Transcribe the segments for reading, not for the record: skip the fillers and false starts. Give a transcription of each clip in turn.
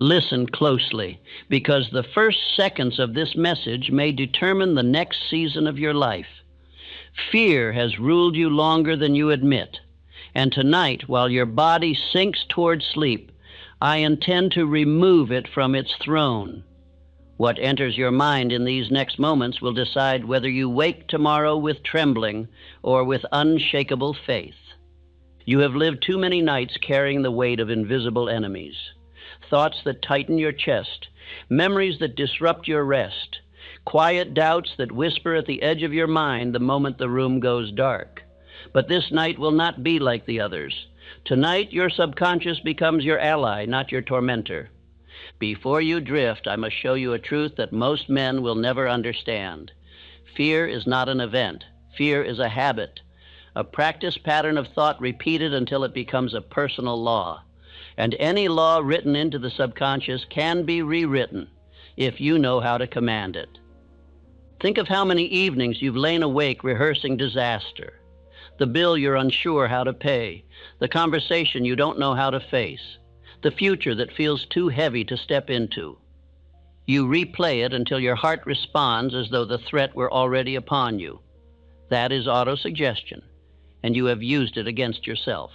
Listen closely, because the first seconds of this message may determine the next season of your life. Fear has ruled you longer than you admit, and tonight, while your body sinks toward sleep, I intend to remove it from its throne. What enters your mind in these next moments will decide whether you wake tomorrow with trembling or with unshakable faith. You have lived too many nights carrying the weight of invisible enemies. Thoughts that tighten your chest, memories that disrupt your rest, quiet doubts that whisper at the edge of your mind the moment the room goes dark. But this night will not be like the others. Tonight, your subconscious becomes your ally, not your tormentor. Before you drift, I must show you a truth that most men will never understand. Fear is not an event. Fear is a habit, a practice pattern of thought repeated until it becomes a personal law. And any law written into the subconscious can be rewritten if you know how to command it. Think of how many evenings you've lain awake rehearsing disaster, the bill you're unsure how to pay, the conversation you don't know how to face, the future that feels too heavy to step into. You replay it until your heart responds as though the threat were already upon you. That is autosuggestion, and you have used it against yourself.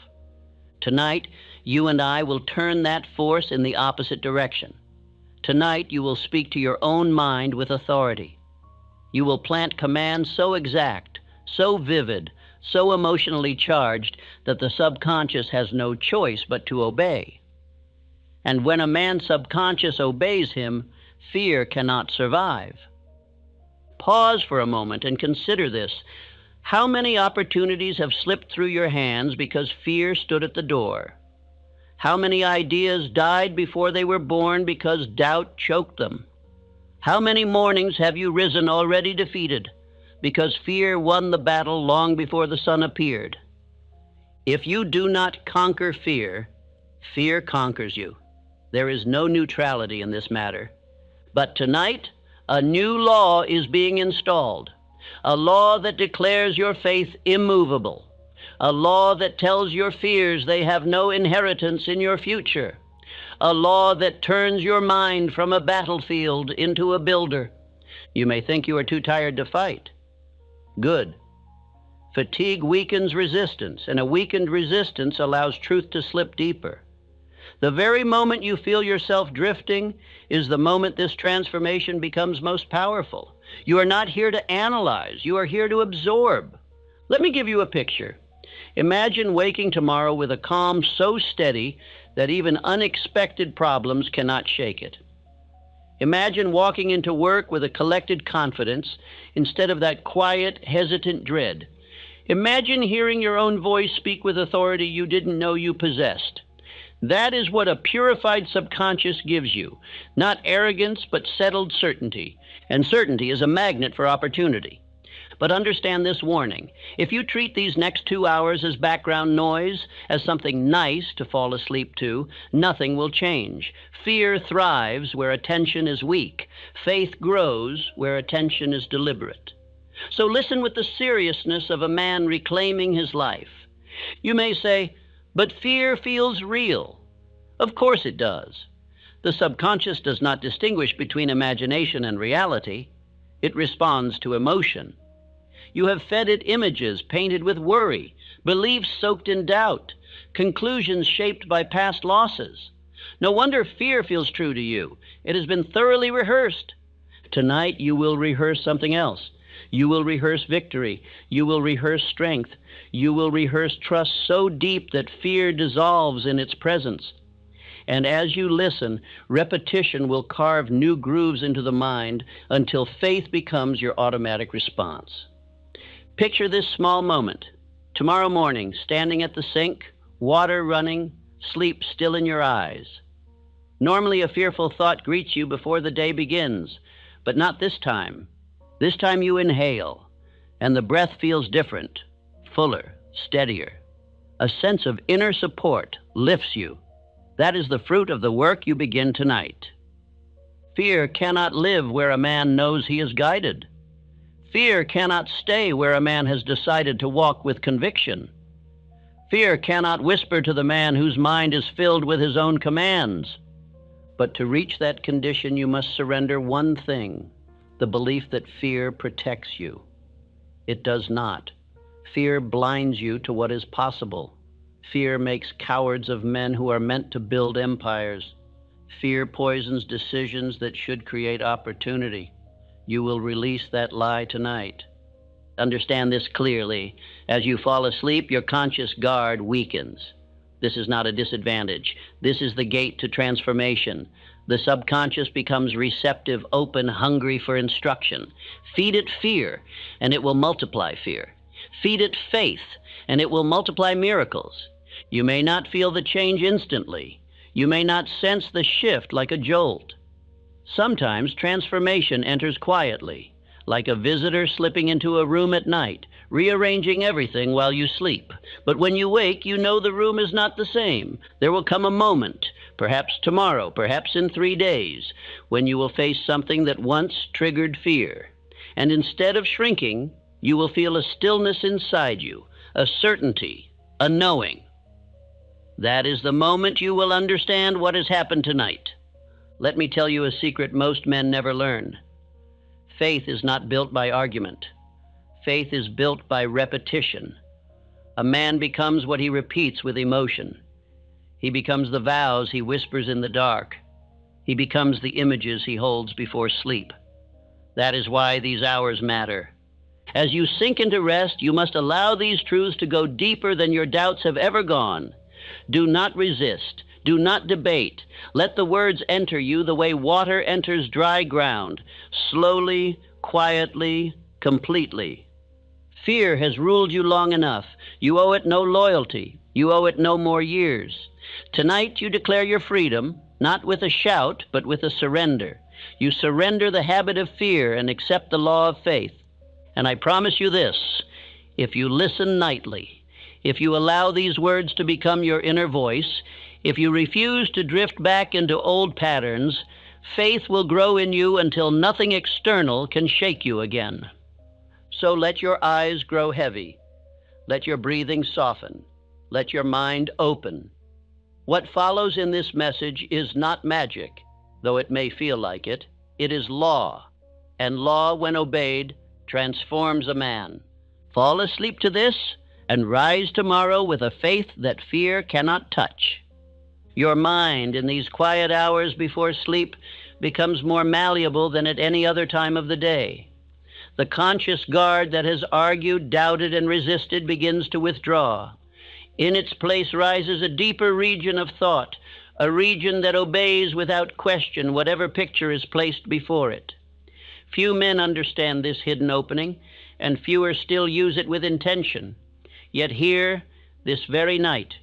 Tonight, you and I will turn that force in the opposite direction. Tonight, you will speak to your own mind with authority. You will plant commands so exact, so vivid, so emotionally charged that the subconscious has no choice but to obey. And when a man's subconscious obeys him, fear cannot survive. Pause for a moment and consider this. How many opportunities have slipped through your hands because fear stood at the door? How many ideas died before they were born because doubt choked them? How many mornings have you risen already defeated because fear won the battle long before the sun appeared? If you do not conquer fear, fear conquers you. There is no neutrality in this matter. But tonight, a new law is being installed. A law that declares your faith immovable. A law that tells your fears they have no inheritance in your future. A law that turns your mind from a battlefield into a builder. You may think you are too tired to fight. Good. Fatigue weakens resistance, and a weakened resistance allows truth to slip deeper. The very moment you feel yourself drifting is the moment this transformation becomes most powerful. You are not here to analyze. You are here to absorb. Let me give you a picture. Imagine waking tomorrow with a calm so steady that even unexpected problems cannot shake it. Imagine walking into work with a collected confidence instead of that quiet, hesitant dread. Imagine hearing your own voice speak with authority you didn't know you possessed. That is what a purified subconscious gives you, not arrogance, but settled certainty. And certainty is a magnet for opportunity. But understand this warning. If you treat these next 2 hours as background noise, as something nice to fall asleep to, nothing will change. Fear thrives where attention is weak. Faith grows where attention is deliberate. So listen with the seriousness of a man reclaiming his life. You may say, but fear feels real. Of course it does. The subconscious does not distinguish between imagination and reality. It responds to emotion. You have fed it images painted with worry, beliefs soaked in doubt, conclusions shaped by past losses. No wonder fear feels true to you. It has been thoroughly rehearsed. Tonight you will rehearse something else. You will rehearse victory. You will rehearse strength. You will rehearse trust so deep that fear dissolves in its presence. And as you listen, repetition will carve new grooves into the mind until faith becomes your automatic response. Picture this small moment. Tomorrow morning, standing at the sink, water running, sleep still in your eyes. Normally a fearful thought greets you before the day begins, but not this time. This time you inhale, and the breath feels different, fuller, steadier. A sense of inner support lifts you. That is the fruit of the work you begin tonight. Fear cannot live where a man knows he is guided. Fear cannot stay where a man has decided to walk with conviction. Fear cannot whisper to the man whose mind is filled with his own commands. But to reach that condition, you must surrender one thing: the belief that fear protects you. It does not. Fear blinds you to what is possible. Fear makes cowards of men who are meant to build empires. Fear poisons decisions that should create opportunity. You will release that lie tonight. Understand this clearly. As you fall asleep, your conscious guard weakens. This is not a disadvantage. This is the gate to transformation. The subconscious becomes receptive, open, hungry for instruction. Feed it fear, and it will multiply fear. Feed it faith, and it will multiply miracles. You may not feel the change instantly. You may not sense the shift like a jolt. Sometimes transformation enters quietly, like a visitor slipping into a room at night, rearranging everything while you sleep. But when you wake, you know the room is not the same. There will come a moment, perhaps tomorrow, perhaps in 3 days, when you will face something that once triggered fear. And instead of shrinking, you will feel a stillness inside you, a certainty, a knowing. That is the moment you will understand what has happened tonight. Let me tell you a secret most men never learn. Faith is not built by argument. Faith is built by repetition. A man becomes what he repeats with emotion. He becomes the vows he whispers in the dark. He becomes the images he holds before sleep. That is why these hours matter. As you sink into rest, you must allow these truths to go deeper than your doubts have ever gone. Do not resist. Do not debate. Let the words enter you the way water enters dry ground, slowly, quietly, completely. Fear has ruled you long enough. You owe it no loyalty. You owe it no more years. Tonight you declare your freedom, not with a shout, but with a surrender. You surrender the habit of fear and accept the law of faith. And I promise you this: if you listen nightly, if you allow these words to become your inner voice, if you refuse to drift back into old patterns, faith will grow in you until nothing external can shake you again. So let your eyes grow heavy. Let your breathing soften. Let your mind open. What follows in this message is not magic, though it may feel like it. It is law, and law, when obeyed, transforms a man. Fall asleep to this, and rise tomorrow with a faith that fear cannot touch. Your mind in these quiet hours before sleep becomes more malleable than at any other time of the day. The conscious guard that has argued, doubted, and resisted begins to withdraw. In its place rises a deeper region of thought, a region that obeys without question whatever picture is placed before it. Few men understand this hidden opening, and fewer still use it with intention. Yet here, this very night,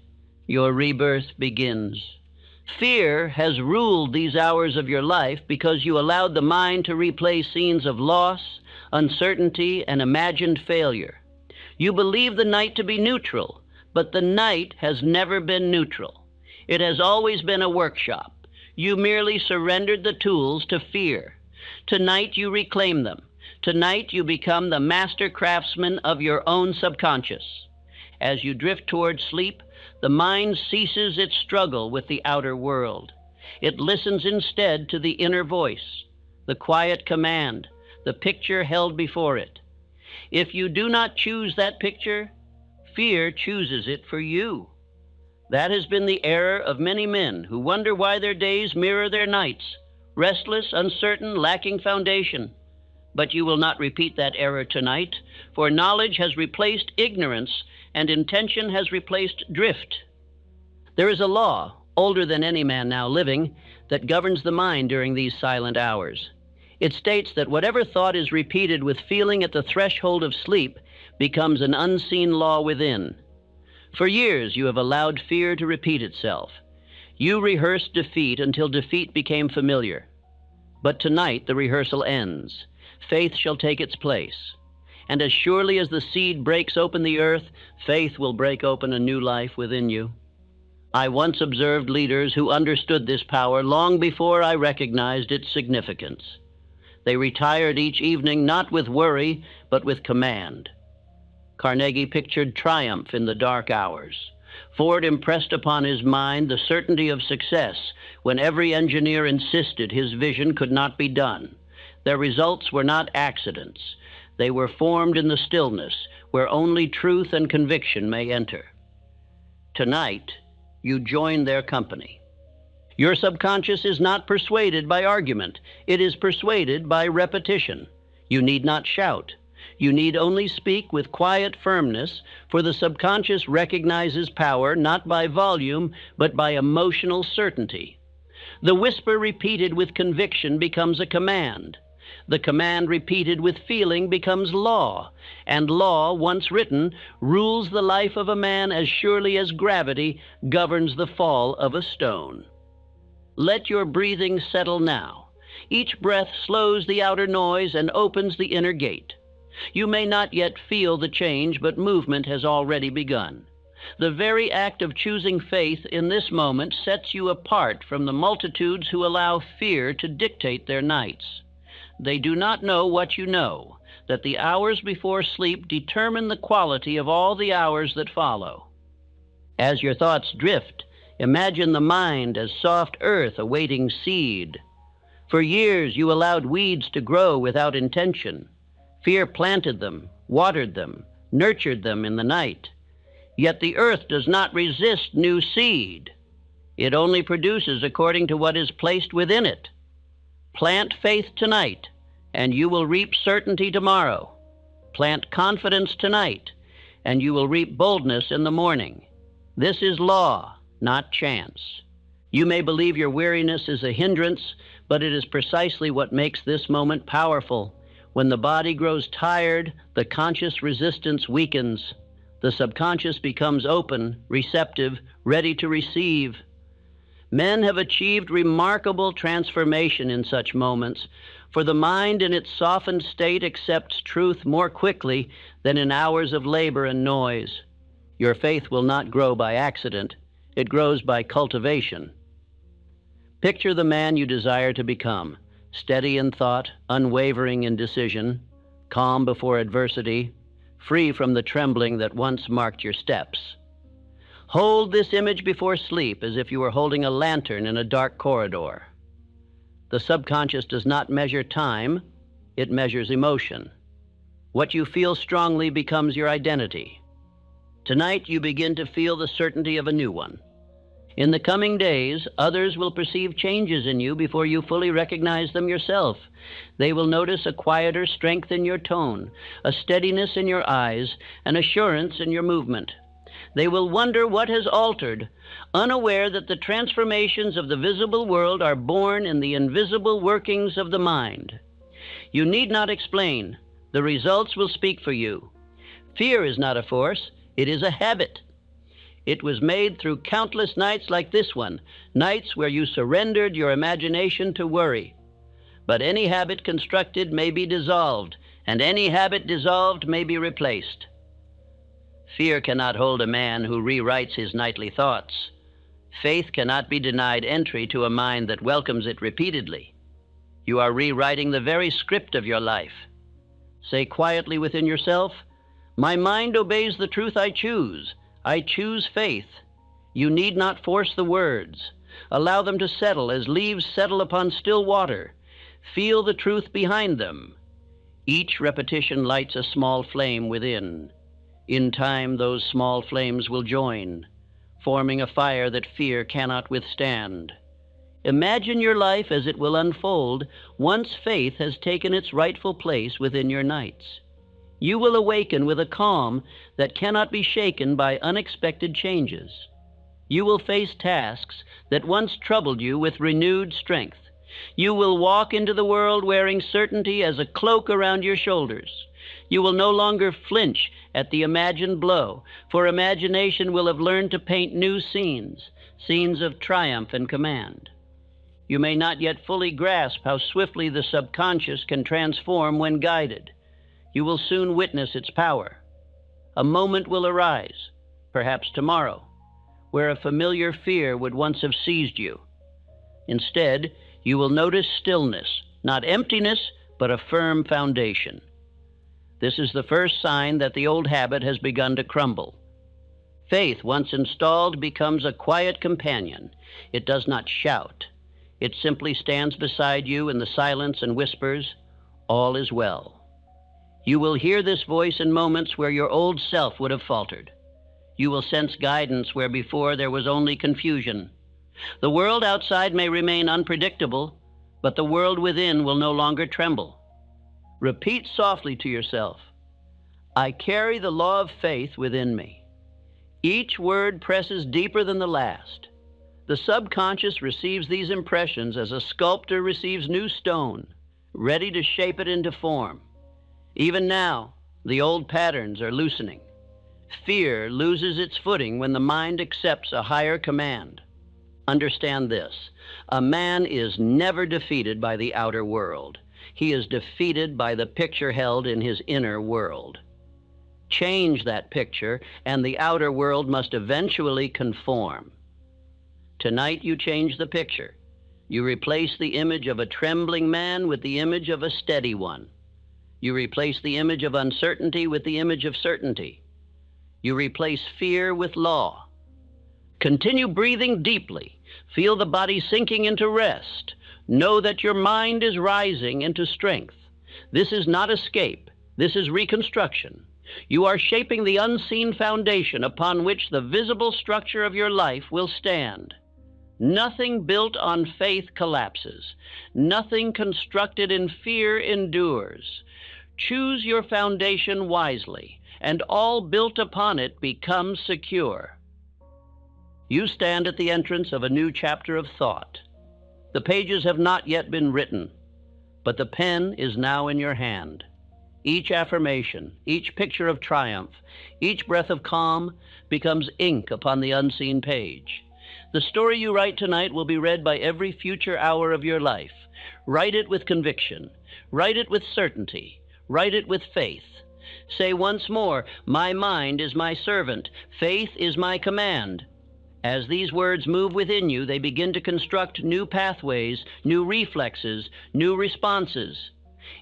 your rebirth begins. Fear has ruled these hours of your life because you allowed the mind to replay scenes of loss, uncertainty, and imagined failure. You believe the night to be neutral, but the night has never been neutral. It has always been a workshop. You merely surrendered the tools to fear. Tonight you reclaim them. Tonight you become the master craftsman of your own subconscious. As you drift toward sleep, the mind ceases its struggle with the outer world. It listens instead to the inner voice, the quiet command, the picture held before it. If you do not choose that picture, fear chooses it for you. That has been the error of many men who wonder why their days mirror their nights, restless, uncertain, lacking foundation. But you will not repeat that error tonight, for knowledge has replaced ignorance and intention has replaced drift. There is a law, older than any man now living, that governs the mind during these silent hours. It states that whatever thought is repeated with feeling at the threshold of sleep becomes an unseen law within. For years you have allowed fear to repeat itself. You rehearsed defeat until defeat became familiar. But tonight the rehearsal ends. Faith shall take its place. And as surely as the seed breaks open the earth, faith will break open a new life within you. I once observed leaders who understood this power long before I recognized its significance. They retired each evening not with worry, but with command. Carnegie pictured triumph in the dark hours. Ford impressed upon his mind the certainty of success when every engineer insisted his vision could not be done. Their results were not accidents. They were formed in the stillness where only truth and conviction may enter. Tonight, you join their company. Your subconscious is not persuaded by argument. It is persuaded by repetition. You need not shout. You need only speak with quiet firmness, for the subconscious recognizes power not by volume, but by emotional certainty. The whisper repeated with conviction becomes a command. The command repeated with feeling becomes law, and law, once written, rules the life of a man as surely as gravity governs the fall of a stone. Let your breathing settle now. Each breath slows the outer noise and opens the inner gate. You may not yet feel the change, but movement has already begun. The very act of choosing faith in this moment sets you apart from the multitudes who allow fear to dictate their nights. They do not know what you know, that the hours before sleep determine the quality of all the hours that follow. As your thoughts drift, imagine the mind as soft earth awaiting seed. For years you allowed weeds to grow without intention. Fear planted them, watered them, nurtured them in the night. Yet the earth does not resist new seed. It only produces according to what is placed within it. Plant faith tonight, and you will reap certainty tomorrow. Plant confidence tonight, and you will reap boldness in the morning. This is law, not chance. You may believe your weariness is a hindrance, but it is precisely what makes this moment powerful. When the body grows tired, the conscious resistance weakens. The subconscious becomes open, receptive, ready to receive. Men have achieved remarkable transformation in such moments, for the mind in its softened state accepts truth more quickly than in hours of labor and noise. Your faith will not grow by accident. It grows by cultivation. Picture the man you desire to become. Steady in thought, unwavering in decision, calm before adversity, free from the trembling that once marked your steps. Hold this image before sleep as if you were holding a lantern in a dark corridor. The subconscious does not measure time, it measures emotion. What you feel strongly becomes your identity. Tonight you begin to feel the certainty of a new one. In the coming days, others will perceive changes in you before you fully recognize them yourself. They will notice a quieter strength in your tone, a steadiness in your eyes, an assurance in your movement. They will wonder what has altered, unaware that the transformations of the visible world are born in the invisible workings of the mind. You need not explain. The results will speak for you. Fear is not a force, it is a habit. It was made through countless nights like this one, nights where you surrendered your imagination to worry. But any habit constructed may be dissolved, and any habit dissolved may be replaced. Fear cannot hold a man who rewrites his nightly thoughts. Faith cannot be denied entry to a mind that welcomes it repeatedly. You are rewriting the very script of your life. Say quietly within yourself, "My mind obeys the truth I choose. I choose faith." You need not force the words. Allow them to settle as leaves settle upon still water. Feel the truth behind them. Each repetition lights a small flame within. In time, those small flames will join, forming a fire that fear cannot withstand. Imagine your life as it will unfold once faith has taken its rightful place within your nights. You will awaken with a calm that cannot be shaken by unexpected changes. You will face tasks that once troubled you with renewed strength. You will walk into the world wearing certainty as a cloak around your shoulders. You will no longer flinch at the imagined blow, for imagination will have learned to paint new scenes, scenes of triumph and command. You may not yet fully grasp how swiftly the subconscious can transform when guided. You will soon witness its power. A moment will arise, perhaps tomorrow, where a familiar fear would once have seized you. Instead, you will notice stillness, not emptiness, but a firm foundation. This is the first sign that the old habit has begun to crumble. Faith, once installed, becomes a quiet companion. It does not shout. It simply stands beside you in the silence and whispers, "All is well." You will hear this voice in moments where your old self would have faltered. You will sense guidance where before there was only confusion. The world outside may remain unpredictable, but the world within will no longer tremble. Repeat softly to yourself, "I carry the law of faith within me." Each word presses deeper than the last. The subconscious receives these impressions as a sculptor receives new stone, ready to shape it into form. Even now, the old patterns are loosening. Fear loses its footing when the mind accepts a higher command. Understand this: a man is never defeated by the outer world. He is defeated by the picture held in his inner world. Change that picture, and the outer world must eventually conform. Tonight you change the picture. You replace the image of a trembling man with the image of a steady one. You replace the image of uncertainty with the image of certainty. You replace fear with law. Continue breathing deeply. Feel the body sinking into rest. Know that your mind is rising into strength. This is not escape. This is reconstruction. You are shaping the unseen foundation upon which the visible structure of your life will stand. Nothing built on faith collapses. Nothing constructed in fear endures. Choose your foundation wisely, and all built upon it becomes secure. You stand at the entrance of a new chapter of thought. The pages have not yet been written, but the pen is now in your hand. Each affirmation, each picture of triumph, each breath of calm becomes ink upon the unseen page. The story you write tonight will be read by every future hour of your life. Write it with conviction. Write it with certainty. Write it with faith. Say once more, "My mind is my servant. Faith is my command." As these words move within you, they begin to construct new pathways, new reflexes, new responses.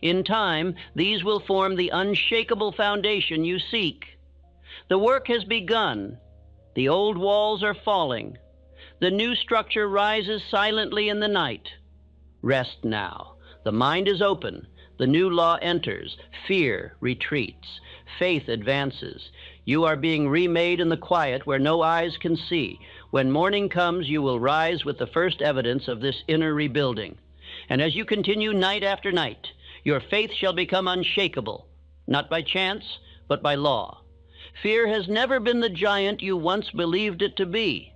In time, these will form the unshakable foundation you seek. The work has begun. The old walls are falling. The new structure rises silently in the night. Rest now. The mind is open. The new law enters. Fear retreats. Faith advances. You are being remade in the quiet where no eyes can see. When morning comes, you will rise with the first evidence of this inner rebuilding. And as you continue night after night, your faith shall become unshakable, not by chance, but by law. Fear has never been the giant you once believed it to be.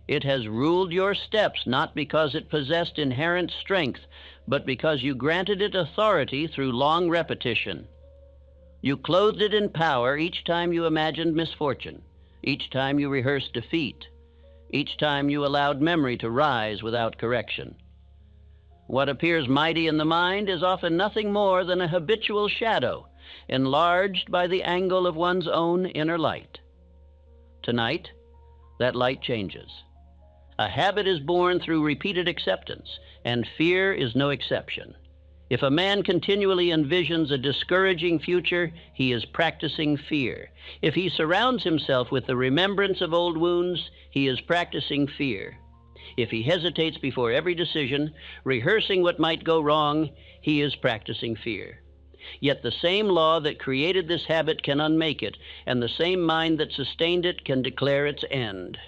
It has ruled your steps not because it possessed inherent strength, but because you granted it authority through long repetition. You clothed it in power each time you imagined misfortune, each time you rehearsed defeat, each time you allowed memory to rise without correction. What appears mighty in the mind is often nothing more than a habitual shadow, enlarged by the angle of one's own inner light. Tonight, that light changes. A habit is born through repeated acceptance, and fear is no exception. If a man continually envisions a discouraging future, he is practicing fear. If he surrounds himself with the remembrance of old wounds, he is practicing fear. If he hesitates before every decision, rehearsing what might go wrong, he is practicing fear. Yet the same law that created this habit can unmake it, and the same mind that sustained it can declare its end.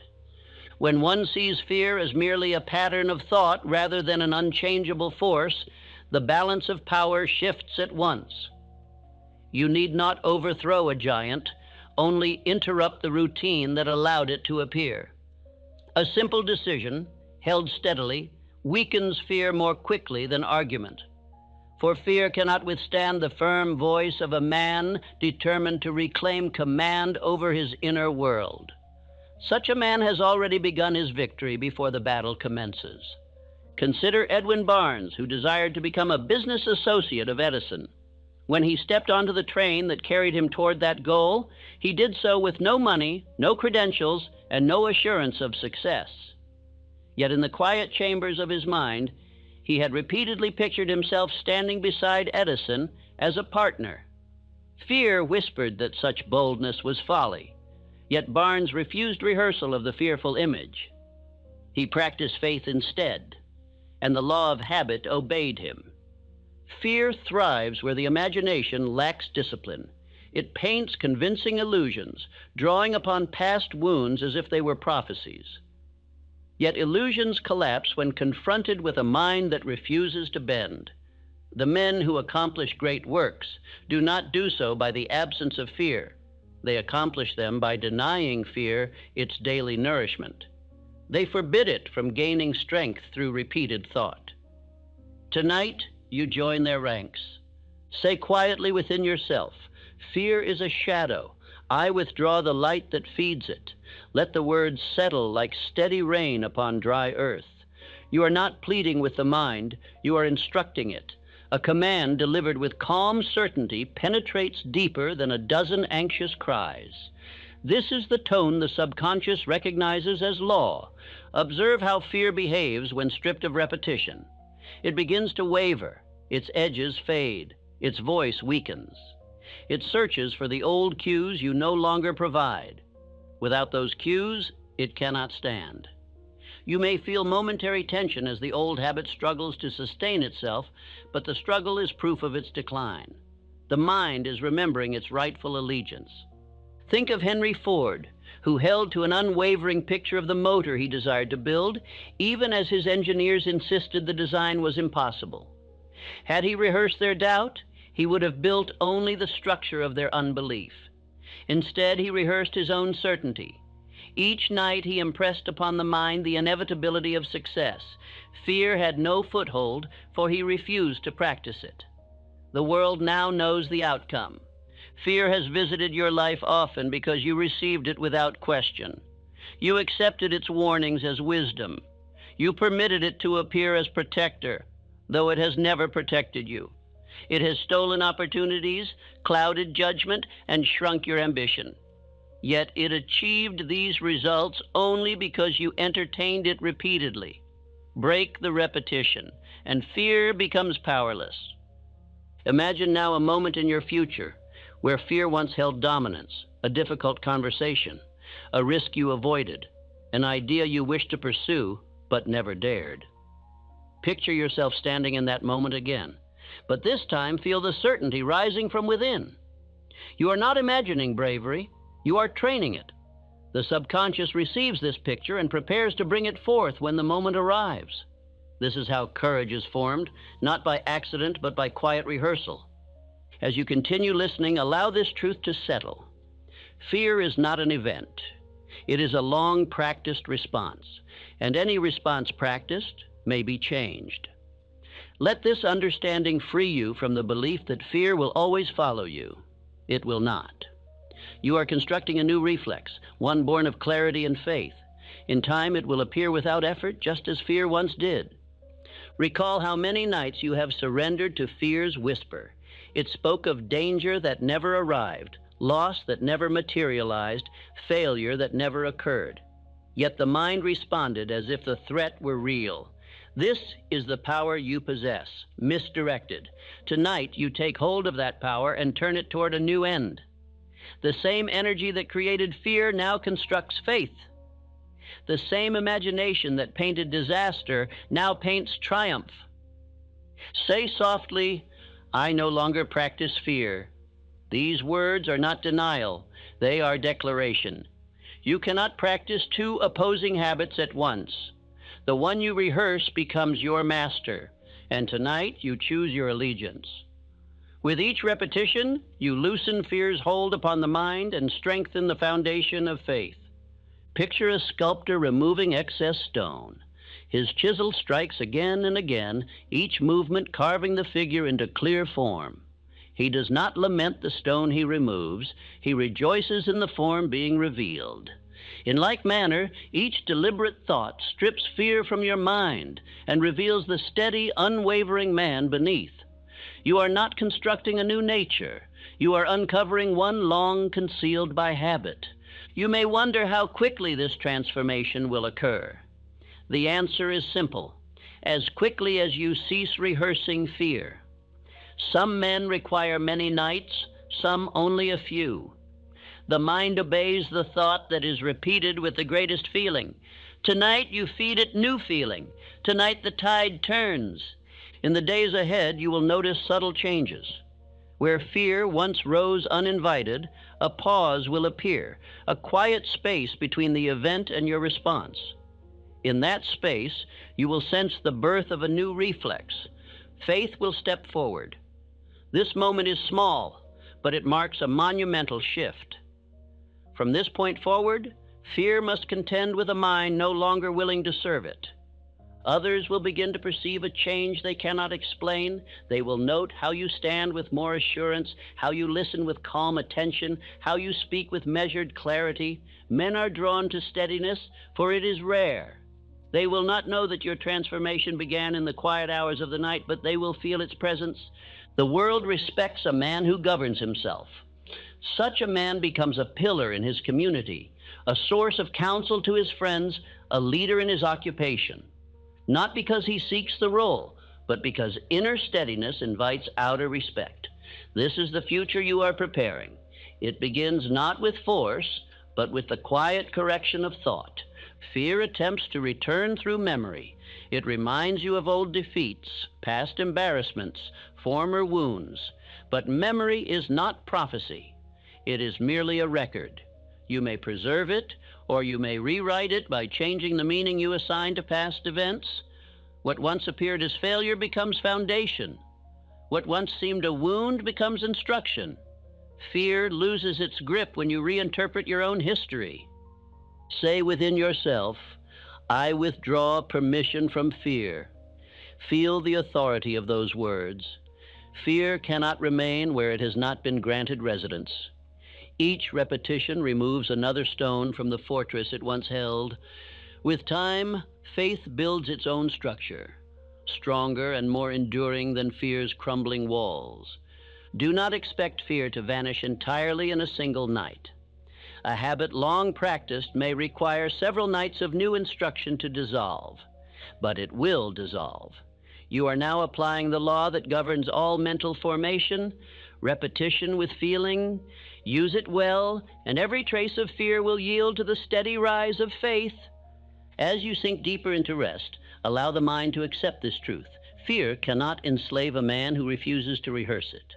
When one sees fear as merely a pattern of thought rather than an unchangeable force, the balance of power shifts at once. You need not overthrow a giant, only interrupt the routine that allowed it to appear. A simple decision, held steadily, weakens fear more quickly than argument. For fear cannot withstand the firm voice of a man determined to reclaim command over his inner world. Such a man has already begun his victory before the battle commences. Consider Edwin Barnes, who desired to become a business associate of Edison. When he stepped onto the train that carried him toward that goal, he did so with no money, no credentials, and no assurance of success. Yet in the quiet chambers of his mind, he had repeatedly pictured himself standing beside Edison as a partner. Fear whispered that such boldness was folly. Yet Barnes refused rehearsal of the fearful image. He practiced faith instead, and the law of habit obeyed him. Fear thrives where the imagination lacks discipline. It paints convincing illusions, drawing upon past wounds as if they were prophecies. Yet illusions collapse when confronted with a mind that refuses to bend. The men who accomplish great works do not do so by the absence of fear. They accomplish them by denying fear its daily nourishment. They forbid it from gaining strength through repeated thought. Tonight, you join their ranks. Say quietly within yourself, "Fear is a shadow. I withdraw the light that feeds it. Let the words settle like steady rain upon dry earth." You are not pleading with the mind, you are instructing it. A command delivered with calm certainty penetrates deeper than a dozen anxious cries. This is the tone the subconscious recognizes as law. Observe how fear behaves when stripped of repetition. It begins to waver, its edges fade, its voice weakens. It searches for the old cues you no longer provide. Without those cues, it cannot stand. You may feel momentary tension as the old habit struggles to sustain itself, but the struggle is proof of its decline. The mind is remembering its rightful allegiance. Think of Henry Ford, who held to an unwavering picture of the motor he desired to build, even as his engineers insisted the design was impossible. Had he rehearsed their doubt, he would have built only the structure of their unbelief. Instead, he rehearsed his own certainty. Each night he impressed upon the mind the inevitability of success. Fear had no foothold, for he refused to practice it. The world now knows the outcome. Fear has visited your life often because you received it without question. You accepted its warnings as wisdom. You permitted it to appear as protector, though it has never protected you. It has stolen opportunities, clouded judgment, and shrunk your ambition. Yet it achieved these results only because you entertained it repeatedly. Break the repetition, and fear becomes powerless. Imagine now a moment in your future where fear once held dominance, a difficult conversation, a risk you avoided, an idea you wished to pursue but never dared. Picture yourself standing in that moment again, but this time feel the certainty rising from within. You are not imagining bravery, you are training it. The subconscious receives this picture and prepares to bring it forth when the moment arrives. This is how courage is formed, not by accident but by quiet rehearsal. As you continue listening, allow this truth to settle. Fear is not an event. It is a long-practiced response, and any response practiced may be changed. Let this understanding free you from the belief that fear will always follow you. It will not. You are constructing a new reflex, one born of clarity and faith. In time, it will appear without effort, just as fear once did. Recall how many nights you have surrendered to fear's whisper. It spoke of danger that never arrived, loss that never materialized, failure that never occurred. Yet the mind responded as if the threat were real. This is the power you possess, misdirected. Tonight, you take hold of that power and turn it toward a new end. The same energy that created fear now constructs faith. The same imagination that painted disaster now paints triumph. Say softly, "I no longer practice fear." These words are not denial, they are declaration. You cannot practice two opposing habits at once. The one you rehearse becomes your master, and tonight you choose your allegiance. With each repetition, you loosen fear's hold upon the mind and strengthen the foundation of faith. Picture a sculptor removing excess stone. His chisel strikes again and again, each movement carving the figure into clear form. He does not lament the stone he removes, he rejoices in the form being revealed. In like manner, each deliberate thought strips fear from your mind and reveals the steady, unwavering man beneath. You are not constructing a new nature. You are uncovering one long concealed by habit. You may wonder how quickly this transformation will occur. The answer is simple: as quickly as you cease rehearsing fear. Some men require many nights, some only a few. The mind obeys the thought that is repeated with the greatest feeling. Tonight you feed it new feeling. Tonight the tide turns. In the days ahead you will notice subtle changes. Where fear once rose uninvited, a pause will appear, a quiet space between the event and your response. In that space, you will sense the birth of a new reflex. Faith will step forward. This moment is small, but it marks a monumental shift. From this point forward, fear must contend with a mind no longer willing to serve it. Others will begin to perceive a change they cannot explain. They will note how you stand with more assurance, how you listen with calm attention, how you speak with measured clarity. Men are drawn to steadiness, for it is rare. They will not know that your transformation began in the quiet hours of the night, but they will feel its presence. The world respects a man who governs himself. Such a man becomes a pillar in his community, a source of counsel to his friends, a leader in his occupation. Not because he seeks the role, but because inner steadiness invites outer respect. This is the future you are preparing. It begins not with force, but with the quiet correction of thought. Fear attempts to return through memory. It reminds you of old defeats, past embarrassments, former wounds. But memory is not prophecy. It is merely a record. You may preserve it, or you may rewrite it by changing the meaning you assign to past events. What once appeared as failure becomes foundation. What once seemed a wound becomes instruction. Fear loses its grip when you reinterpret your own history. Say within yourself, I withdraw permission from fear. Feel the authority of those words. Fear cannot remain where it has not been granted residence. Each repetition removes another stone from the fortress it once held. With time, faith builds its own structure, stronger and more enduring than fear's crumbling walls. Do not expect fear to vanish entirely in a single night. A habit long practiced may require several nights of new instruction to dissolve, but it will dissolve. You are now applying the law that governs all mental formation, repetition with feeling. Use it well, and every trace of fear will yield to the steady rise of faith. As you sink deeper into rest, allow the mind to accept this truth. Fear cannot enslave a man who refuses to rehearse it.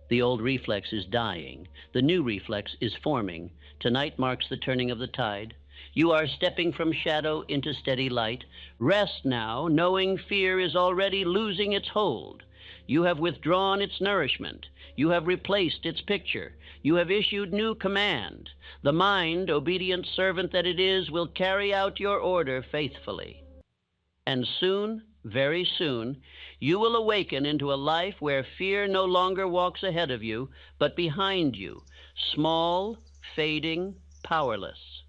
The old reflex is dying. The new reflex is forming. Tonight marks the turning of the tide. You are stepping from shadow into steady light. Rest now, knowing fear is already losing its hold. You have withdrawn its nourishment. You have replaced its picture. You have issued new command. The mind, obedient servant that it is, will carry out your order faithfully. And soon, very soon, you will awaken into a life where fear no longer walks ahead of you, but behind you, small, fading, powerless.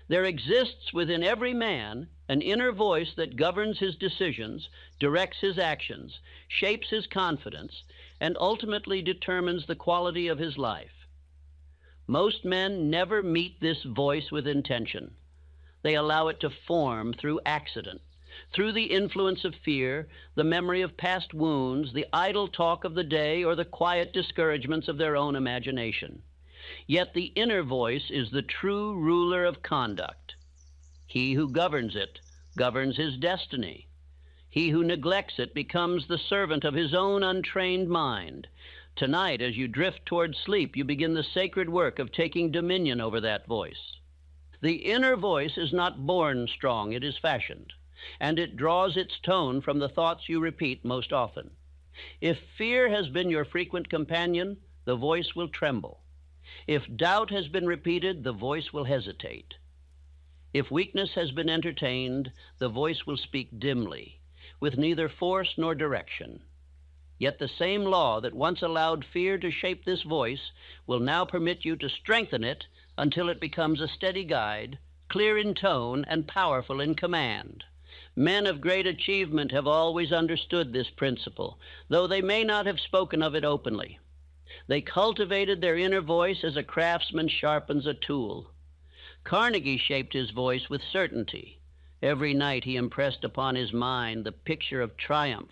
There exists within every man an inner voice that governs his decisions, directs his actions, shapes his confidence, and ultimately determines the quality of his life. Most men never meet this voice with intention. They allow it to form through accident, through the influence of fear, the memory of past wounds, the idle talk of the day, or the quiet discouragements of their own imagination. Yet the inner voice is the true ruler of conduct. He who governs it governs his destiny. He who neglects it becomes the servant of his own untrained mind. Tonight, as you drift toward sleep, you begin the sacred work of taking dominion over that voice. The inner voice is not born strong, it is fashioned, and it draws its tone from the thoughts you repeat most often. If fear has been your frequent companion, the voice will tremble. If doubt has been repeated, the voice will hesitate. If weakness has been entertained, the voice will speak dimly, with neither force nor direction. Yet the same law that once allowed fear to shape this voice will now permit you to strengthen it until it becomes a steady guide, clear in tone and powerful in command. Men of great achievement have always understood this principle, though they may not have spoken of it openly. They cultivated their inner voice as a craftsman sharpens a tool. Carnegie shaped his voice with certainty. Every night he impressed upon his mind the picture of triumph,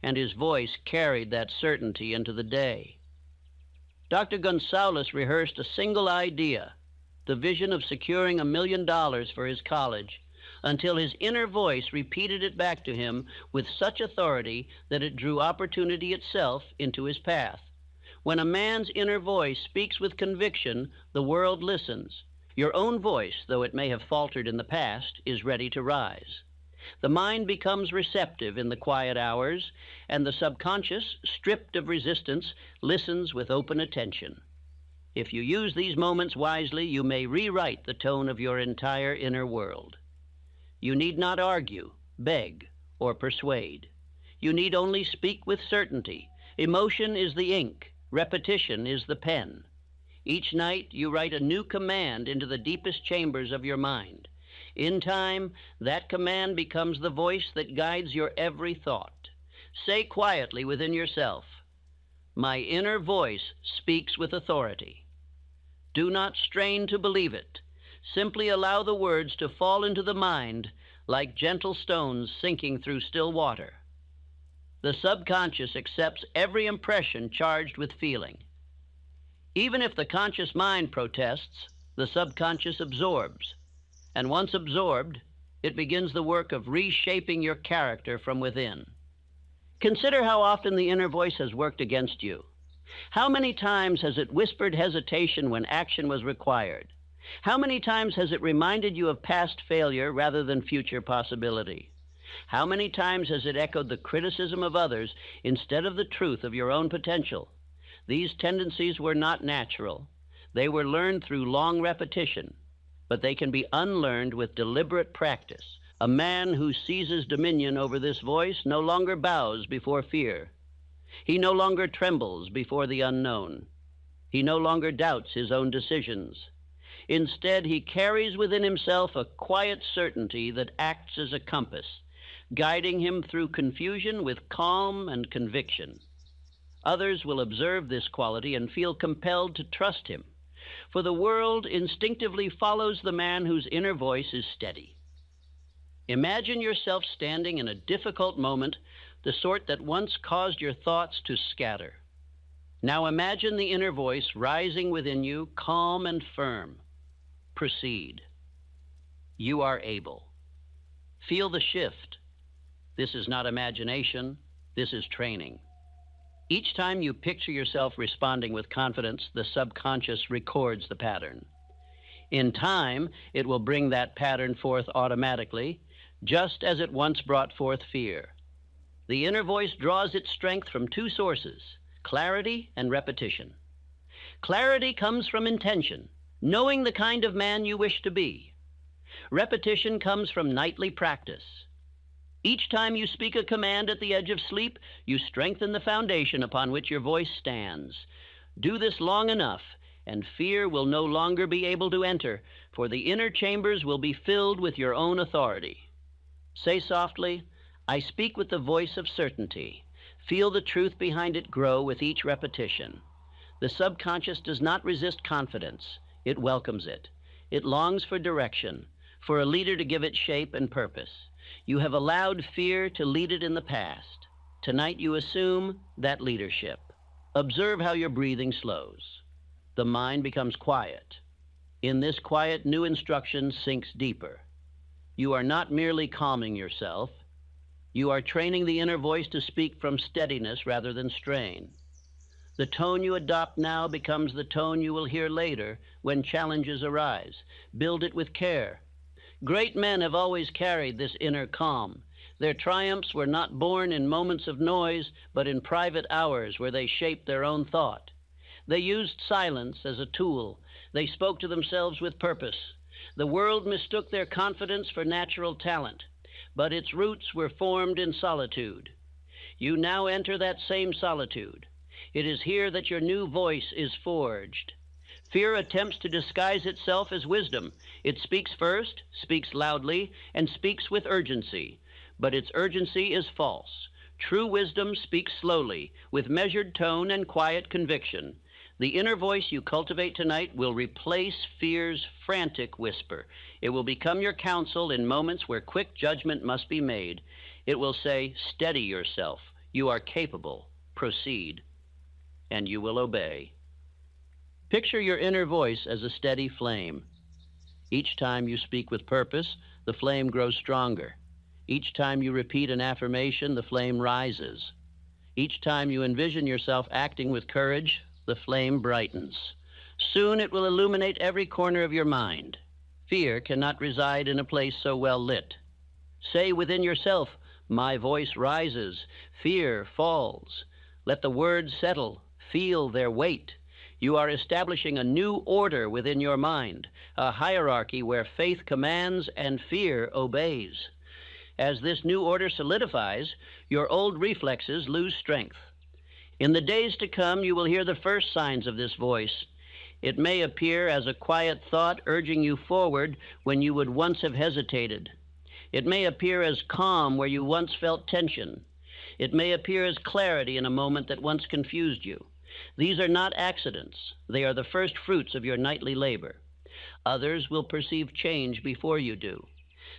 and his voice carried that certainty into the day. Dr. Gonzalez rehearsed a single idea, the vision of securing $1 million for his college, until his inner voice repeated it back to him with such authority that it drew opportunity itself into his path. When a man's inner voice speaks with conviction, the world listens. Your own voice, though it may have faltered in the past, is ready to rise. The mind becomes receptive in the quiet hours, and the subconscious, stripped of resistance, listens with open attention. If you use these moments wisely, you may rewrite the tone of your entire inner world. You need not argue, beg, or persuade. You need only speak with certainty. Emotion is the ink, repetition is the pen. Each night you write a new command into the deepest chambers of your mind. In time, that command becomes the voice that guides your every thought. Say quietly within yourself, "My inner voice speaks with authority." Do not strain to believe it. Simply allow the words to fall into the mind like gentle stones sinking through still water. The subconscious accepts every impression charged with feeling. Even if the conscious mind protests, the subconscious absorbs. And once absorbed, it begins the work of reshaping your character from within. Consider how often the inner voice has worked against you. How many times has it whispered hesitation when action was required? How many times has it reminded you of past failure rather than future possibility? How many times has it echoed the criticism of others instead of the truth of your own potential? These tendencies were not natural. They were learned through long repetition, but they can be unlearned with deliberate practice. A man who seizes dominion over this voice no longer bows before fear. He no longer trembles before the unknown. He no longer doubts his own decisions. Instead, he carries within himself a quiet certainty that acts as a compass, guiding him through confusion with calm and conviction. Others will observe this quality and feel compelled to trust him, for the world instinctively follows the man whose inner voice is steady. Imagine yourself standing in a difficult moment, the sort that once caused your thoughts to scatter. Now imagine the inner voice rising within you, calm and firm. Proceed. You are able. Feel the shift. This is not imagination, this is training. Each time you picture yourself responding with confidence, the subconscious records the pattern. In time, it will bring that pattern forth automatically, just as it once brought forth fear. The inner voice draws its strength from two sources, clarity and repetition. Clarity comes from intention, knowing the kind of man you wish to be. Repetition comes from nightly practice. Each time you speak a command at the edge of sleep, you strengthen the foundation upon which your voice stands. Do this long enough, and fear will no longer be able to enter, for the inner chambers will be filled with your own authority. Say softly, "I speak with the voice of certainty." Feel the truth behind it grow with each repetition. The subconscious does not resist confidence. It welcomes it. It longs for direction, for a leader to give it shape and purpose. You have allowed fear to lead it in the past. Tonight you assume that leadership. Observe how your breathing slows. The mind becomes quiet. In this quiet, new instruction sinks deeper. You are not merely calming yourself. You are training the inner voice to speak from steadiness rather than strain. The tone you adopt now becomes the tone you will hear later when challenges arise. Build it with care. Great men have always carried this inner calm. Their triumphs were not born in moments of noise, but in private hours where they shaped their own thought. They used silence as a tool. They spoke to themselves with purpose. The world mistook their confidence for natural talent, but its roots were formed in solitude. You now enter that same solitude. It is here that your new voice is forged. Fear attempts to disguise itself as wisdom. It speaks first, speaks loudly, and speaks with urgency. But its urgency is false. True wisdom speaks slowly, with measured tone and quiet conviction. The inner voice you cultivate tonight will replace fear's frantic whisper. It will become your counsel in moments where quick judgment must be made. It will say, "Steady yourself. You are capable. Proceed." And you will obey. Picture your inner voice as a steady flame. Each time you speak with purpose, the flame grows stronger. Each time you repeat an affirmation, the flame rises. Each time you envision yourself acting with courage, the flame brightens. Soon it will illuminate every corner of your mind. Fear cannot reside in a place so well lit. Say within yourself, "My voice rises, fear falls." Let the words settle, feel their weight. You are establishing a new order within your mind, a hierarchy where faith commands and fear obeys. As this new order solidifies, your old reflexes lose strength. In the days to come, you will hear the first signs of this voice. It may appear as a quiet thought urging you forward when you would once have hesitated. It may appear as calm where you once felt tension. It may appear as clarity in a moment that once confused you. These are not accidents. They are the first fruits of your nightly labor. Others will perceive change before you do.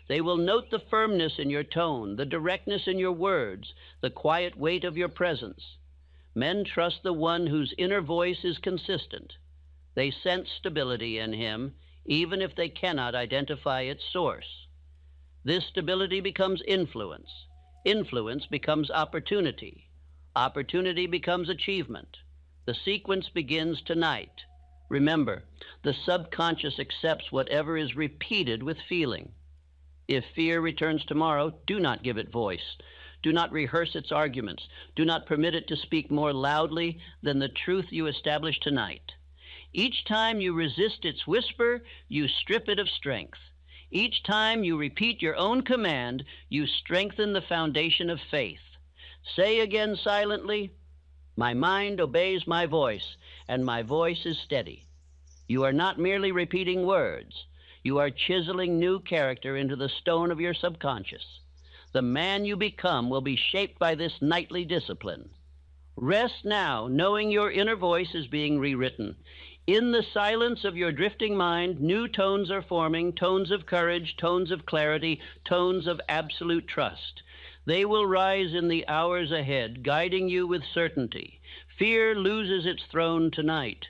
They will note the firmness in your tone, the directness in your words, the quiet weight of your presence. Men trust the one whose inner voice is consistent. They sense stability in him, even if they cannot identify its source. This stability becomes influence. Influence becomes opportunity. Opportunity becomes achievement. The sequence begins tonight. Remember, the subconscious accepts whatever is repeated with feeling. If fear returns tomorrow, do not give it voice. Do not rehearse its arguments. Do not permit it to speak more loudly than the truth you establish tonight. Each time you resist its whisper, you strip it of strength. Each time you repeat your own command, you strengthen the foundation of faith. Say again silently, "My mind obeys my voice, and my voice is steady." You are not merely repeating words. You are chiseling new character into the stone of your subconscious. The man you become will be shaped by this nightly discipline. Rest now, knowing your inner voice is being rewritten. In the silence of your drifting mind, new tones are forming, tones of courage, tones of clarity, tones of absolute trust. They will rise in the hours ahead, guiding you with certainty. Fear loses its throne tonight.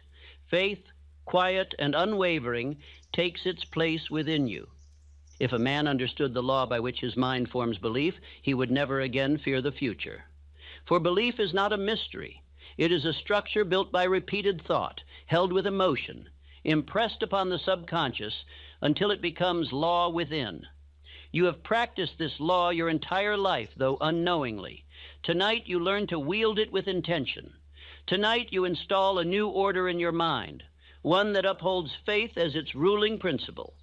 Faith, quiet and unwavering, takes its place within you. If a man understood the law by which his mind forms belief, he would never again fear the future. For belief is not a mystery. It is a structure built by repeated thought, held with emotion, impressed upon the subconscious until it becomes law within. You have practiced this law your entire life, though unknowingly. Tonight you learn to wield it with intention. Tonight you install a new order in your mind, one that upholds faith as its ruling principle.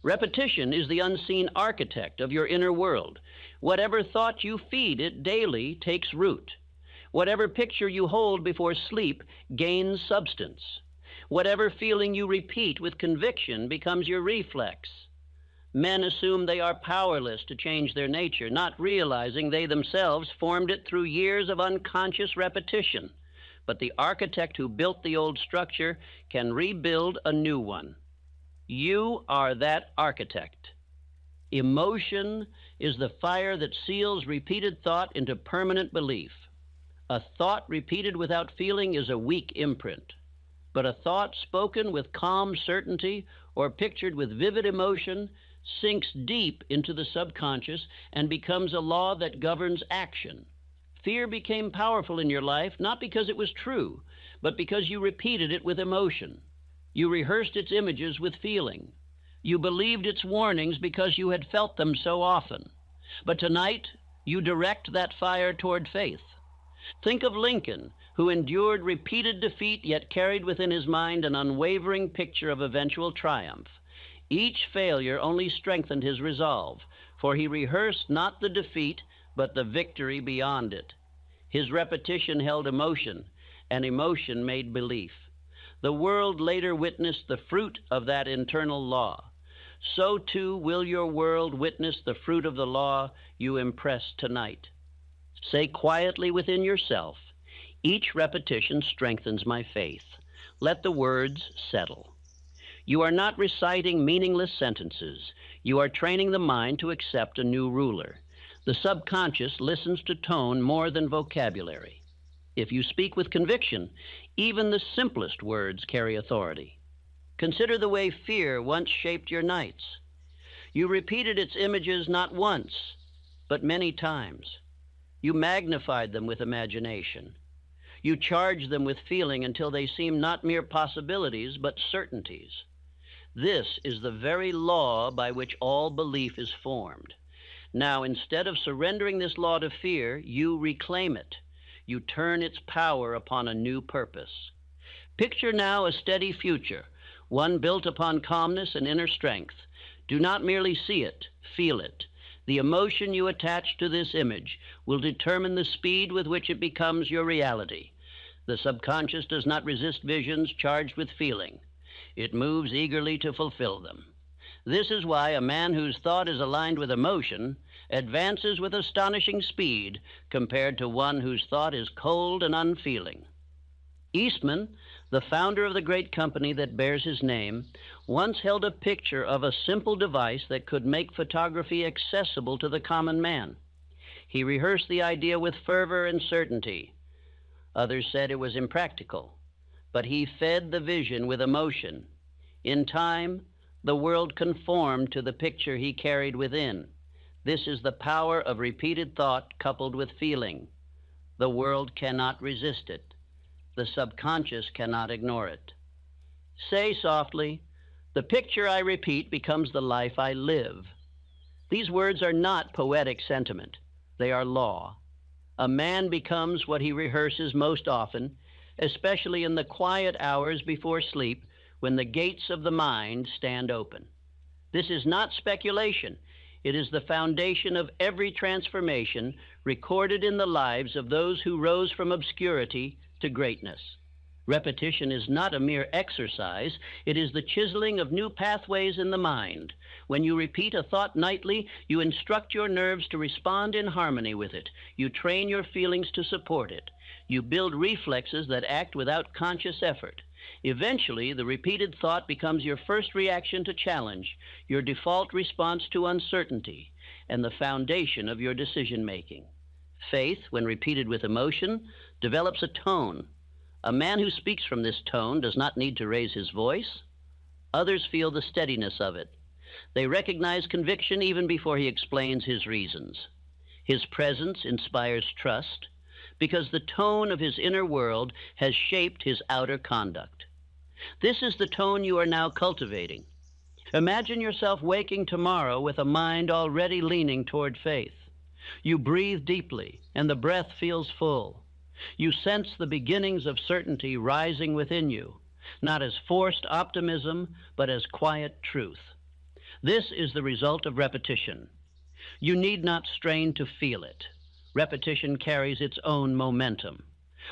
Repetition is the unseen architect of your inner world. Whatever thought you feed it daily takes root. Whatever picture you hold before sleep gains substance. Whatever feeling you repeat with conviction becomes your reflex. Men assume they are powerless to change their nature, not realizing they themselves formed it through years of unconscious repetition. But the architect who built the old structure can rebuild a new one. You are that architect. Emotion is the fire that seals repeated thought into permanent belief. A thought repeated without feeling is a weak imprint. But a thought spoken with calm certainty or pictured with vivid emotion sinks deep into the subconscious and becomes a law that governs action. Fear became powerful in your life not because it was true, but because you repeated it with emotion. You rehearsed its images with feeling. You believed its warnings because you had felt them so often. But tonight, you direct that fire toward faith. Think of Lincoln, who endured repeated defeat yet carried within his mind an unwavering picture of eventual triumph. Each failure only strengthened his resolve, for he rehearsed not the defeat, but the victory beyond it. His repetition held emotion, and emotion made belief. The world later witnessed the fruit of that internal law. So too will your world witness the fruit of the law you impress tonight. Say quietly within yourself, "Each repetition strengthens my faith." Let the words settle. You are not reciting meaningless sentences. You are training the mind to accept a new ruler. The subconscious listens to tone more than vocabulary. If you speak with conviction, even the simplest words carry authority. Consider the way fear once shaped your nights. You repeated its images not once, but many times. You magnified them with imagination. You charged them with feeling until they seemed not mere possibilities, but certainties. This is the very law by which all belief is formed. Now, instead of surrendering this law to fear, you reclaim it. You turn its power upon a new purpose. Picture now a steady future, one built upon calmness and inner strength. Do not merely see it, feel it. The emotion you attach to this image will determine the speed with which it becomes your reality. The subconscious does not resist visions charged with feeling. It moves eagerly to fulfill them. This is why a man whose thought is aligned with emotion advances with astonishing speed compared to one whose thought is cold and unfeeling. Eastman, the founder of the great company that bears his name, once held a picture of a simple device that could make photography accessible to the common man. He rehearsed the idea with fervor and certainty. Others said it was impractical, but he fed the vision with emotion. In time, the world conformed to the picture he carried within. This is the power of repeated thought coupled with feeling. The world cannot resist it. The subconscious cannot ignore it. Say softly, "The picture I repeat becomes the life I live." These words are not poetic sentiment. They are law. A man becomes what he rehearses most often, especially in the quiet hours before sleep when the gates of the mind stand open. This is not speculation. It is the foundation of every transformation recorded in the lives of those who rose from obscurity to greatness. Repetition is not a mere exercise. It is the chiseling of new pathways in the mind. When you repeat a thought nightly, you instruct your nerves to respond in harmony with it. You train your feelings to support it. You build reflexes that act without conscious effort. Eventually, the repeated thought becomes your first reaction to challenge, your default response to uncertainty, and the foundation of your decision-making. Faith, when repeated with emotion, develops a tone. A man who speaks from this tone does not need to raise his voice. Others feel the steadiness of it. They recognize conviction even before he explains his reasons. His presence inspires trust because the tone of his inner world has shaped his outer conduct. This is the tone you are now cultivating. Imagine yourself waking tomorrow with a mind already leaning toward faith. You breathe deeply, and the breath feels full. You sense the beginnings of certainty rising within you, not as forced optimism, but as quiet truth. This is the result of repetition. You need not strain to feel it. Repetition carries its own momentum.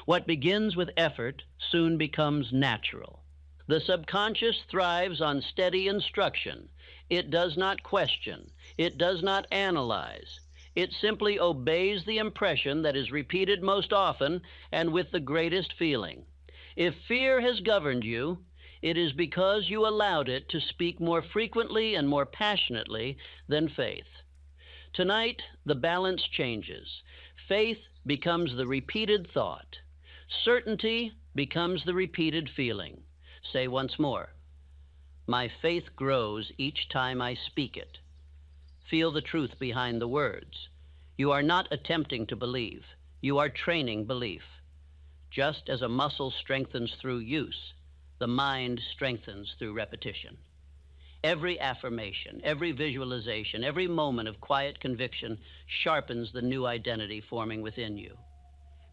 What begins with effort soon becomes natural. The subconscious thrives on steady instruction. It does not question. It does not analyze. It simply obeys the impression that is repeated most often and with the greatest feeling. If fear has governed you, it is because you allowed it to speak more frequently and more passionately than faith. Tonight, the balance changes. Faith becomes the repeated thought. Certainty becomes the repeated feeling. Say once more, "My faith grows each time I speak it." Feel the truth behind the words. You are not attempting to believe. You are training belief. Just as a muscle strengthens through use, the mind strengthens through repetition. Every affirmation, every visualization, every moment of quiet conviction sharpens the new identity forming within you.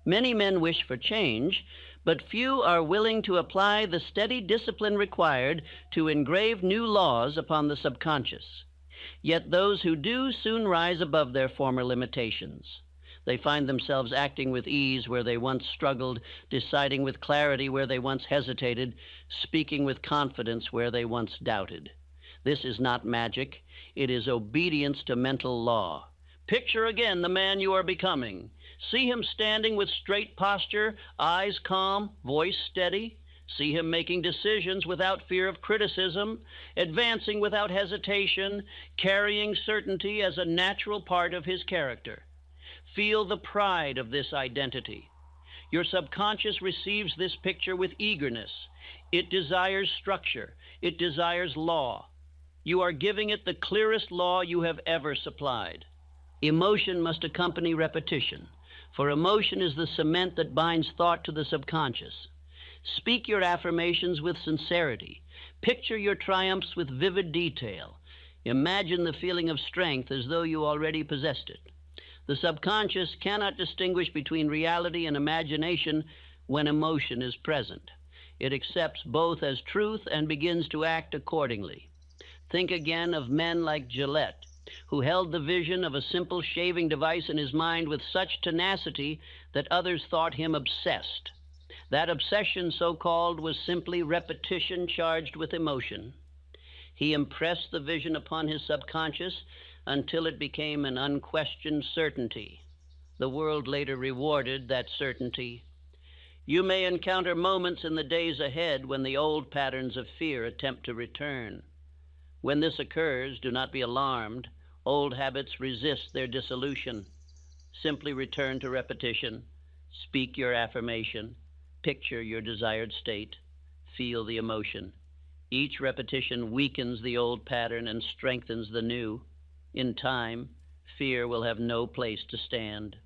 Many men wish for change, but few are willing to apply the steady discipline required to engrave new laws upon the subconscious. Yet those who do soon rise above their former limitations. They find themselves acting with ease where they once struggled, deciding with clarity where they once hesitated, speaking with confidence where they once doubted. This is not magic. It is obedience to mental law. Picture again the man you are becoming. See him standing with straight posture, eyes calm, voice steady. See him making decisions without fear of criticism, advancing without hesitation, carrying certainty as a natural part of his character. Feel the pride of this identity. Your subconscious receives this picture with eagerness. It desires structure. It desires law. You are giving it the clearest law you have ever supplied. Emotion must accompany repetition, for emotion is the cement that binds thought to the subconscious. Speak your affirmations with sincerity. Picture your triumphs with vivid detail. Imagine the feeling of strength as though you already possessed it. The subconscious cannot distinguish between reality and imagination when emotion is present. It accepts both as truth and begins to act accordingly. Think again of men like Gillette, who held the vision of a simple shaving device in his mind with such tenacity that others thought him obsessed. That obsession, so-called, was simply repetition charged with emotion. He impressed the vision upon his subconscious until it became an unquestioned certainty. The world later rewarded that certainty. You may encounter moments in the days ahead when the old patterns of fear attempt to return. When this occurs, do not be alarmed. Old habits resist their dissolution. Simply return to repetition. Speak your affirmation. Picture your desired state. Feel the emotion. Each repetition weakens the old pattern and strengthens the new. In time, fear will have no place to stand.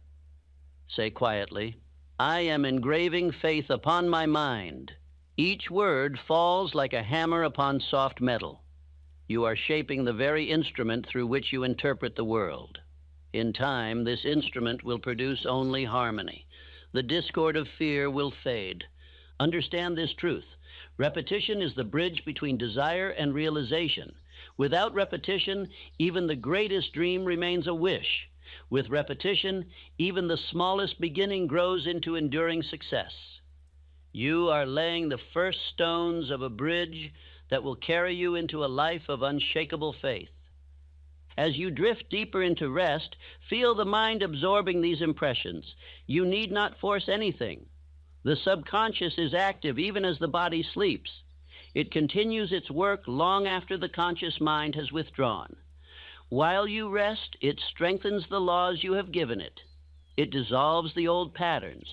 Say quietly, I am engraving faith upon my mind. Each word falls like a hammer upon soft metal. You are shaping the very instrument through which you interpret the world. In time, this instrument will produce only harmony. The discord of fear will fade. Understand this truth. Repetition is the bridge between desire and realization. Without repetition, even the greatest dream remains a wish. With repetition, even the smallest beginning grows into enduring success. You are laying the first stones of a bridge that will carry you into a life of unshakable faith. As you drift deeper into rest, feel the mind absorbing these impressions. You need not force anything. The subconscious is active even as the body sleeps. It continues its work long after the conscious mind has withdrawn. While you rest, it strengthens the laws you have given it. It dissolves the old patterns.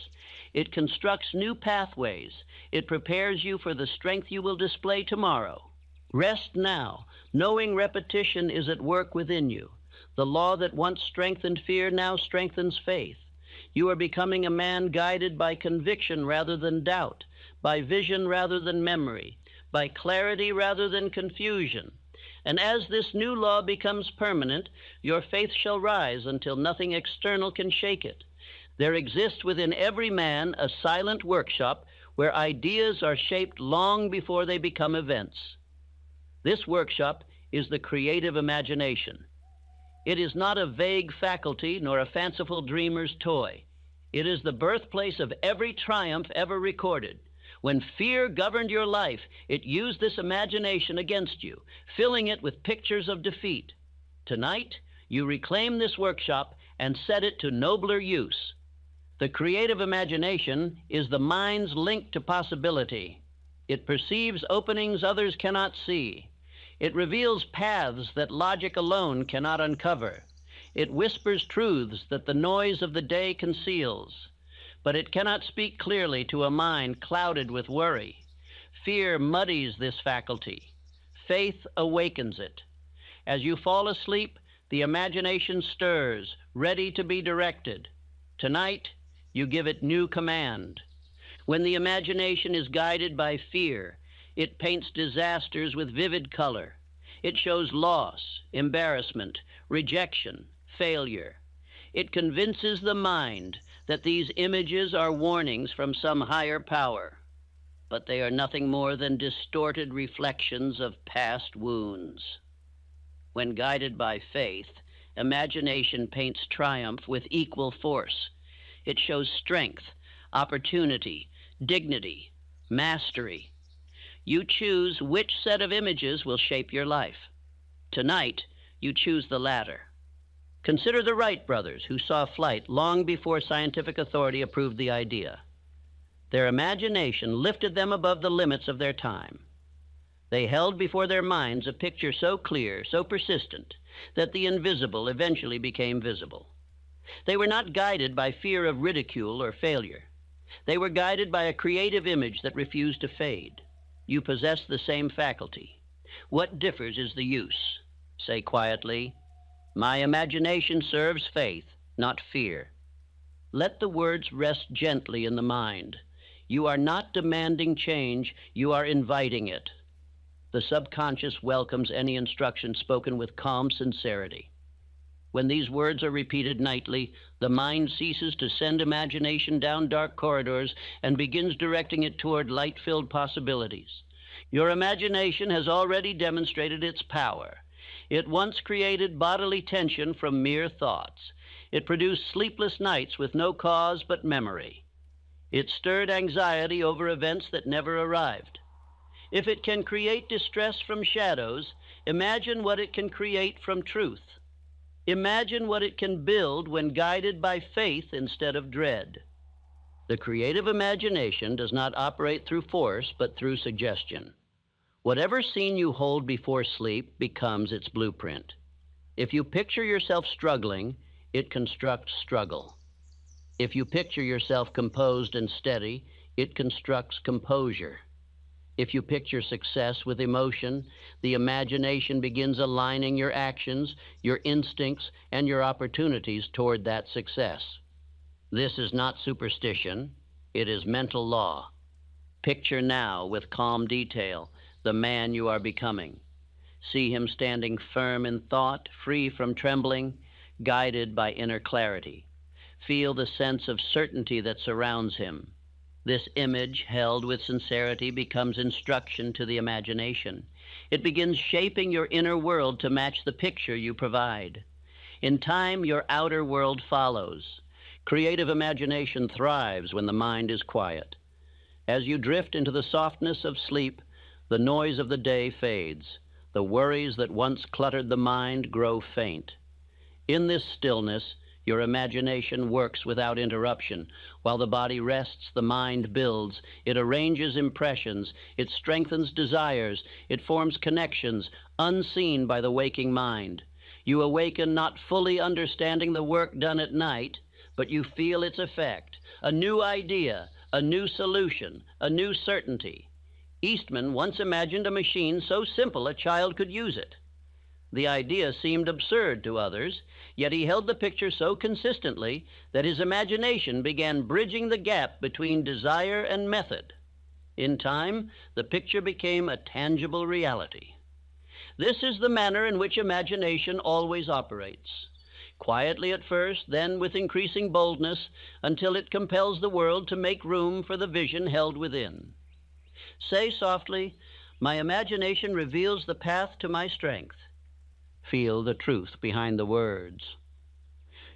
It constructs new pathways. It prepares you for the strength you will display tomorrow. Rest now, knowing repetition is at work within you. The law that once strengthened fear now strengthens faith. You are becoming a man guided by conviction rather than doubt, by vision rather than memory, by clarity rather than confusion. And as this new law becomes permanent, your faith shall rise until nothing external can shake it. There exists within every man a silent workshop where ideas are shaped long before they become events. This workshop is the creative imagination. It is not a vague faculty nor a fanciful dreamer's toy. It is the birthplace of every triumph ever recorded. When fear governed your life, it used this imagination against you, filling it with pictures of defeat. Tonight, you reclaim this workshop and set it to nobler use. The creative imagination is the mind's link to possibility. It perceives openings others cannot see. It reveals paths that logic alone cannot uncover. It whispers truths that the noise of the day conceals. But it cannot speak clearly to a mind clouded with worry. Fear muddies this faculty. Faith awakens it. As you fall asleep, the imagination stirs, ready to be directed. Tonight, you give it new command. When the imagination is guided by fear, it paints disasters with vivid color. It shows loss, embarrassment, rejection, failure. It convinces the mind that these images are warnings from some higher power, but they are nothing more than distorted reflections of past wounds. When guided by faith, imagination paints triumph with equal force. It shows strength, opportunity, dignity, mastery. You choose which set of images will shape your life. Tonight, you choose the latter. Consider the Wright brothers, who saw flight long before scientific authority approved the idea. Their imagination lifted them above the limits of their time. They held before their minds a picture so clear, so persistent, that the invisible eventually became visible. They were not guided by fear of ridicule or failure. They were guided by a creative image that refused to fade. You possess the same faculty. What differs is the use. Say quietly, "My imagination serves faith, not fear." Let the words rest gently in the mind. You are not demanding change, you are inviting it. The subconscious welcomes any instruction spoken with calm sincerity. When these words are repeated nightly, the mind ceases to send imagination down dark corridors and begins directing it toward light-filled possibilities. Your imagination has already demonstrated its power. It once created bodily tension from mere thoughts. It produced sleepless nights with no cause but memory. It stirred anxiety over events that never arrived. If it can create distress from shadows, imagine what it can create from truth. Imagine what it can build when guided by faith instead of dread. The creative imagination does not operate through force, but through suggestion. Whatever scene you hold before sleep becomes its blueprint. If you picture yourself struggling, it constructs struggle. If you picture yourself composed and steady, it constructs composure. If you picture success with emotion, the imagination begins aligning your actions, your instincts, and your opportunities toward that success. This is not superstition, it is mental law. Picture now, with calm detail, the man you are becoming. See him standing firm in thought, free from trembling, guided by inner clarity. Feel the sense of certainty that surrounds him. This image, held with sincerity, becomes instruction to the imagination. It begins shaping your inner world to match the picture you provide. In time, your outer world follows. Creative imagination thrives when the mind is quiet. As you drift into the softness of sleep, the noise of the day fades. The worries that once cluttered the mind grow faint. In this stillness, your imagination works without interruption. While the body rests, the mind builds. It arranges impressions. It strengthens desires. It forms connections unseen by the waking mind. You awaken not fully understanding the work done at night, but you feel its effect. A new idea, a new solution, a new certainty. Eastman once imagined a machine so simple a child could use it. The idea seemed absurd to others, yet he held the picture so consistently that his imagination began bridging the gap between desire and method. In time, the picture became a tangible reality. This is the manner in which imagination always operates. Quietly at first, then with increasing boldness, until it compels the world to make room for the vision held within. Say softly, "My imagination reveals the path to my strength." Feel the truth behind the words.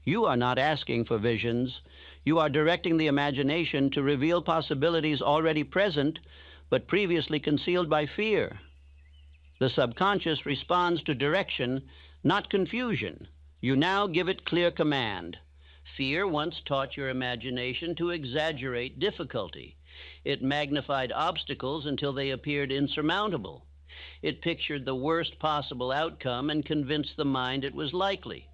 You are not asking for visions. You are directing the imagination to reveal possibilities already present, but previously concealed by fear. The subconscious responds to direction, not confusion. You now give it clear command. Fear once taught your imagination to exaggerate difficulty. It magnified obstacles until they appeared insurmountable. It pictured the worst possible outcome and convinced the mind it was likely.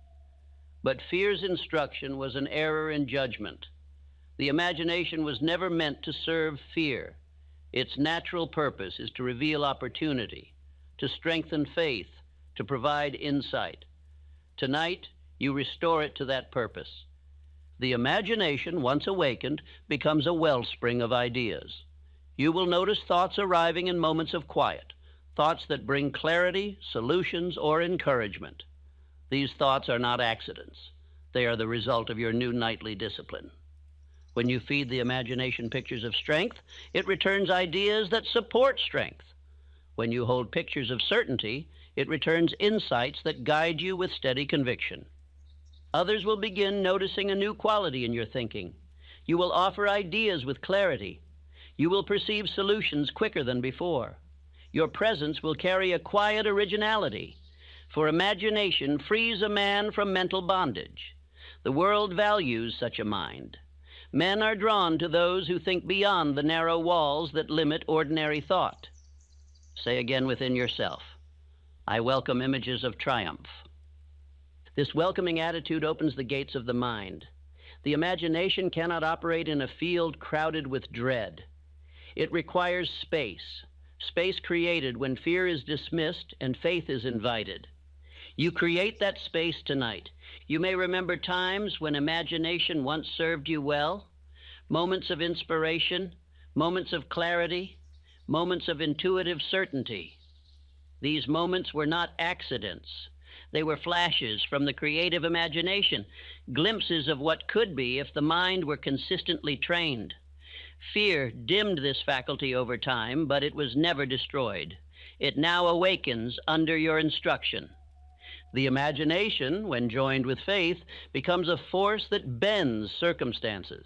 But fear's instruction was an error in judgment. The imagination was never meant to serve fear. Its natural purpose is to reveal opportunity, to strengthen faith, to provide insight. Tonight, you restore it to that purpose. The imagination, once awakened, becomes a wellspring of ideas. You will notice thoughts arriving in moments of quiet, thoughts that bring clarity, solutions, or encouragement. These thoughts are not accidents. They are the result of your new nightly discipline. When you feed the imagination pictures of strength, it returns ideas that support strength. When you hold pictures of certainty, it returns insights that guide you with steady conviction. Others will begin noticing a new quality in your thinking. You will offer ideas with clarity. You will perceive solutions quicker than before. Your presence will carry a quiet originality, for imagination frees a man from mental bondage. The world values such a mind. Men are drawn to those who think beyond the narrow walls that limit ordinary thought. Say again within yourself, "I welcome images of triumph." This welcoming attitude opens the gates of the mind. The imagination cannot operate in a field crowded with dread. It requires space, space created when fear is dismissed and faith is invited. You create that space tonight. You may remember times when imagination once served you well, moments of inspiration, moments of clarity, moments of intuitive certainty. These moments were not accidents. They were flashes from the creative imagination, glimpses of what could be if the mind were consistently trained. Fear dimmed this faculty over time, but it was never destroyed. It now awakens under your instruction. The imagination, when joined with faith, becomes a force that bends circumstances.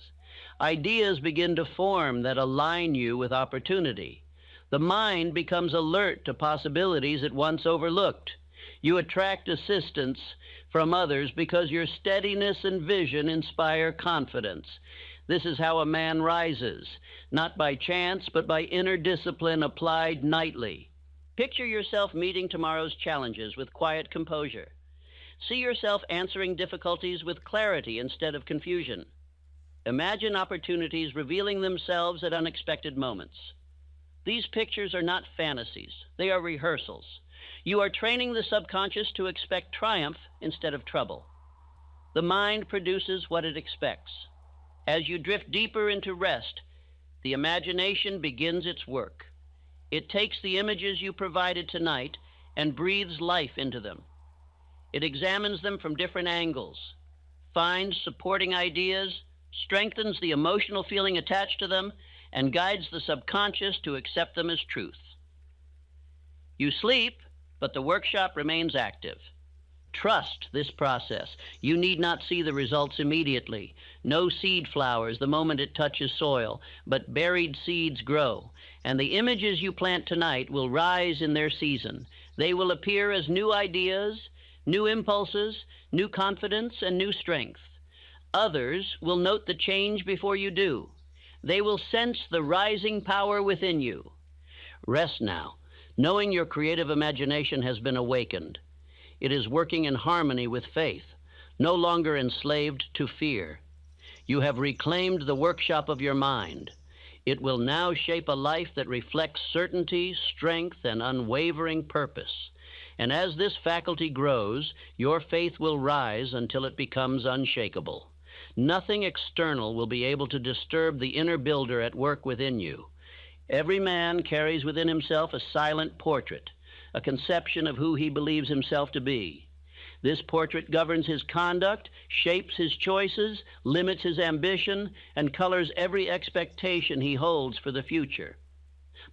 Ideas begin to form that align you with opportunity. The mind becomes alert to possibilities it once overlooked. You attract assistance from others because your steadiness and vision inspire confidence. This is how a man rises, not by chance, but by inner discipline applied nightly. Picture yourself meeting tomorrow's challenges with quiet composure. See yourself answering difficulties with clarity instead of confusion. Imagine opportunities revealing themselves at unexpected moments. These pictures are not fantasies. They are rehearsals. You are training the subconscious to expect triumph instead of trouble. The mind produces what it expects. As you drift deeper into rest, the imagination begins its work. It takes the images you provided tonight and breathes life into them. It examines them from different angles, finds supporting ideas, strengthens the emotional feeling attached to them, and guides the subconscious to accept them as truth. You sleep, but the workshop remains active. Trust this process. You need not see the results immediately. No seed flowers the moment it touches soil, but buried seeds grow, and the images you plant tonight will rise in their season. They will appear as new ideas, new impulses, new confidence, and new strength. Others will note the change before you do. They will sense the rising power within you. Rest now, knowing your creative imagination has been awakened. It is working in harmony with faith, no longer enslaved to fear. You have reclaimed the workshop of your mind. It will now shape a life that reflects certainty, strength, and unwavering purpose. And as this faculty grows, your faith will rise until it becomes unshakable. Nothing external will be able to disturb the inner builder at work within you. Every man carries within himself a silent portrait, a conception of who he believes himself to be. This portrait governs his conduct, shapes his choices, limits his ambition, and colors every expectation he holds for the future.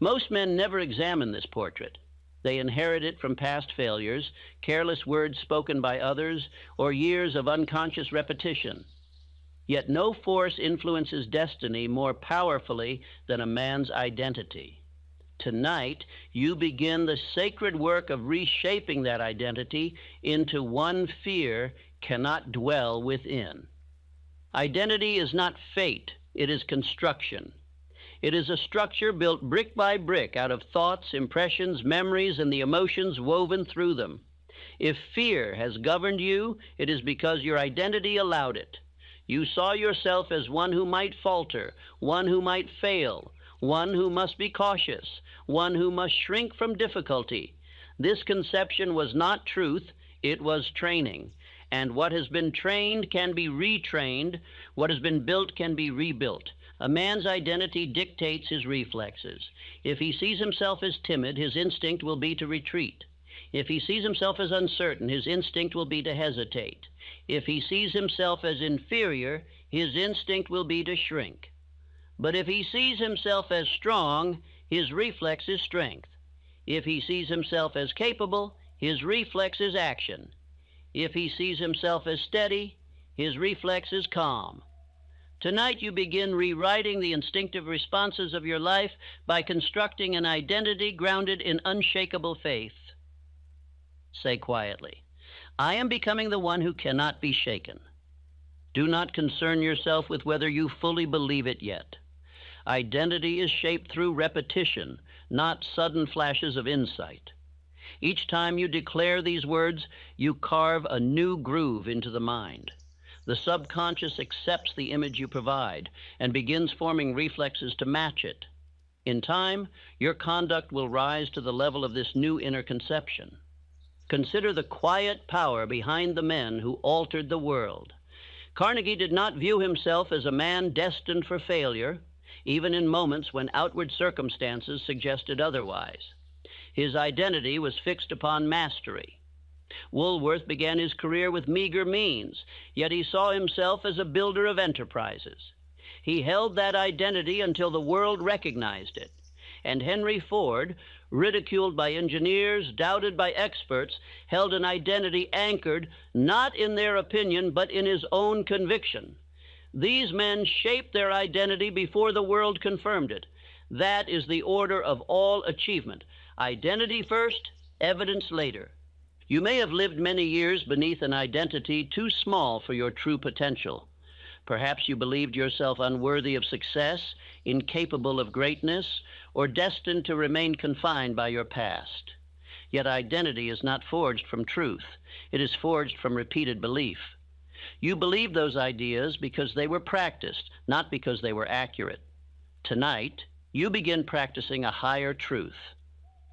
Most men never examine this portrait. They inherit it from past failures, careless words spoken by others, or years of unconscious repetition. Yet no force influences destiny more powerfully than a man's identity. Tonight, you begin the sacred work of reshaping that identity into one fear cannot dwell within. Identity is not fate, it is construction. It is a structure built brick by brick out of thoughts, impressions, memories, and the emotions woven through them. If fear has governed you, it is because your identity allowed it. You saw yourself as one who might falter, one who might fail, one who must be cautious, one who must shrink from difficulty. This conception was not truth, it was training. And what has been trained can be retrained, what has been built can be rebuilt. A man's identity dictates his reflexes. If he sees himself as timid, his instinct will be to retreat. If he sees himself as uncertain, his instinct will be to hesitate. If he sees himself as inferior, his instinct will be to shrink. But if he sees himself as strong, his reflex is strength. If he sees himself as capable, his reflex is action. If he sees himself as steady, his reflex is calm. Tonight you begin rewriting the instinctive responses of your life by constructing an identity grounded in unshakable faith. Say quietly, I am becoming the one who cannot be shaken. Do not concern yourself with whether you fully believe it yet. Identity is shaped through repetition, not sudden flashes of insight. Each time you declare these words, you carve a new groove into the mind. The subconscious accepts the image you provide and begins forming reflexes to match it. In time, your conduct will rise to the level of this new inner conception. Consider the quiet power behind the men who altered the world. Carnegie did not view himself as a man destined for failure, even in moments when outward circumstances suggested otherwise. His identity was fixed upon mastery. Woolworth began his career with meager means, yet he saw himself as a builder of enterprises. He held that identity until the world recognized it. And Henry Ford, ridiculed by engineers, doubted by experts, held an identity anchored not in their opinion but in his own conviction. These men shaped their identity before the world confirmed it. That is the order of all achievement. Identity first, evidence later. You may have lived many years beneath an identity too small for your true potential. Perhaps you believed yourself unworthy of success, incapable of greatness, or destined to remain confined by your past. Yet identity is not forged from truth. It is forged from repeated belief. You believed those ideas because they were practiced, not because they were accurate. Tonight, you begin practicing a higher truth.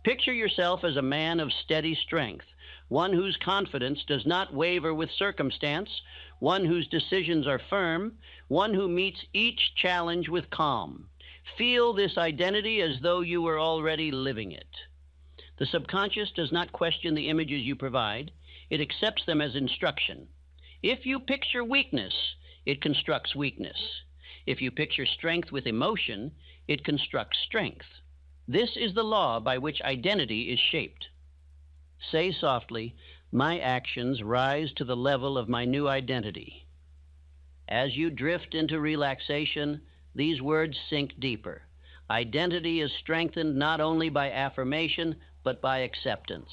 Picture yourself as a man of steady strength, one whose confidence does not waver with circumstance, one whose decisions are firm, one who meets each challenge with calm. Feel this identity as though you were already living it. The subconscious does not question the images you provide. It accepts them as instruction. If you picture weakness, it constructs weakness. If you picture strength with emotion, it constructs strength. This is the law by which identity is shaped. Say softly, "My actions rise to the level of my new identity." As you drift into relaxation, these words sink deeper. Identity is strengthened not only by affirmation, but by acceptance.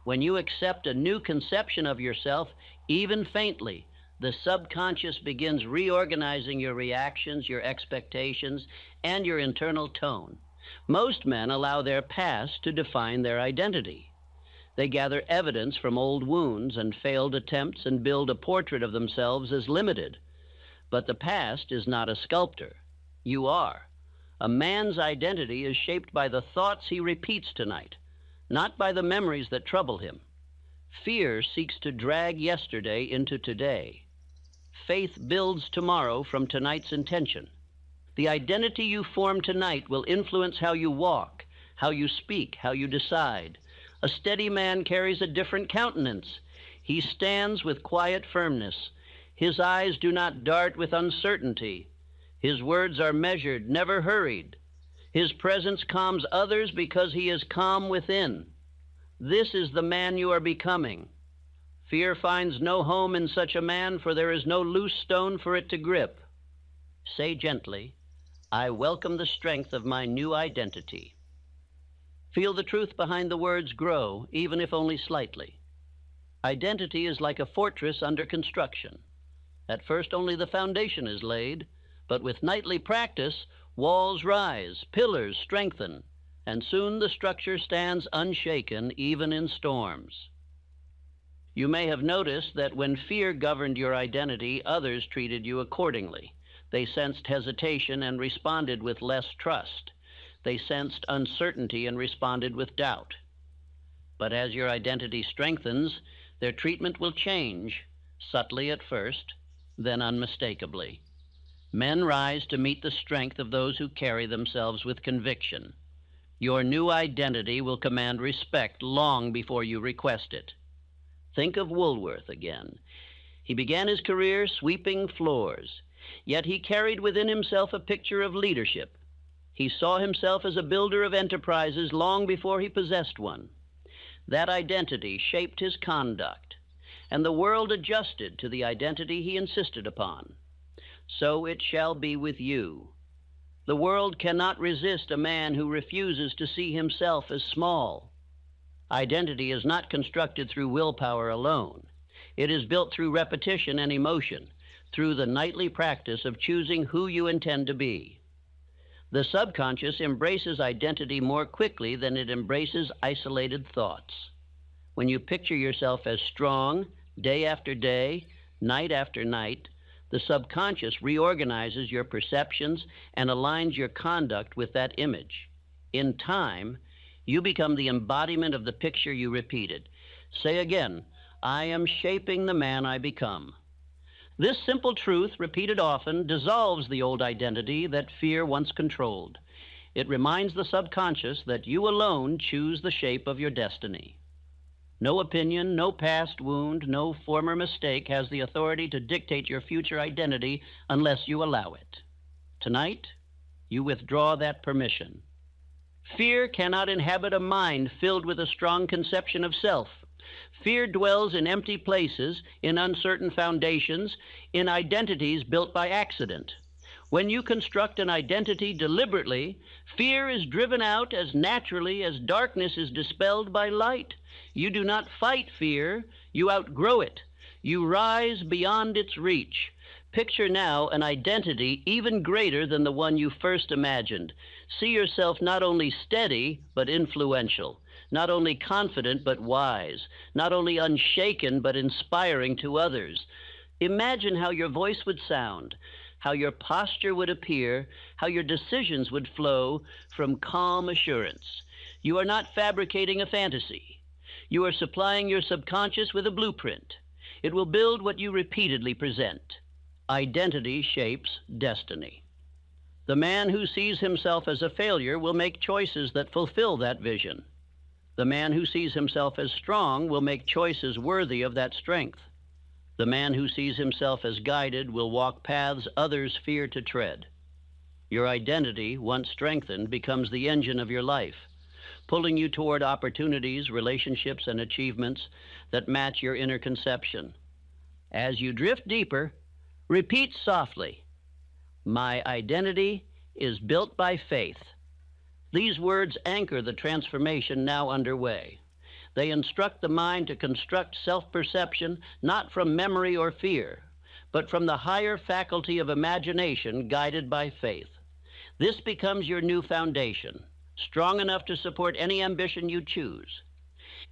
When you accept a new conception of yourself, even faintly, the subconscious begins reorganizing your reactions, your expectations, and your internal tone. Most men allow their past to define their identity. They gather evidence from old wounds and failed attempts and build a portrait of themselves as limited. But the past is not a sculptor. You are. A man's identity is shaped by the thoughts he repeats tonight, not by the memories that trouble him. Fear seeks to drag yesterday into today. Faith builds tomorrow from tonight's intention. The identity you form tonight will influence how you walk, how you speak, how you decide. A steady man carries a different countenance. He stands with quiet firmness. His eyes do not dart with uncertainty. His words are measured, never hurried. His presence calms others because he is calm within. This is the man you are becoming. Fear finds no home in such a man, for there is no loose stone for it to grip. Say gently, "I welcome the strength of my new identity." Feel the truth behind the words grow, even if only slightly. Identity is like a fortress under construction. At first only the foundation is laid, but with nightly practice, walls rise, pillars strengthen, and soon the structure stands unshaken even in storms. You may have noticed that when fear governed your identity, others treated you accordingly. They sensed hesitation and responded with less trust. They sensed uncertainty and responded with doubt. But as your identity strengthens, their treatment will change, subtly at first, then unmistakably. Men rise to meet the strength of those who carry themselves with conviction. Your new identity will command respect long before you request it. Think of Woolworth again. He began his career sweeping floors, yet he carried within himself a picture of leadership. He saw himself as a builder of enterprises long before he possessed one. That identity shaped his conduct, and the world adjusted to the identity he insisted upon. So it shall be with you. The world cannot resist a man who refuses to see himself as small. Identity is not constructed through willpower alone. It is built through repetition and emotion, through the nightly practice of choosing who you intend to be. The subconscious embraces identity more quickly than it embraces isolated thoughts. When you picture yourself as strong, day after day, night after night, The subconscious reorganizes your perceptions and aligns your conduct with that image. In time, you become the embodiment of the picture you repeated. Say again, I am shaping the man I become. This simple truth, repeated often, dissolves the old identity that fear once controlled. It reminds the subconscious that you alone choose the shape of your destiny. No opinion, no past wound, no former mistake has the authority to dictate your future identity unless you allow it. Tonight, you withdraw that permission. Fear cannot inhabit a mind filled with a strong conception of self. Fear dwells in empty places, in uncertain foundations, in identities built by accident. When you construct an identity deliberately, fear is driven out as naturally as darkness is dispelled by light. You do not fight fear, you outgrow it. You rise beyond its reach. Picture now an identity even greater than the one you first imagined. See yourself not only steady, but influential. Not only confident, but wise. Not only unshaken, but inspiring to others. Imagine how your voice would sound, how your posture would appear, how your decisions would flow from calm assurance. You are not fabricating a fantasy. You are supplying your subconscious with a blueprint. It will build what you repeatedly present. Identity shapes destiny. The man who sees himself as a failure will make choices that fulfill that vision. The man who sees himself as strong will make choices worthy of that strength. The man who sees himself as guided will walk paths others fear to tread. Your identity, once strengthened, becomes the engine of your life, pulling you toward opportunities, relationships, and achievements that match your inner conception. As you drift deeper, repeat softly, my identity is built by faith. These words anchor the transformation now underway. They instruct the mind to construct self-perception not from memory or fear, but from the higher faculty of imagination guided by faith. This becomes your new foundation, strong enough to support any ambition you choose.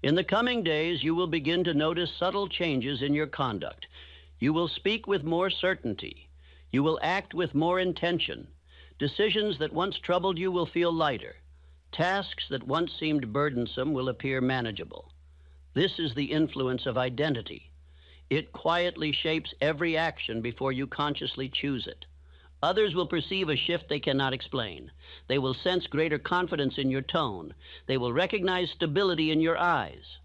In the coming days, you will begin to notice subtle changes in your conduct. You will speak with more certainty. You will act with more intention. Decisions that once troubled you will feel lighter. Tasks that once seemed burdensome will appear manageable. This is the influence of identity. It quietly shapes every action before you consciously choose it. Others will perceive a shift they cannot explain. They will sense greater confidence in your tone. They will recognize stability in your eyes.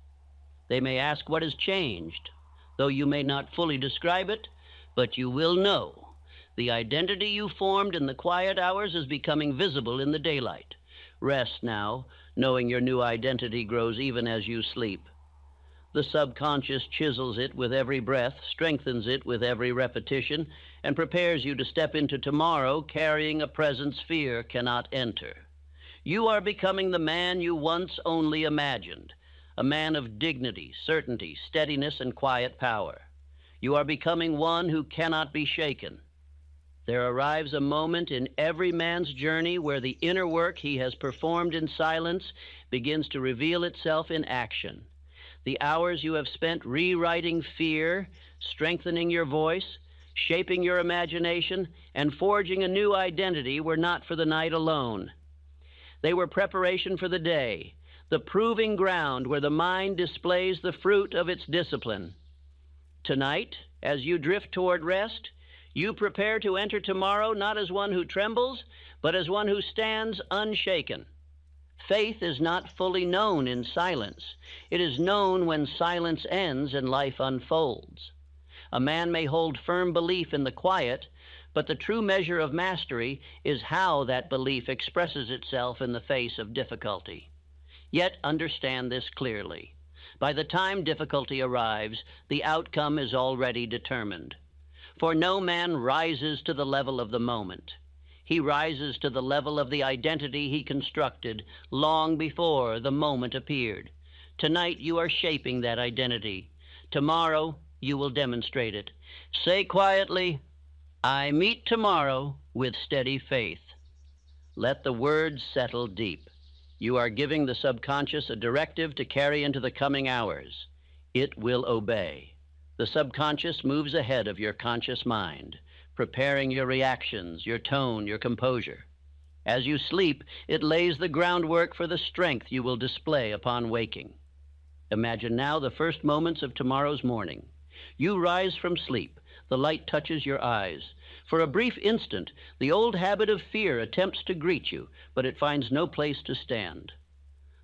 They may ask what has changed, though you may not fully describe it, but you will know. The identity you formed in the quiet hours is becoming visible in the daylight. Rest now, knowing your new identity grows even as you sleep. The subconscious chisels it with every breath, strengthens it with every repetition, and prepares you to step into tomorrow carrying a presence fear cannot enter. You are becoming the man you once only imagined, a man of dignity, certainty, steadiness, and quiet power. You are becoming one who cannot be shaken. There arrives a moment in every man's journey where the inner work he has performed in silence begins to reveal itself in action. The hours you have spent rewriting fear, strengthening your voice, shaping your imagination, and forging a new identity were not for the night alone. They were preparation for the day, the proving ground where the mind displays the fruit of its discipline. Tonight, as you drift toward rest, you prepare to enter tomorrow not as one who trembles, but as one who stands unshaken. Faith is not fully known in silence. It is known when silence ends and life unfolds. A man may hold firm belief in the quiet, but the true measure of mastery is how that belief expresses itself in the face of difficulty. Yet understand this clearly. By the time difficulty arrives, the outcome is already determined. For no man rises to the level of the moment. He rises to the level of the identity he constructed long before the moment appeared. Tonight you are shaping that identity. Tomorrow you will demonstrate it. Say quietly, I meet tomorrow with steady faith. Let the words settle deep. You are giving the subconscious a directive to carry into the coming hours. It will obey. The subconscious moves ahead of your conscious mind. preparing your reactions, your tone, your composure. As you sleep, it lays the groundwork for the strength you will display upon waking. Imagine now the first moments of tomorrow's morning. You rise from sleep. The light touches your eyes. For a brief instant, the old habit of fear attempts to greet you, but it finds no place to stand.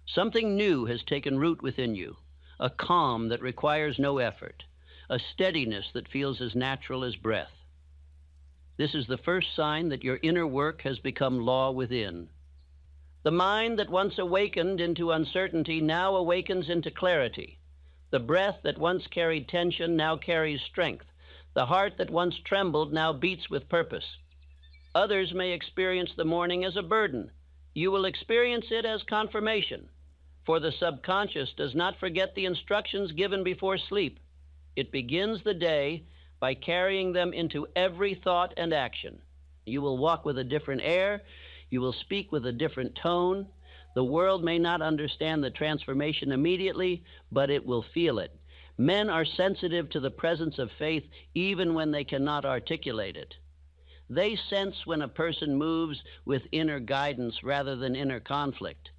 Something new has taken root within you, a calm that requires no effort, a steadiness that feels as natural as breath. This is the first sign that your inner work has become law within. The mind that once awakened into uncertainty now awakens into clarity. The breath that once carried tension now carries strength. The heart that once trembled now beats with purpose. Others may experience the morning as a burden. You will experience it as confirmation, for the subconscious does not forget the instructions given before sleep. It begins the day by carrying them into every thought and action. You will walk with a different air. You will speak with a different tone. The world may not understand the transformation immediately, but it will feel it. Men are sensitive to the presence of faith even when they cannot articulate it. They sense when a person moves with inner guidance rather than inner conflict.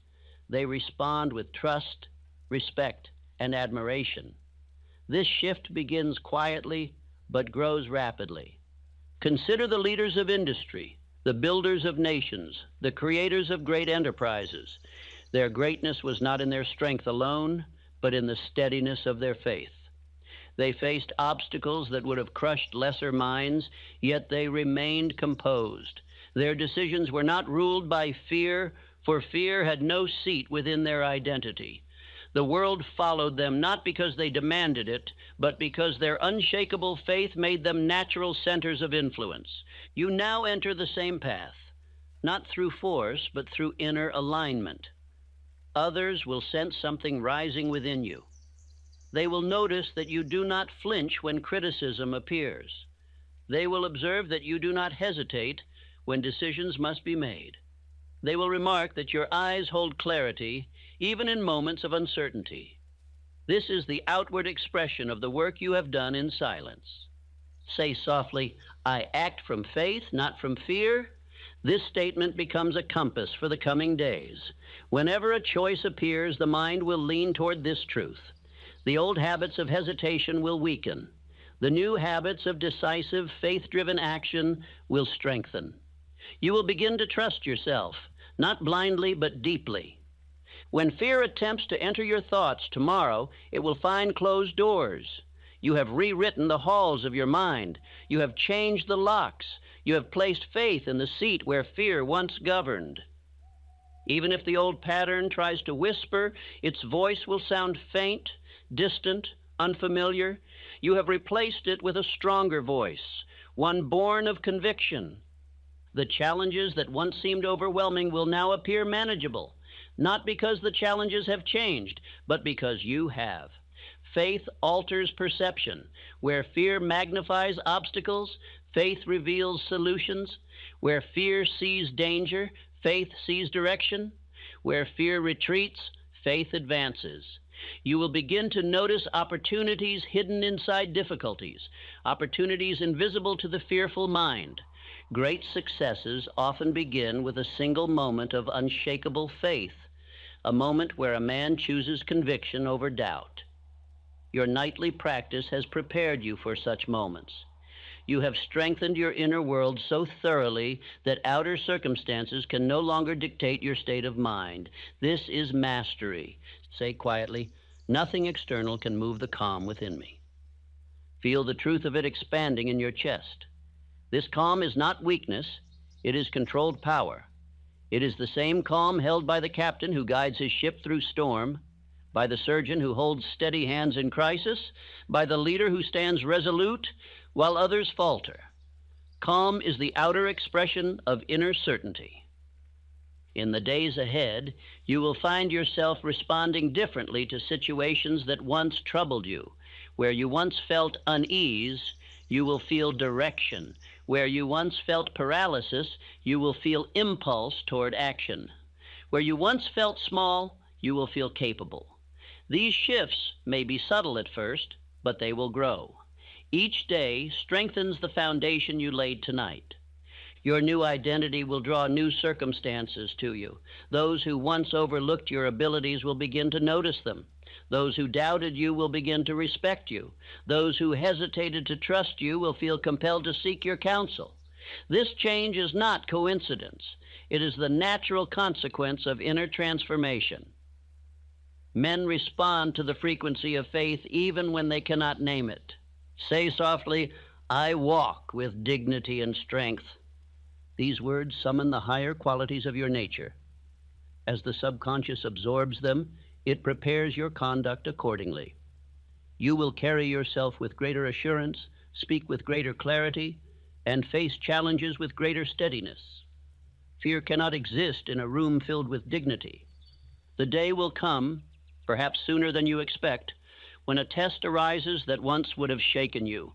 They respond with trust, respect, and admiration. This shift begins quietly but grows rapidly. Consider the leaders of industry, the builders of nations, the creators of great enterprises. Their greatness was not in their strength alone, but in the steadiness of their faith. They faced obstacles that would have crushed lesser minds, yet they remained composed. Their decisions were not ruled by fear, for fear had no seat within their identity. The world followed them not because they demanded it, but because their unshakable faith made them natural centers of influence. You now enter the same path, not through force, but through inner alignment. Others will sense something rising within you. They will notice that you do not flinch when criticism appears. They will observe that you do not hesitate when decisions must be made. They will remark that your eyes hold clarity, even in moments of uncertainty. This is the outward expression of the work you have done in silence. Say softly, "I act from faith, not from fear." This statement becomes a compass for the coming days. Whenever a choice appears, the mind will lean toward this truth. The old habits of hesitation will weaken. The new habits of decisive, faith-driven action will strengthen. You will begin to trust yourself, not blindly but deeply. When fear attempts to enter your thoughts tomorrow, it will find closed doors. You have rewritten the halls of your mind. You have changed the locks. You have placed faith in the seat where fear once governed. Even if the old pattern tries to whisper, its voice will sound faint, distant, unfamiliar. You have replaced it with a stronger voice, one born of conviction. The challenges that once seemed overwhelming will now appear manageable, not because the challenges have changed, but because you have. Faith alters perception. Where fear magnifies obstacles, faith reveals solutions. Where fear sees danger, faith sees direction. Where fear retreats, faith advances. You will begin to notice opportunities hidden inside difficulties, opportunities invisible to the fearful mind. Great successes often begin with a single moment of unshakable faith, a moment where a man chooses conviction over doubt. Your nightly practice has prepared you for such moments. You have strengthened your inner world so thoroughly that outer circumstances can no longer dictate your state of mind. This is mastery. Say quietly, "Nothing external can move the calm within me." Feel the truth of it expanding in your chest. This calm is not weakness, it is controlled power. It is the same calm held by the captain who guides his ship through storm, by the surgeon who holds steady hands in crisis, by the leader who stands resolute while others falter. Calm is the outer expression of inner certainty. In the days ahead, you will find yourself responding differently to situations that once troubled you. Where you once felt unease, you will feel direction. Where you once felt paralysis, you will feel impulse toward action. Where you once felt small, you will feel capable. These shifts may be subtle at first, but they will grow. Each day strengthens the foundation you laid tonight. Your new identity will draw new circumstances to you. Those who once overlooked your abilities will begin to notice them. Those who doubted you will begin to respect you. Those who hesitated to trust you will feel compelled to seek your counsel. This change is not coincidence. It is the natural consequence of inner transformation. Men respond to the frequency of faith even when they cannot name it. Say softly, "I walk with dignity and strength." These words summon the higher qualities of your nature. As the subconscious absorbs them, it prepares your conduct accordingly. You will carry yourself with greater assurance, speak with greater clarity, and face challenges with greater steadiness. Fear cannot exist in a room filled with dignity. The day will come, perhaps sooner than you expect, when a test arises that once would have shaken you,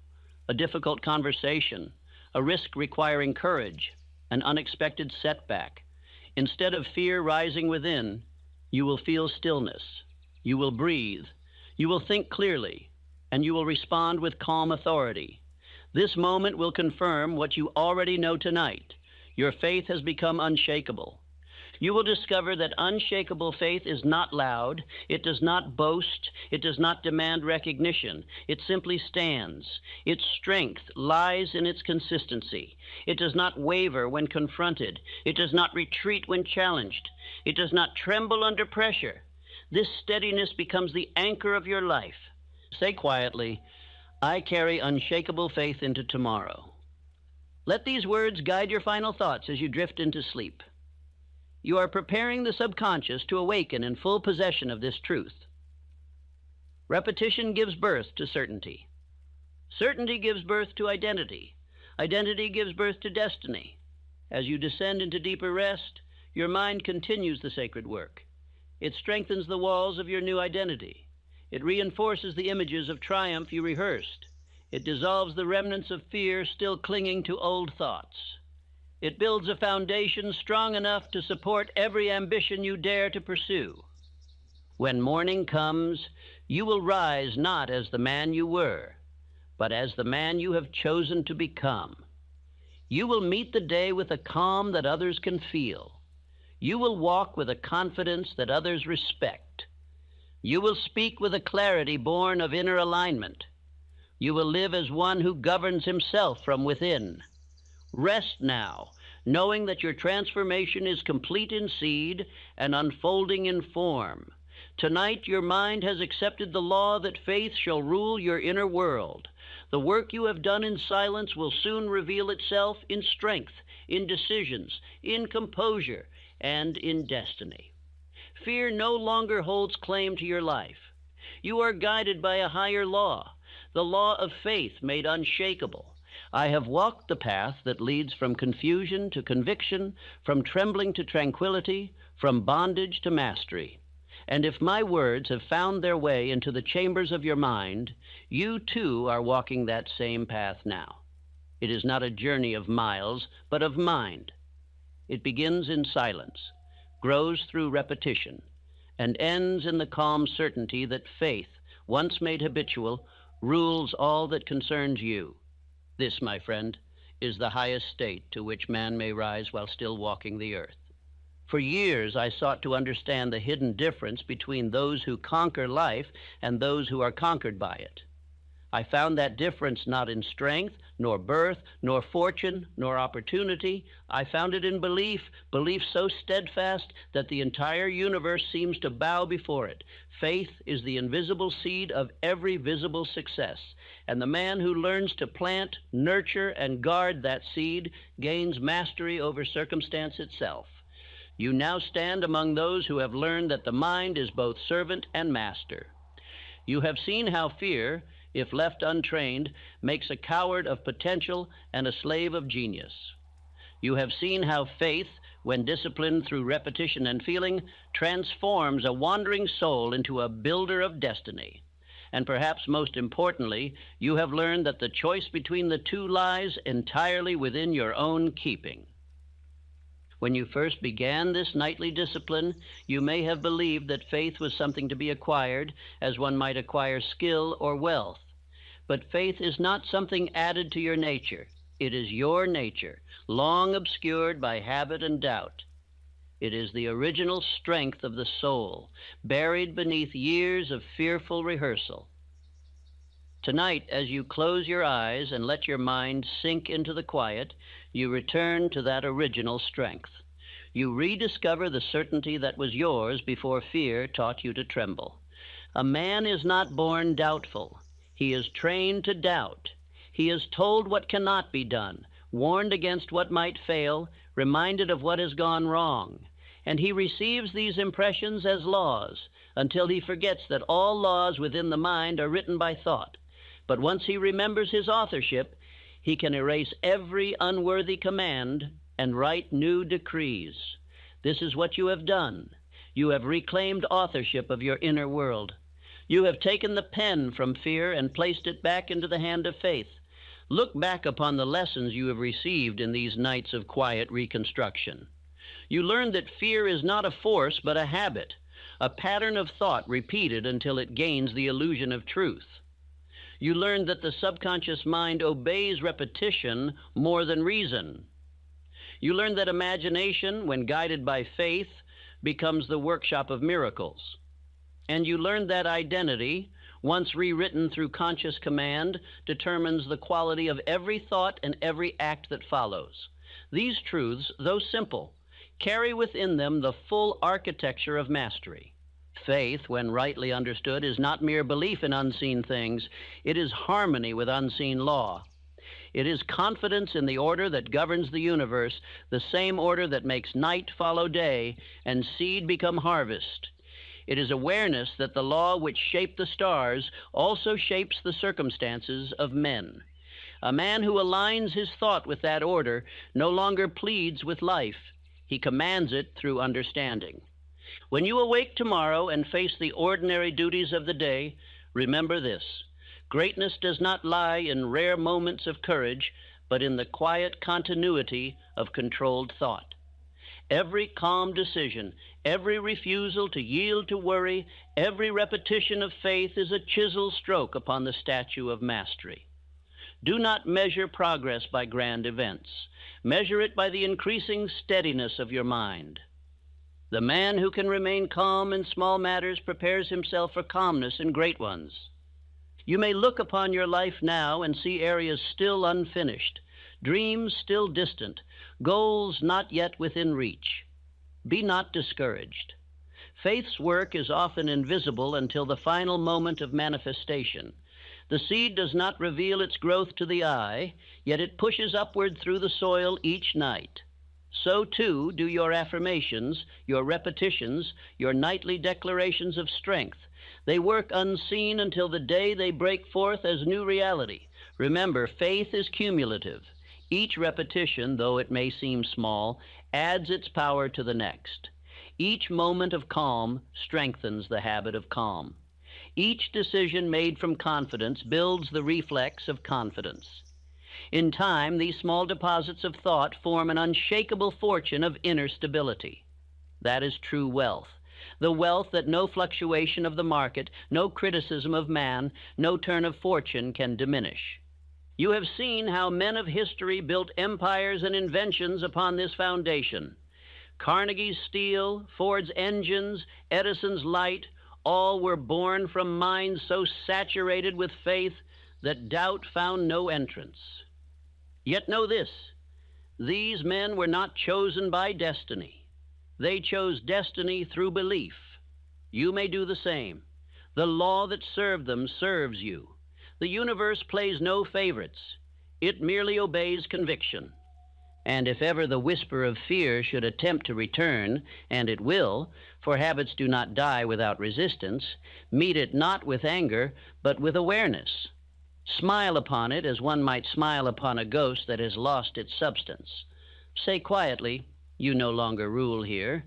a difficult conversation, a risk requiring courage, an unexpected setback. Instead of fear rising within, you will feel stillness. You will breathe. You will think clearly, and you will respond with calm authority. This moment will confirm what you already know tonight. Your faith has become unshakable. You will discover that unshakable faith is not loud, it does not boast, it does not demand recognition, it simply stands. Its strength lies in its consistency. It does not waver when confronted, it does not retreat when challenged, it does not tremble under pressure. This steadiness becomes the anchor of your life. Say quietly, "I carry unshakable faith into tomorrow." Let these words guide your final thoughts as you drift into sleep. You are preparing the subconscious to awaken in full possession of this truth. Repetition gives birth to certainty. Certainty gives birth to identity. Identity gives birth to destiny. As you descend into deeper rest, your mind continues the sacred work. It strengthens the walls of your new identity. It reinforces the images of triumph you rehearsed. It dissolves the remnants of fear still clinging to old thoughts. It builds a foundation strong enough to support every ambition you dare to pursue. When morning comes, you will rise not as the man you were, but as the man you have chosen to become. You will meet the day with a calm that others can feel. You will walk with a confidence that others respect. You will speak with a clarity born of inner alignment. You will live as one who governs himself from within. Rest now, knowing that your transformation is complete in seed and unfolding in form. Tonight your mind has accepted the law that faith shall rule your inner world. The work you have done in silence will soon reveal itself in strength, in decisions, in composure, and in destiny. Fear no longer holds claim to your life. You are guided by a higher law, the law of faith made unshakable. I have walked the path that leads from confusion to conviction, from trembling to tranquility, from bondage to mastery. And if my words have found their way into the chambers of your mind, you too are walking that same path now. It is not a journey of miles, but of mind. It begins in silence, grows through repetition, and ends in the calm certainty that faith, once made habitual, rules all that concerns you. This, my friend, is the highest state to which man may rise while still walking the earth. For years I sought to understand the hidden difference between those who conquer life and those who are conquered by it. I found that difference not in strength, nor birth, nor fortune, nor opportunity. I found it in belief, belief so steadfast that the entire universe seems to bow before it. Faith is the invisible seed of every visible success, and the man who learns to plant, nurture, and guard that seed gains mastery over circumstance itself. You now stand among those who have learned that the mind is both servant and master. You have seen how fear, if left untrained, makes a coward of potential and a slave of genius. You have seen how faith, when disciplined through repetition and feeling, transforms a wandering soul into a builder of destiny. And perhaps most importantly, you have learned that the choice between the two lies entirely within your own keeping. When you first began this nightly discipline, you may have believed that faith was something to be acquired, as one might acquire skill or wealth. But faith is not something added to your nature. It is your nature, long obscured by habit and doubt. It is the original strength of the soul, buried beneath years of fearful rehearsal. Tonight, as you close your eyes and let your mind sink into the quiet, you return to that original strength. You rediscover the certainty that was yours before fear taught you to tremble. A man is not born doubtful. He is trained to doubt. He is told what cannot be done, warned against what might fail, reminded of what has gone wrong. And he receives these impressions as laws until he forgets that all laws within the mind are written by thought. But once he remembers his authorship, he can erase every unworthy command and write new decrees. This is what you have done. You have reclaimed authorship of your inner world. You have taken the pen from fear and placed it back into the hand of faith. Look back upon the lessons you have received in these nights of quiet reconstruction. You learned that fear is not a force but a habit, a pattern of thought repeated until it gains the illusion of truth. You learned that the subconscious mind obeys repetition more than reason. You learned that imagination, when guided by faith, becomes the workshop of miracles. And you learned that identity, once rewritten through conscious command, determines the quality of every thought and every act that follows. These truths, though simple, carry within them the full architecture of mastery. Faith, when rightly understood, is not mere belief in unseen things. It is harmony with unseen law. It is confidence in the order that governs the universe, the same order that makes night follow day and seed become harvest. It is awareness that the law which shaped the stars also shapes the circumstances of men. A man who aligns his thought with that order no longer pleads with life. He commands it through understanding. When you awake tomorrow and face the ordinary duties of the day, remember this: greatness does not lie in rare moments of courage, but in the quiet continuity of controlled thought. Every calm decision, every refusal to yield to worry, every repetition of faith is a chisel stroke upon the statue of mastery. Do not measure progress by grand events. Measure it by the increasing steadiness of your mind. The man who can remain calm in small matters prepares himself for calmness in great ones. You may look upon your life now and see areas still unfinished, dreams still distant, goals not yet within reach. Be not discouraged. Faith's work is often invisible until the final moment of manifestation. The seed does not reveal its growth to the eye, yet it pushes upward through the soil each night. So too do your affirmations, your repetitions, your nightly declarations of strength. They work unseen until the day they break forth as new reality. Remember, faith is cumulative. Each repetition, though it may seem small, adds its power to the next. Each moment of calm strengthens the habit of calm. Each decision made from confidence builds the reflex of confidence. In time, these small deposits of thought form an unshakable fortune of inner stability. That is true wealth. The wealth that no fluctuation of the market, no criticism of man, no turn of fortune can diminish. You have seen how men of history built empires and inventions upon this foundation. Carnegie's steel, Ford's engines, Edison's light, all were born from minds so saturated with faith that doubt found no entrance. Yet know this: these men were not chosen by destiny. They chose destiny through belief. You may do the same. The law that served them serves you. The universe plays no favorites. It merely obeys conviction. And if ever the whisper of fear should attempt to return, and it will, for habits do not die without resistance, meet it not with anger, but with awareness. Smile upon it as one might smile upon a ghost that has lost its substance. Say quietly, "You no longer rule here."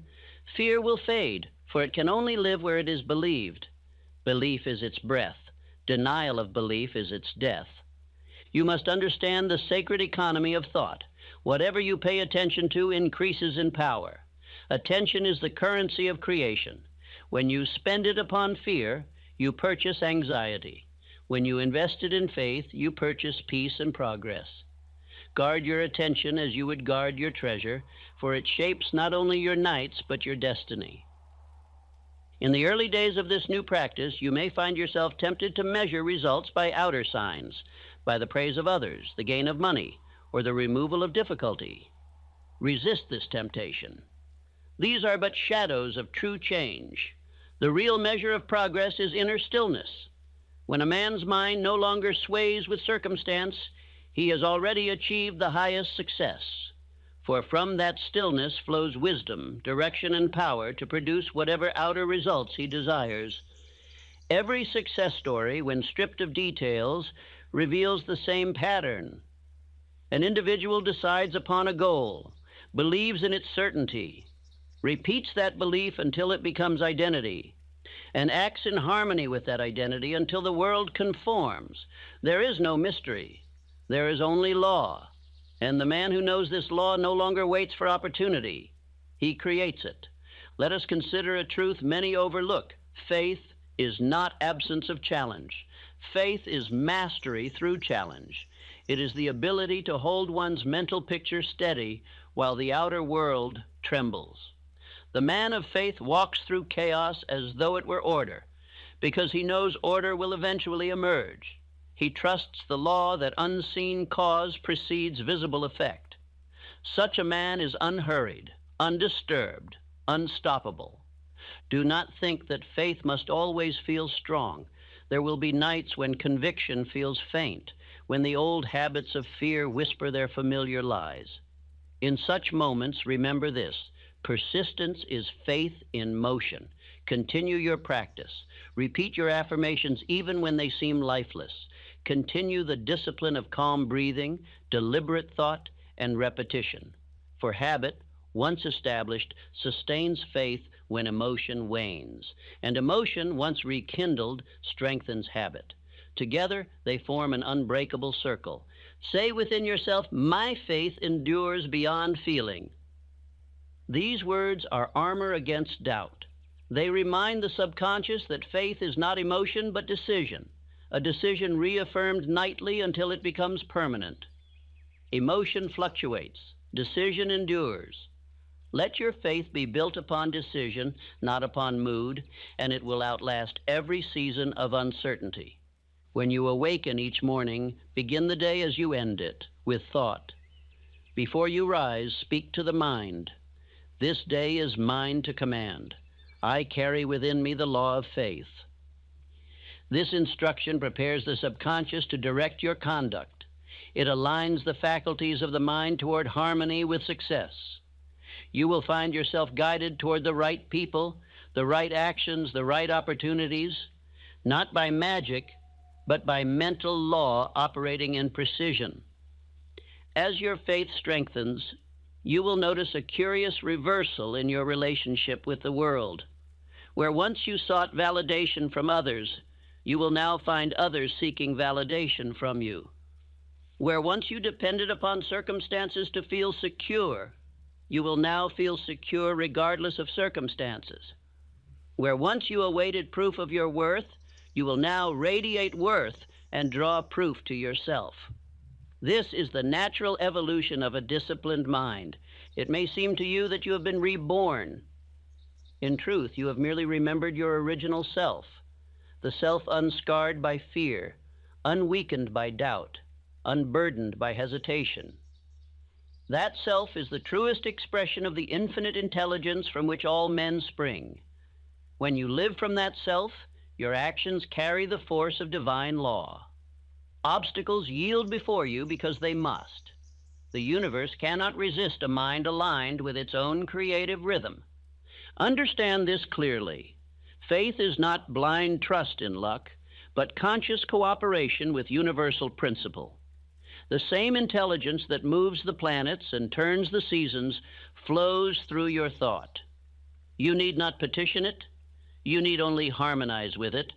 Fear will fade, for it can only live where it is believed. Belief is its breath. Denial of belief is its death. You must understand the sacred economy of thought. Whatever you pay attention to increases in power. Attention is the currency of creation. When you spend it upon fear, you purchase anxiety. When you invested in faith, you purchased peace and progress. Guard your attention as you would guard your treasure, for it shapes not only your nights, but your destiny. In the early days of this new practice, you may find yourself tempted to measure results by outer signs, by the praise of others, the gain of money, or the removal of difficulty. Resist this temptation. These are but shadows of true change. The real measure of progress is inner stillness. When a man's mind no longer sways with circumstance, he has already achieved the highest success. For from that stillness flows wisdom, direction, and power to produce whatever outer results he desires. Every success story, when stripped of details, reveals the same pattern. An individual decides upon a goal, believes in its certainty, repeats that belief until it becomes identity, and acts in harmony with that identity until the world conforms. There is no mystery. There is only law. And the man who knows this law no longer waits for opportunity. He creates it. Let us consider a truth many overlook. Faith is not absence of challenge. Faith is mastery through challenge. It is the ability to hold one's mental picture steady while the outer world trembles. The man of faith walks through chaos as though it were order, because he knows order will eventually emerge. He trusts the law that unseen cause precedes visible effect. Such a man is unhurried, undisturbed, unstoppable. Do not think that faith must always feel strong. There will be nights when conviction feels faint, when the old habits of fear whisper their familiar lies. In such moments, remember this: persistence is faith in motion. Continue your practice. Repeat your affirmations even when they seem lifeless. Continue the discipline of calm breathing, deliberate thought, and repetition. For habit, once established, sustains faith when emotion wanes, and emotion, once rekindled, strengthens habit. Together, they form an unbreakable circle. Say within yourself, "My faith endures beyond feeling." These words are armor against doubt. They remind the subconscious that faith is not emotion but decision, a decision reaffirmed nightly until it becomes permanent. Emotion fluctuates, decision endures. Let your faith be built upon decision, not upon mood, and it will outlast every season of uncertainty. When you awaken each morning, begin the day as you end it, with thought. Before you rise, speak to the mind. This day is mine to command. I carry within me the law of faith. This instruction prepares the subconscious to direct your conduct. It aligns the faculties of the mind toward harmony with success. You will find yourself guided toward the right people, the right actions, the right opportunities, not by magic, but by mental law operating in precision. As your faith strengthens, you will notice a curious reversal in your relationship with the world. Where once you sought validation from others, you will now find others seeking validation from you. Where once you depended upon circumstances to feel secure, you will now feel secure regardless of circumstances. Where once you awaited proof of your worth, you will now radiate worth and draw proof to yourself. This is the natural evolution of a disciplined mind. It may seem to you that you have been reborn. In truth, you have merely remembered your original self, the self unscarred by fear, unweakened by doubt, unburdened by hesitation. That self is the truest expression of the infinite intelligence from which all men spring. When you live from that self, your actions carry the force of divine law. Obstacles yield before you because they must. The universe cannot resist a mind aligned with its own creative rhythm. Understand this clearly. Faith is not blind trust in luck, but conscious cooperation with universal principle. The same intelligence that moves the planets and turns the seasons flows through your thought. You need not petition it. You need only harmonize with it.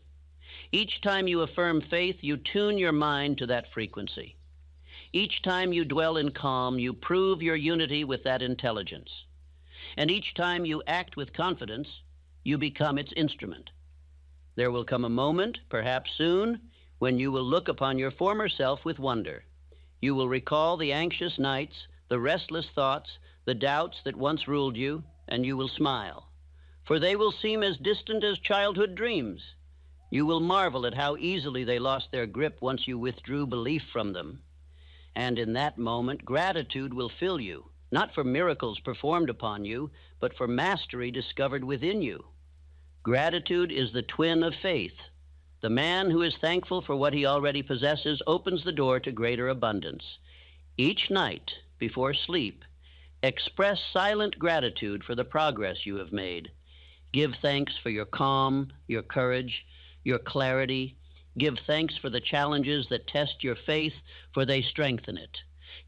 Each time you affirm faith, you tune your mind to that frequency. Each time you dwell in calm, you prove your unity with that intelligence. And each time you act with confidence, you become its instrument. There will come a moment, perhaps soon, when you will look upon your former self with wonder. You will recall the anxious nights, the restless thoughts, the doubts that once ruled you, and you will smile. For they will seem as distant as childhood dreams. You will marvel at how easily they lost their grip once you withdrew belief from them. And in that moment, gratitude will fill you, not for miracles performed upon you, but for mastery discovered within you. Gratitude is the twin of faith. The man who is thankful for what he already possesses opens the door to greater abundance. Each night, before sleep, express silent gratitude for the progress you have made. Give thanks for your calm, your courage, your clarity. Give thanks for the challenges that test your faith, for they strengthen it.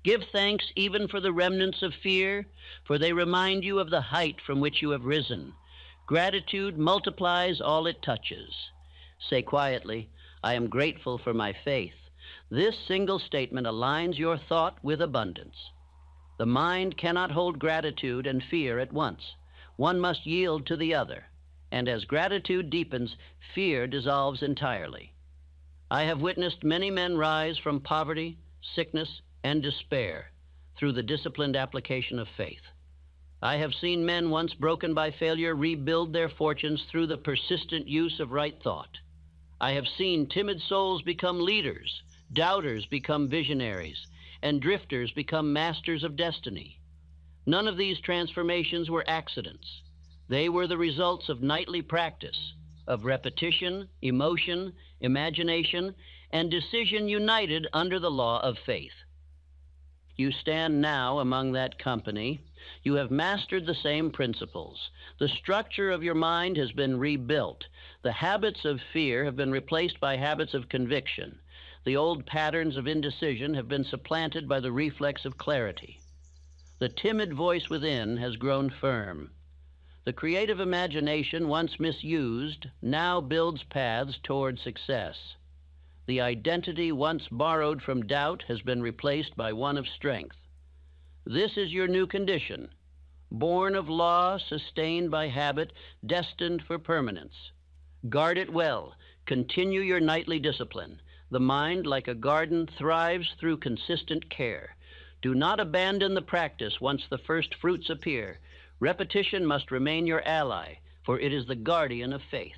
Give thanks even for the remnants of fear, for they remind you of the height from which you have risen. Gratitude multiplies all it touches. Say quietly, I am grateful for my faith. This single statement aligns your thought with abundance. The mind cannot hold gratitude and fear at once. One must yield to the other. And as gratitude deepens, fear dissolves entirely. I have witnessed many men rise from poverty, sickness, and despair through the disciplined application of faith. I have seen men once broken by failure rebuild their fortunes through the persistent use of right thought. I have seen timid souls become leaders, doubters become visionaries, and drifters become masters of destiny. None of these transformations were accidents. They were the results of nightly practice, of repetition, emotion, imagination, and decision united under the law of faith. You stand now among that company. You have mastered the same principles. The structure of your mind has been rebuilt. The habits of fear have been replaced by habits of conviction. The old patterns of indecision have been supplanted by the reflex of clarity. The timid voice within has grown firm. The creative imagination, once misused, now builds paths toward success. The identity once borrowed from doubt has been replaced by one of strength. This is your new condition, born of law, sustained by habit, destined for permanence. Guard it well. Continue your nightly discipline. The mind, like a garden, thrives through consistent care. Do not abandon the practice once the first fruits appear. Repetition must remain your ally, for it is the guardian of faith.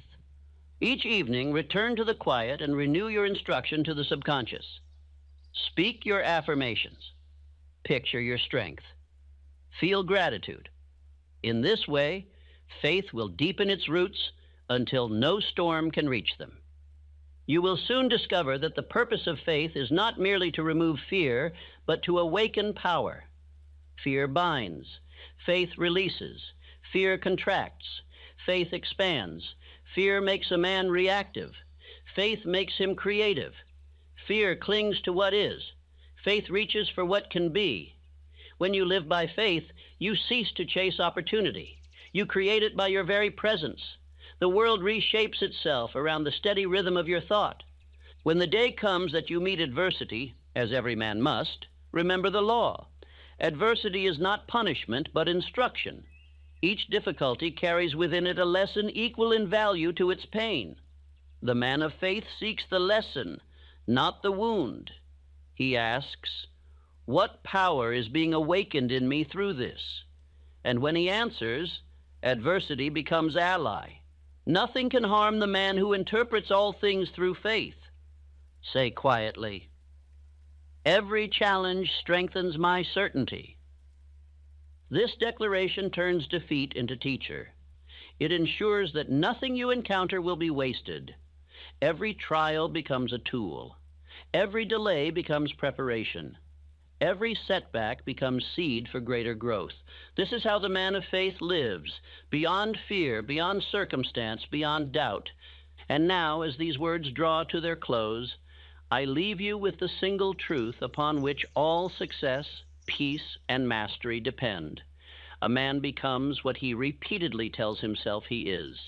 Each evening, return to the quiet and renew your instruction to the subconscious. Speak your affirmations. Picture your strength. Feel gratitude. In this way, faith will deepen its roots until no storm can reach them. You will soon discover that the purpose of faith is not merely to remove fear, but to awaken power. Fear binds. Faith releases. Fear contracts. Faith expands. Fear makes a man reactive. Faith makes him creative. Fear clings to what is. Faith reaches for what can be. When you live by faith, you cease to chase opportunity. You create it by your very presence. The world reshapes itself around the steady rhythm of your thought. When the day comes that you meet adversity, as every man must, remember the law. Adversity is not punishment, but instruction. Each difficulty carries within it a lesson equal in value to its pain. The man of faith seeks the lesson, not the wound. He asks, what power is being awakened in me through this? And when he answers, adversity becomes ally. Nothing can harm the man who interprets all things through faith. Say quietly, every challenge strengthens my certainty. This declaration turns defeat into teacher. It ensures that nothing you encounter will be wasted. Every trial becomes a tool. Every delay becomes preparation. Every setback becomes seed for greater growth. This is how the man of faith lives, beyond fear, beyond circumstance, beyond doubt. And now, as these words draw to their close, I leave you with the single truth upon which all success, peace, and mastery depend. A man becomes what he repeatedly tells himself he is.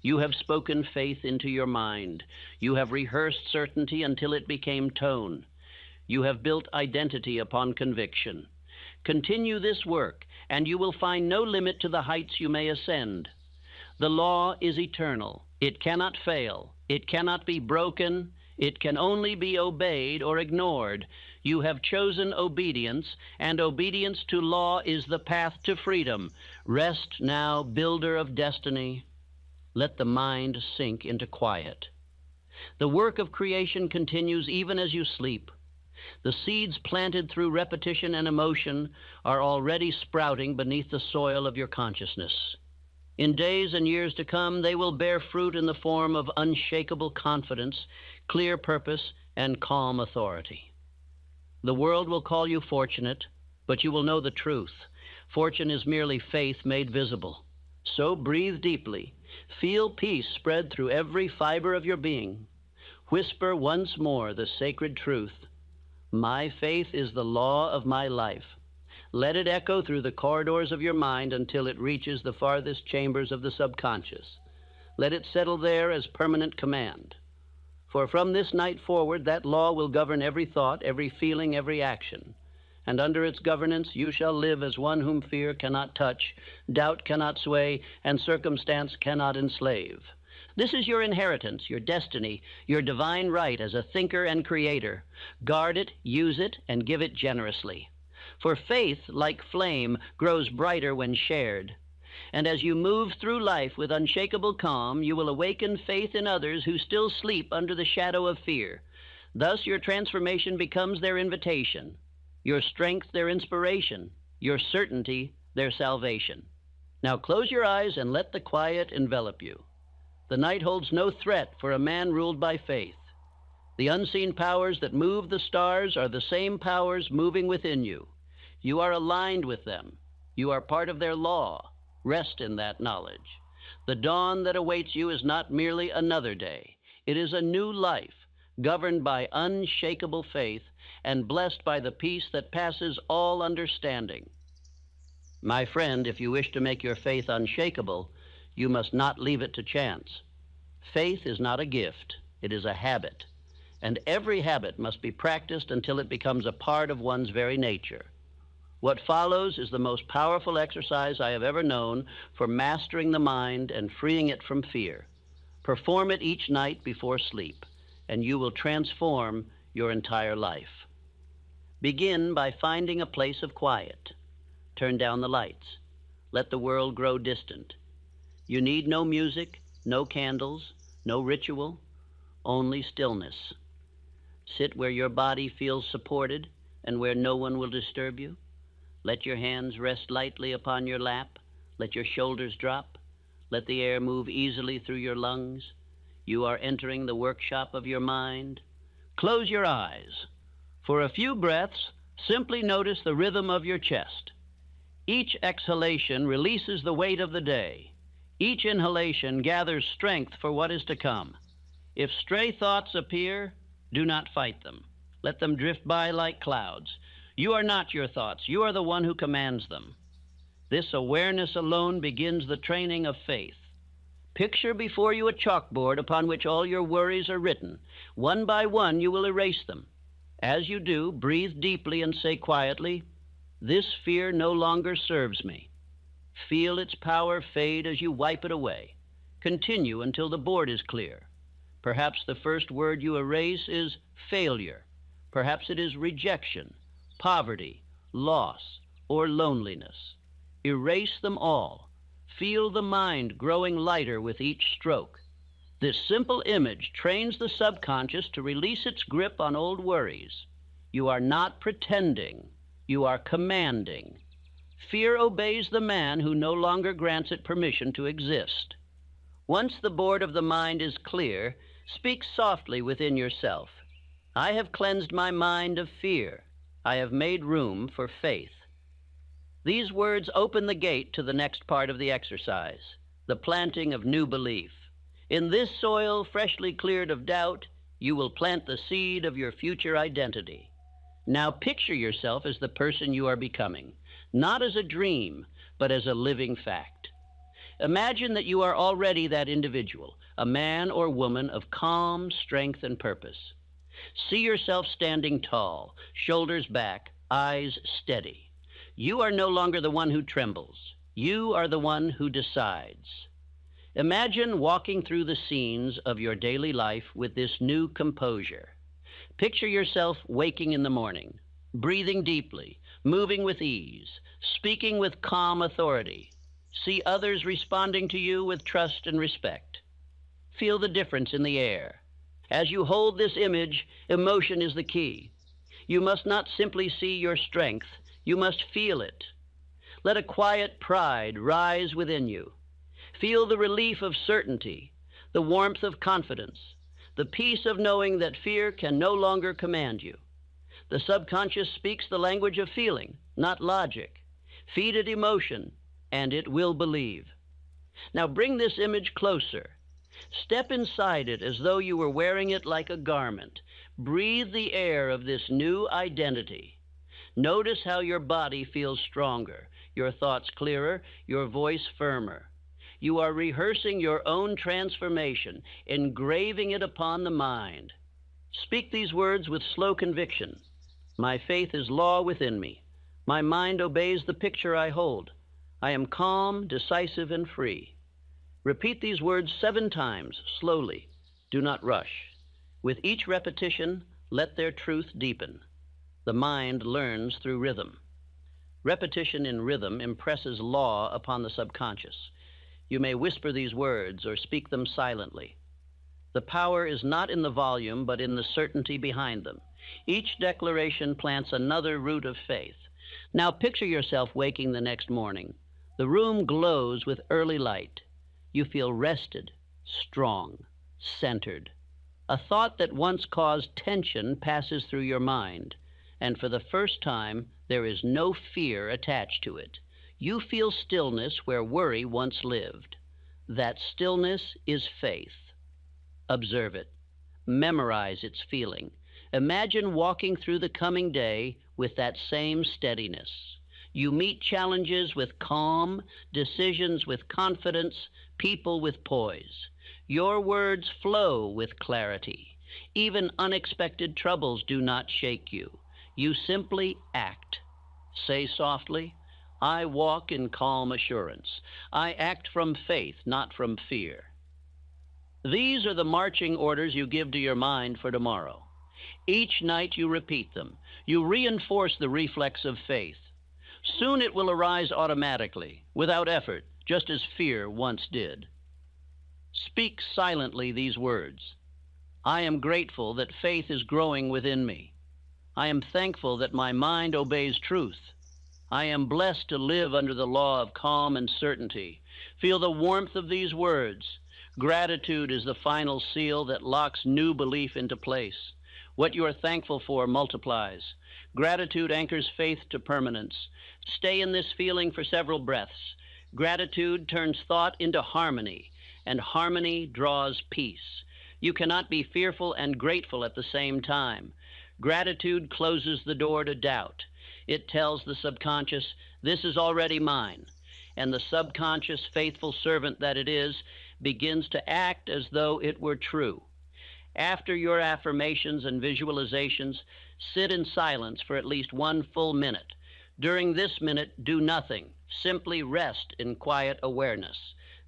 You have spoken faith into your mind. You have rehearsed certainty until it became tone. You have built identity upon conviction. Continue this work, and you will find no limit to the heights you may ascend. The law is eternal. It cannot fail. It cannot be broken. It can only be obeyed or ignored. You have chosen obedience, and obedience to law is the path to freedom. Rest now, builder of destiny. Let the mind sink into quiet. The work of creation continues even as you sleep. The seeds planted through repetition and emotion are already sprouting beneath the soil of your consciousness. In days and years to come, they will bear fruit in the form of unshakable confidence, clear purpose, and calm authority. The world will call you fortunate, but you will know the truth. Fortune is merely faith made visible. So breathe deeply. Feel peace spread through every fiber of your being. Whisper once more the sacred truth. My faith is the law of my life. Let it echo through the corridors of your mind until it reaches the farthest chambers of the subconscious. Let it settle there as permanent command. For from this night forward, that law will govern every thought, every feeling, every action. And under its governance, you shall live as one whom fear cannot touch, doubt cannot sway, and circumstance cannot enslave. This is your inheritance, your destiny, your divine right as a thinker and creator. Guard it, use it, and give it generously. For faith, like flame, grows brighter when shared. And as you move through life with unshakable calm, you will awaken faith in others who still sleep under the shadow of fear. Thus your transformation becomes their invitation, your strength their inspiration, your certainty their salvation. Now close your eyes and let the quiet envelop you. The night holds no threat for a man ruled by faith. The unseen powers that move the stars are the same powers moving within you. You are aligned with them. You are part of their law. Rest in that knowledge. The dawn that awaits you is not merely another day. It is a new life, governed by unshakable faith and blessed by the peace that passes all understanding. My friend, if you wish to make your faith unshakable, you must not leave it to chance. Faith is not a gift. It is a habit. And every habit must be practiced until it becomes a part of one's very nature. What follows is the most powerful exercise I have ever known for mastering the mind and freeing it from fear. Perform it each night before sleep, and you will transform your entire life. Begin by finding a place of quiet. Turn down the lights. Let the world grow distant. You need no music, no candles, no ritual, only stillness. Sit where your body feels supported and where no one will disturb you. Let your hands rest lightly upon your lap. Let your shoulders drop. Let the air move easily through your lungs. You are entering the workshop of your mind. Close your eyes. For a few breaths, simply notice the rhythm of your chest. Each exhalation releases the weight of the day. Each inhalation gathers strength for what is to come. If stray thoughts appear, do not fight them. Let them drift by like clouds. You are not your thoughts. You are the one who commands them. This awareness alone begins the training of faith. Picture before you a chalkboard upon which all your worries are written. One by one, you will erase them. As you do, breathe deeply and say quietly, "This fear no longer serves me." Feel its power fade as you wipe it away. Continue until the board is clear. Perhaps the first word you erase is failure. Perhaps it is rejection, poverty, loss, or loneliness. Erase them all. Feel the mind growing lighter with each stroke. This simple image trains the subconscious to release its grip on old worries. You are not pretending. You are commanding. Fear obeys the man who no longer grants it permission to exist. Once the board of the mind is clear, speak softly within yourself. I have cleansed my mind of fear. I have made room for faith. These words open the gate to the next part of the exercise, the planting of new belief. In this soil, freshly cleared of doubt, you will plant the seed of your future identity. Now picture yourself as the person you are becoming, not as a dream, but as a living fact. Imagine that you are already that individual, a man or woman of calm strength and purpose. See yourself standing tall, shoulders back, eyes steady. You are no longer the one who trembles. You are the one who decides. Imagine walking through the scenes of your daily life with this new composure. Picture yourself waking in the morning, breathing deeply, moving with ease, speaking with calm authority. See others responding to you with trust and respect. Feel the difference in the air. As you hold this image, emotion is the key. You must not simply see your strength, you must feel it. Let a quiet pride rise within you. Feel the relief of certainty, the warmth of confidence, the peace of knowing that fear can no longer command you. The subconscious speaks the language of feeling, not logic. Feed it emotion, and it will believe. Now bring this image closer. Step inside it as though you were wearing it like a garment. Breathe the air of this new identity. Notice how your body feels stronger, your thoughts clearer, your voice firmer. You are rehearsing your own transformation, engraving it upon the mind. Speak these words with slow conviction. My faith is law within me. My mind obeys the picture I hold. I am calm, decisive, and free. Repeat these words 7 times, slowly. Do not rush. With each repetition, let their truth deepen. The mind learns through rhythm. Repetition in rhythm impresses law upon the subconscious. You may whisper these words or speak them silently. The power is not in the volume, but in the certainty behind them. Each declaration plants another root of faith. Now picture yourself waking the next morning. The room glows with early light. You feel rested, strong, centered. A thought that once caused tension passes through your mind, and for the first time, there is no fear attached to it. You feel stillness where worry once lived. That stillness is faith. Observe it. Memorize its feeling. Imagine walking through the coming day with that same steadiness. You meet challenges with calm, decisions with confidence, people with poise. Your words flow with clarity. Even unexpected troubles do not shake you. You simply act. Say softly, I walk in calm assurance. I act from faith, not from fear. These are the marching orders you give to your mind for tomorrow. Each night you repeat them. You reinforce the reflex of faith. Soon it will arise automatically, without effort, just as fear once did. Speak silently these words. I am grateful that faith is growing within me. I am thankful that my mind obeys truth. I am blessed to live under the law of calm and certainty. Feel the warmth of these words. Gratitude is the final seal that locks new belief into place. What you are thankful for multiplies. Gratitude anchors faith to permanence. Stay in this feeling for several breaths. Gratitude turns thought into harmony, and harmony draws peace. You cannot be fearful and grateful at the same time. Gratitude closes the door to doubt. It tells the subconscious, this is already mine. And the subconscious, faithful servant that it is, begins to act as though it were true. After your affirmations and visualizations, sit in silence for at least 1 full minute. During this minute, do nothing. Simply rest in quiet awareness.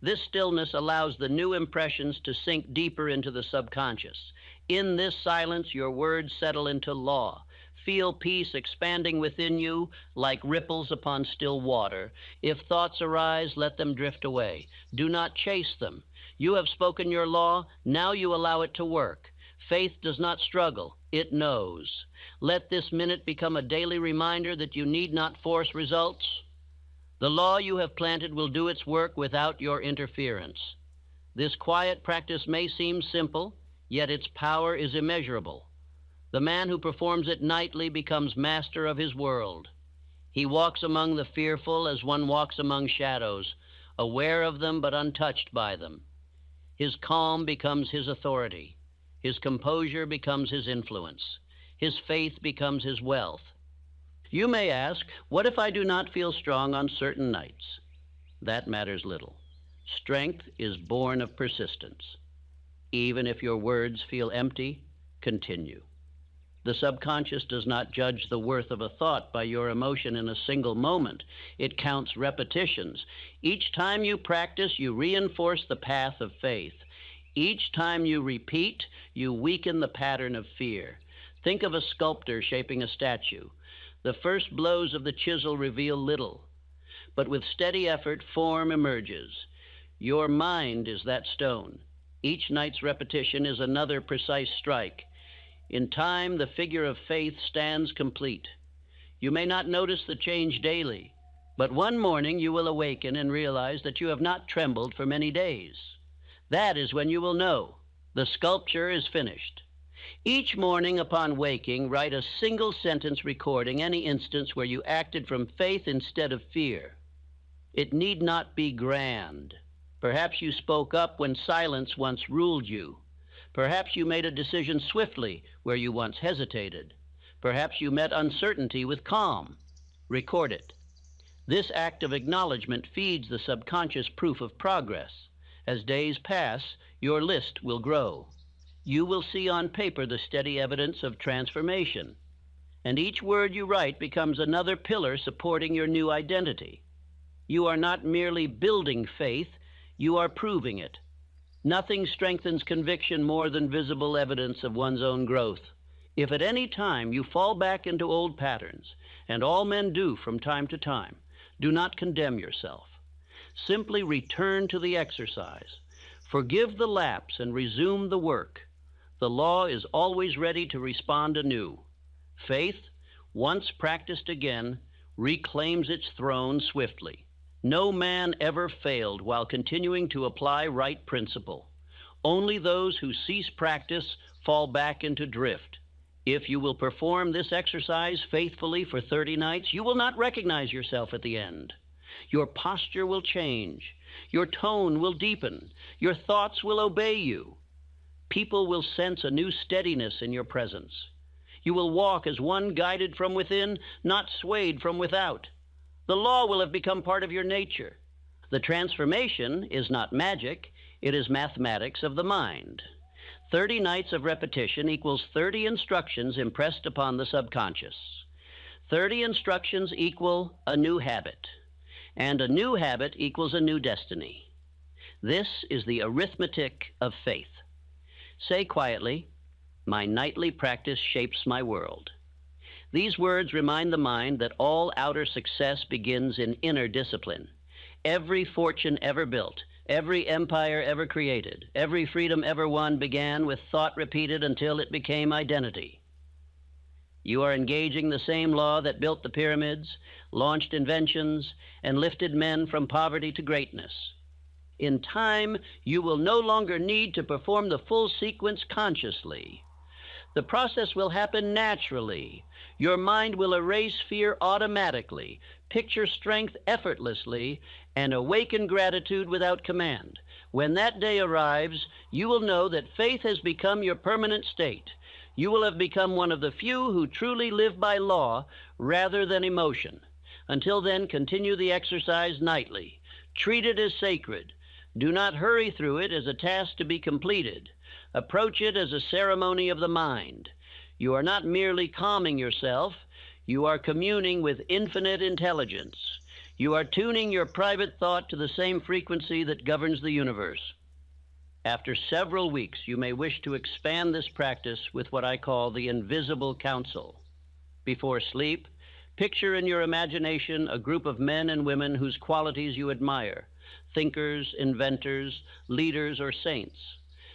This stillness allows the new impressions to sink deeper into the subconscious. In this silence, your words settle into law. Feel peace expanding within you like ripples upon still water. If thoughts arise, let them drift away. Do not chase them. You have spoken your law, now you allow it to work. Faith does not struggle, it knows. Let this minute become a daily reminder that you need not force results. The law you have planted will do its work without your interference. This quiet practice may seem simple, yet its power is immeasurable. The man who performs it nightly becomes master of his world. He walks among the fearful as one walks among shadows, aware of them but untouched by them. His calm becomes his authority. His composure becomes his influence. His faith becomes his wealth. You may ask, what if I do not feel strong on certain nights? That matters little. Strength is born of persistence. Even if your words feel empty, continue. The subconscious does not judge the worth of a thought by your emotion in a single moment. It counts repetitions. Each time you practice, you reinforce the path of faith. Each time you repeat, you weaken the pattern of fear. Think of a sculptor shaping a statue. The first blows of the chisel reveal little, but with steady effort, form emerges. Your mind is that stone. Each night's repetition is another precise strike. In time, the figure of faith stands complete. You may not notice the change daily, but one morning you will awaken and realize that you have not trembled for many days. That is when you will know the sculpture is finished. Each morning upon waking, write a single sentence recording any instance where you acted from faith instead of fear. It need not be grand. Perhaps you spoke up when silence once ruled you. Perhaps you made a decision swiftly where you once hesitated. Perhaps you met uncertainty with calm. Record it. This act of acknowledgement feeds the subconscious proof of progress. As days pass, your list will grow. You will see on paper the steady evidence of transformation. And each word you write becomes another pillar supporting your new identity. You are not merely building faith, you are proving it. Nothing strengthens conviction more than visible evidence of one's own growth. If at any time you fall back into old patterns, and all men do from time to time, do not condemn yourself. Simply return to the exercise. Forgive the lapse and resume the work. The law is always ready to respond anew. Faith, once practiced again, reclaims its throne swiftly. No man ever failed while continuing to apply right principle. Only those who cease practice fall back into drift. If you will perform this exercise faithfully for 30 nights, you will not recognize yourself at the end. Your posture will change. Your tone will deepen. Your thoughts will obey you. People will sense a new steadiness in your presence. You will walk as one guided from within, not swayed from without. The law will have become part of your nature. The transformation is not magic, it is mathematics of the mind. 30 nights of repetition equals 30 instructions impressed upon the subconscious. 30 instructions equal a new habit, and a new habit equals a new destiny. This is the arithmetic of faith. Say quietly, "My nightly practice shapes my world." These words remind the mind that all outer success begins in inner discipline. Every fortune ever built, every empire ever created, every freedom ever won began with thought repeated until it became identity. You are engaging the same law that built the pyramids, launched inventions, and lifted men from poverty to greatness. In time, you will no longer need to perform the full sequence consciously. The process will happen naturally. Your mind will erase fear automatically, picture strength effortlessly, and awaken gratitude without command. When that day arrives, you will know that faith has become your permanent state. You will have become one of the few who truly live by law rather than emotion. Until then, continue the exercise nightly. Treat it as sacred. Do not hurry through it as a task to be completed. Approach it as a ceremony of the mind. You are not merely calming yourself, you are communing with infinite intelligence. You are tuning your private thought to the same frequency that governs the universe. After several weeks, you may wish to expand this practice with what I call the invisible council. Before sleep, picture in your imagination a group of men and women whose qualities you admire, thinkers, inventors, leaders, or saints.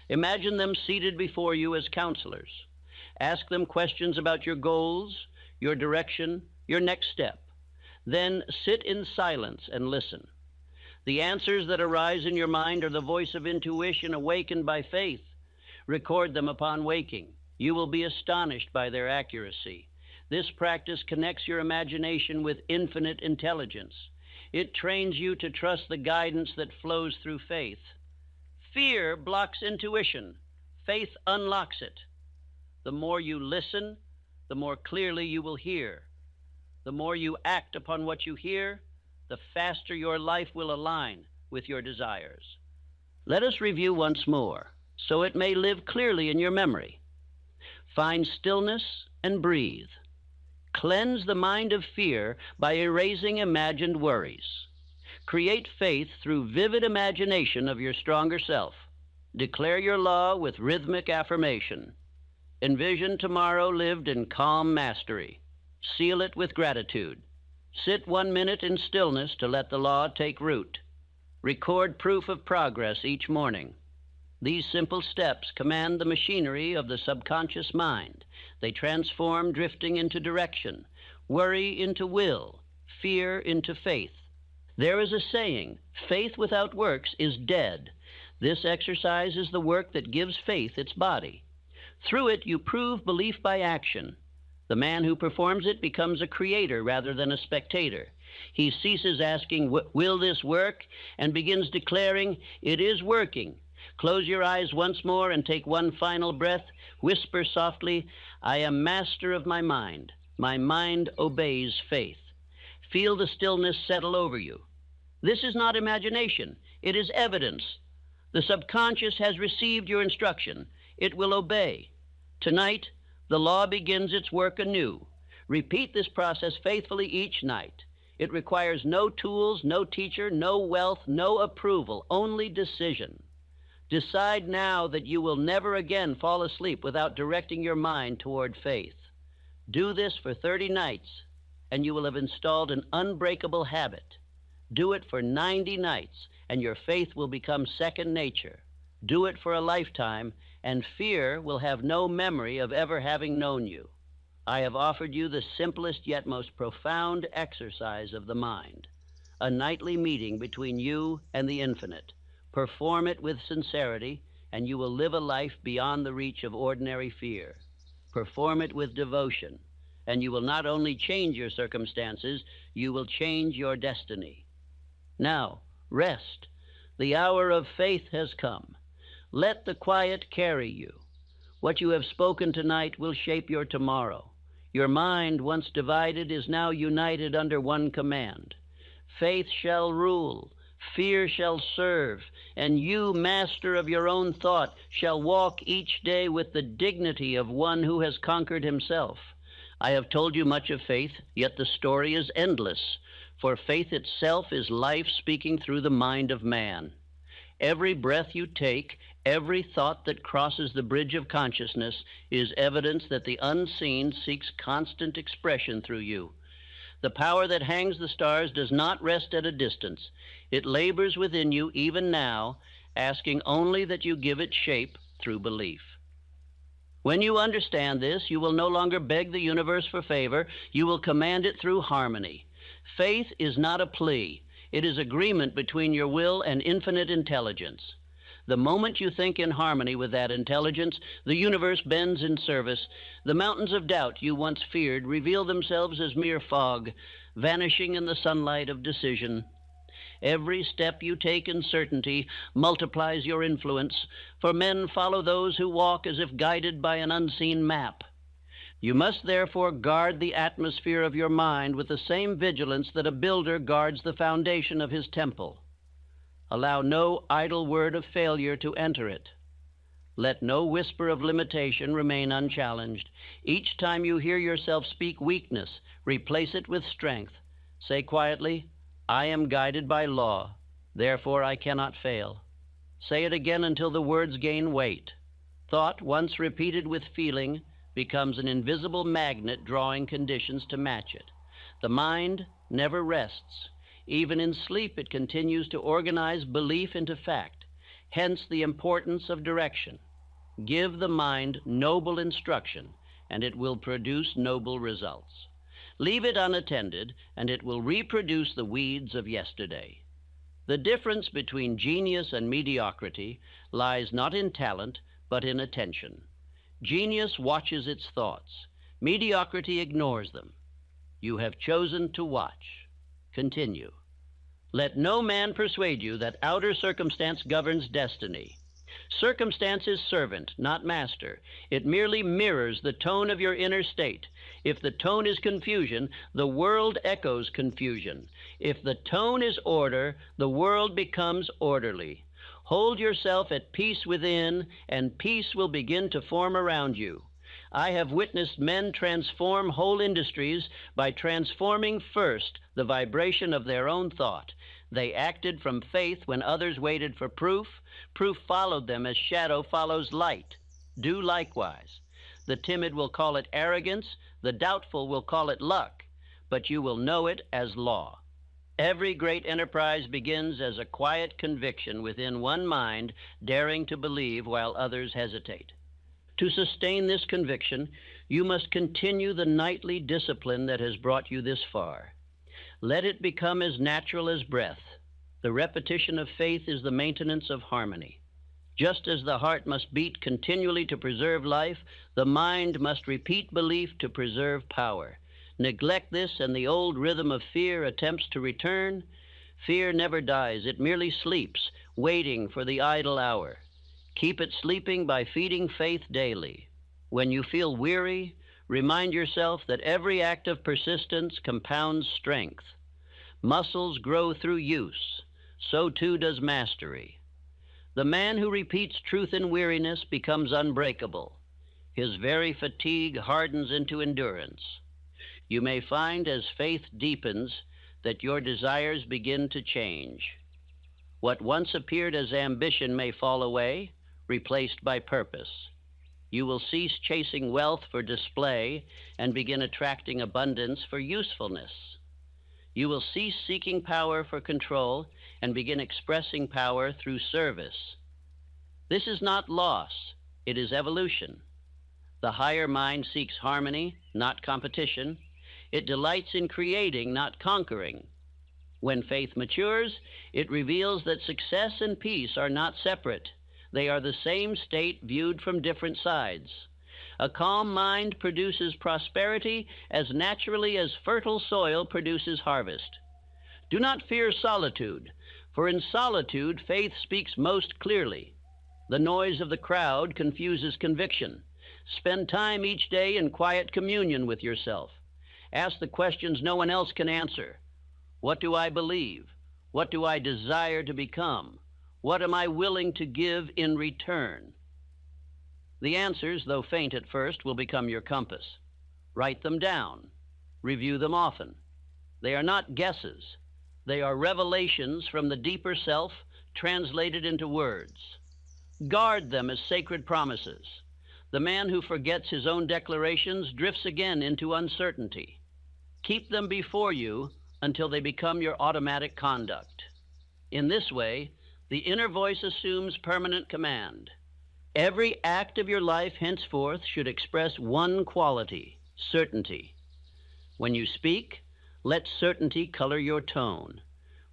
Imagine them seated before you as counselors. Ask them questions about your goals, your direction, your next step. Then sit in silence and listen. The answers that arise in your mind are the voice of intuition awakened by faith. Record them upon waking. You will be astonished by their accuracy. This practice connects your imagination with infinite intelligence. It trains you to trust the guidance that flows through faith. Fear blocks intuition. Faith unlocks it. The more you listen, the more clearly you will hear. The more you act upon what you hear, the faster your life will align with your desires. Let us review once more, so it may live clearly in your memory. Find stillness and breathe. Cleanse the mind of fear by erasing imagined worries. Create faith through vivid imagination of your stronger self. Declare your law with rhythmic affirmation. Envision tomorrow lived in calm mastery. Seal it with gratitude. Sit 1 minute in stillness to let the law take root. Record proof of progress each morning. These simple steps command the machinery of the subconscious mind. They transform drifting into direction, worry into will, fear into faith. There is a saying, faith without works is dead. This exercise is the work that gives faith its body. Through it, you prove belief by action. The man who performs it becomes a creator rather than a spectator. He ceases asking, will this work? And begins declaring, it is working. Close your eyes once more and take one final breath. Whisper softly, I am master of my mind. My mind obeys faith. Feel the stillness settle over you. This is not imagination. It is evidence. The subconscious has received your instruction. It will obey. Tonight, the law begins its work anew. Repeat this process faithfully each night. It requires no tools, no teacher, no wealth, no approval, only decision. Decide now that you will never again fall asleep without directing your mind toward faith. Do this for 30 nights, and you will have installed an unbreakable habit. Do it for 90 nights, and your faith will become second nature. Do it for a lifetime, and fear will have no memory of ever having known you. I have offered you the simplest yet most profound exercise of the mind, a nightly meeting between you and the infinite. Perform it with sincerity, and you will live a life beyond the reach of ordinary fear. Perform it with devotion, and you will not only change your circumstances, you will change your destiny. Now, rest. The hour of faith has come. Let the quiet carry you. What you have spoken tonight will shape your tomorrow. Your mind, once divided, is now united under one command. Faith shall rule. Fear shall serve, and you, master of your own thought, shall walk each day with the dignity of one who has conquered himself. I have told you much of faith, yet the story is endless, for faith itself is life speaking through the mind of man. Every breath you take, every thought that crosses the bridge of consciousness is evidence that the unseen seeks constant expression through you. The power that hangs the stars does not rest at a distance. It labors within you even now, asking only that you give it shape through belief. When you understand this, you will no longer beg the universe for favor. You will command it through harmony. Faith is not a plea. It is agreement between your will and infinite intelligence. The moment you think in harmony with that intelligence, the universe bends in service. The mountains of doubt you once feared reveal themselves as mere fog, vanishing in the sunlight of decision. Every step you take in certainty multiplies your influence, for men follow those who walk as if guided by an unseen map. You must therefore guard the atmosphere of your mind with the same vigilance that a builder guards the foundation of his temple. Allow no idle word of failure to enter it. Let no whisper of limitation remain unchallenged. Each time you hear yourself speak weakness, replace it with strength. Say quietly, I am guided by law, therefore I cannot fail. Say it again until the words gain weight. Thought, once repeated with feeling, becomes an invisible magnet drawing conditions to match it. The mind never rests. Even in sleep, it continues to organize belief into fact, hence the importance of direction. Give the mind noble instruction, and it will produce noble results. Leave it unattended, and it will reproduce the weeds of yesterday. The difference between genius and mediocrity lies not in talent, but in attention. Genius watches its thoughts. Mediocrity ignores them. You have chosen to watch. Continue. Let no man persuade you that outer circumstance governs destiny. Circumstance is servant, not master. It merely mirrors the tone of your inner state. If the tone is confusion, the world echoes confusion. If the tone is order, the world becomes orderly. Hold yourself at peace within, and peace will begin to form around you. I have witnessed men transform whole industries by transforming first the vibration of their own thought. They acted from faith when others waited for proof. Proof followed them as shadow follows light. Do likewise. The timid will call it arrogance, the doubtful will call it luck, but you will know it as law. Every great enterprise begins as a quiet conviction within one mind, daring to believe while others hesitate. To sustain this conviction, you must continue the nightly discipline that has brought you this far. Let it become as natural as breath. The repetition of faith is the maintenance of harmony. Just as the heart must beat continually to preserve life, the mind must repeat belief to preserve power. Neglect this, and the old rhythm of fear attempts to return. Fear never dies, it merely sleeps, waiting for the idle hour. Keep it sleeping by feeding faith daily. When you feel weary, remind yourself that every act of persistence compounds strength. Muscles grow through use, so too does mastery. The man who repeats truth in weariness becomes unbreakable. His very fatigue hardens into endurance. You may find as faith deepens that your desires begin to change. What once appeared as ambition may fall away, replaced by purpose. You will cease chasing wealth for display and begin attracting abundance for usefulness. You will cease seeking power for control and begin expressing power through service. This is not loss, it is evolution. The higher mind seeks harmony, not competition. It delights in creating, not conquering. When faith matures, it reveals that success and peace are not separate. They are the same state viewed from different sides. A calm mind produces prosperity as naturally as fertile soil produces harvest. Do not fear solitude, for in solitude faith speaks most clearly. The noise of the crowd confuses conviction. Spend time each day in quiet communion with yourself. Ask the questions no one else can answer. What do I believe? What do I desire to become? What am I willing to give in return? The answers, though faint at first, will become your compass. Write them down. Review them often. They are not guesses. They are revelations from the deeper self translated into words. Guard them as sacred promises. The man who forgets his own declarations drifts again into uncertainty. Keep them before you until they become your automatic conduct. In this way, the inner voice assumes permanent command. Every act of your life henceforth should express one quality, certainty. When you speak, let certainty color your tone.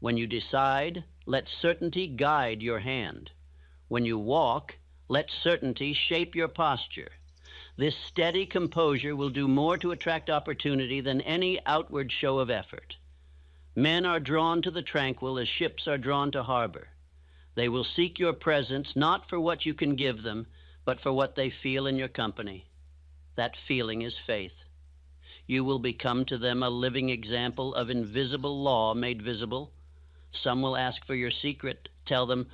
When you decide, let certainty guide your hand. When you walk, let certainty shape your posture. This steady composure will do more to attract opportunity than any outward show of effort. Men are drawn to the tranquil as ships are drawn to harbor. They will seek your presence not for what you can give them, but for what they feel in your company. That feeling is faith. You will become to them a living example of invisible law made visible. Some will ask for your secret. Tell them,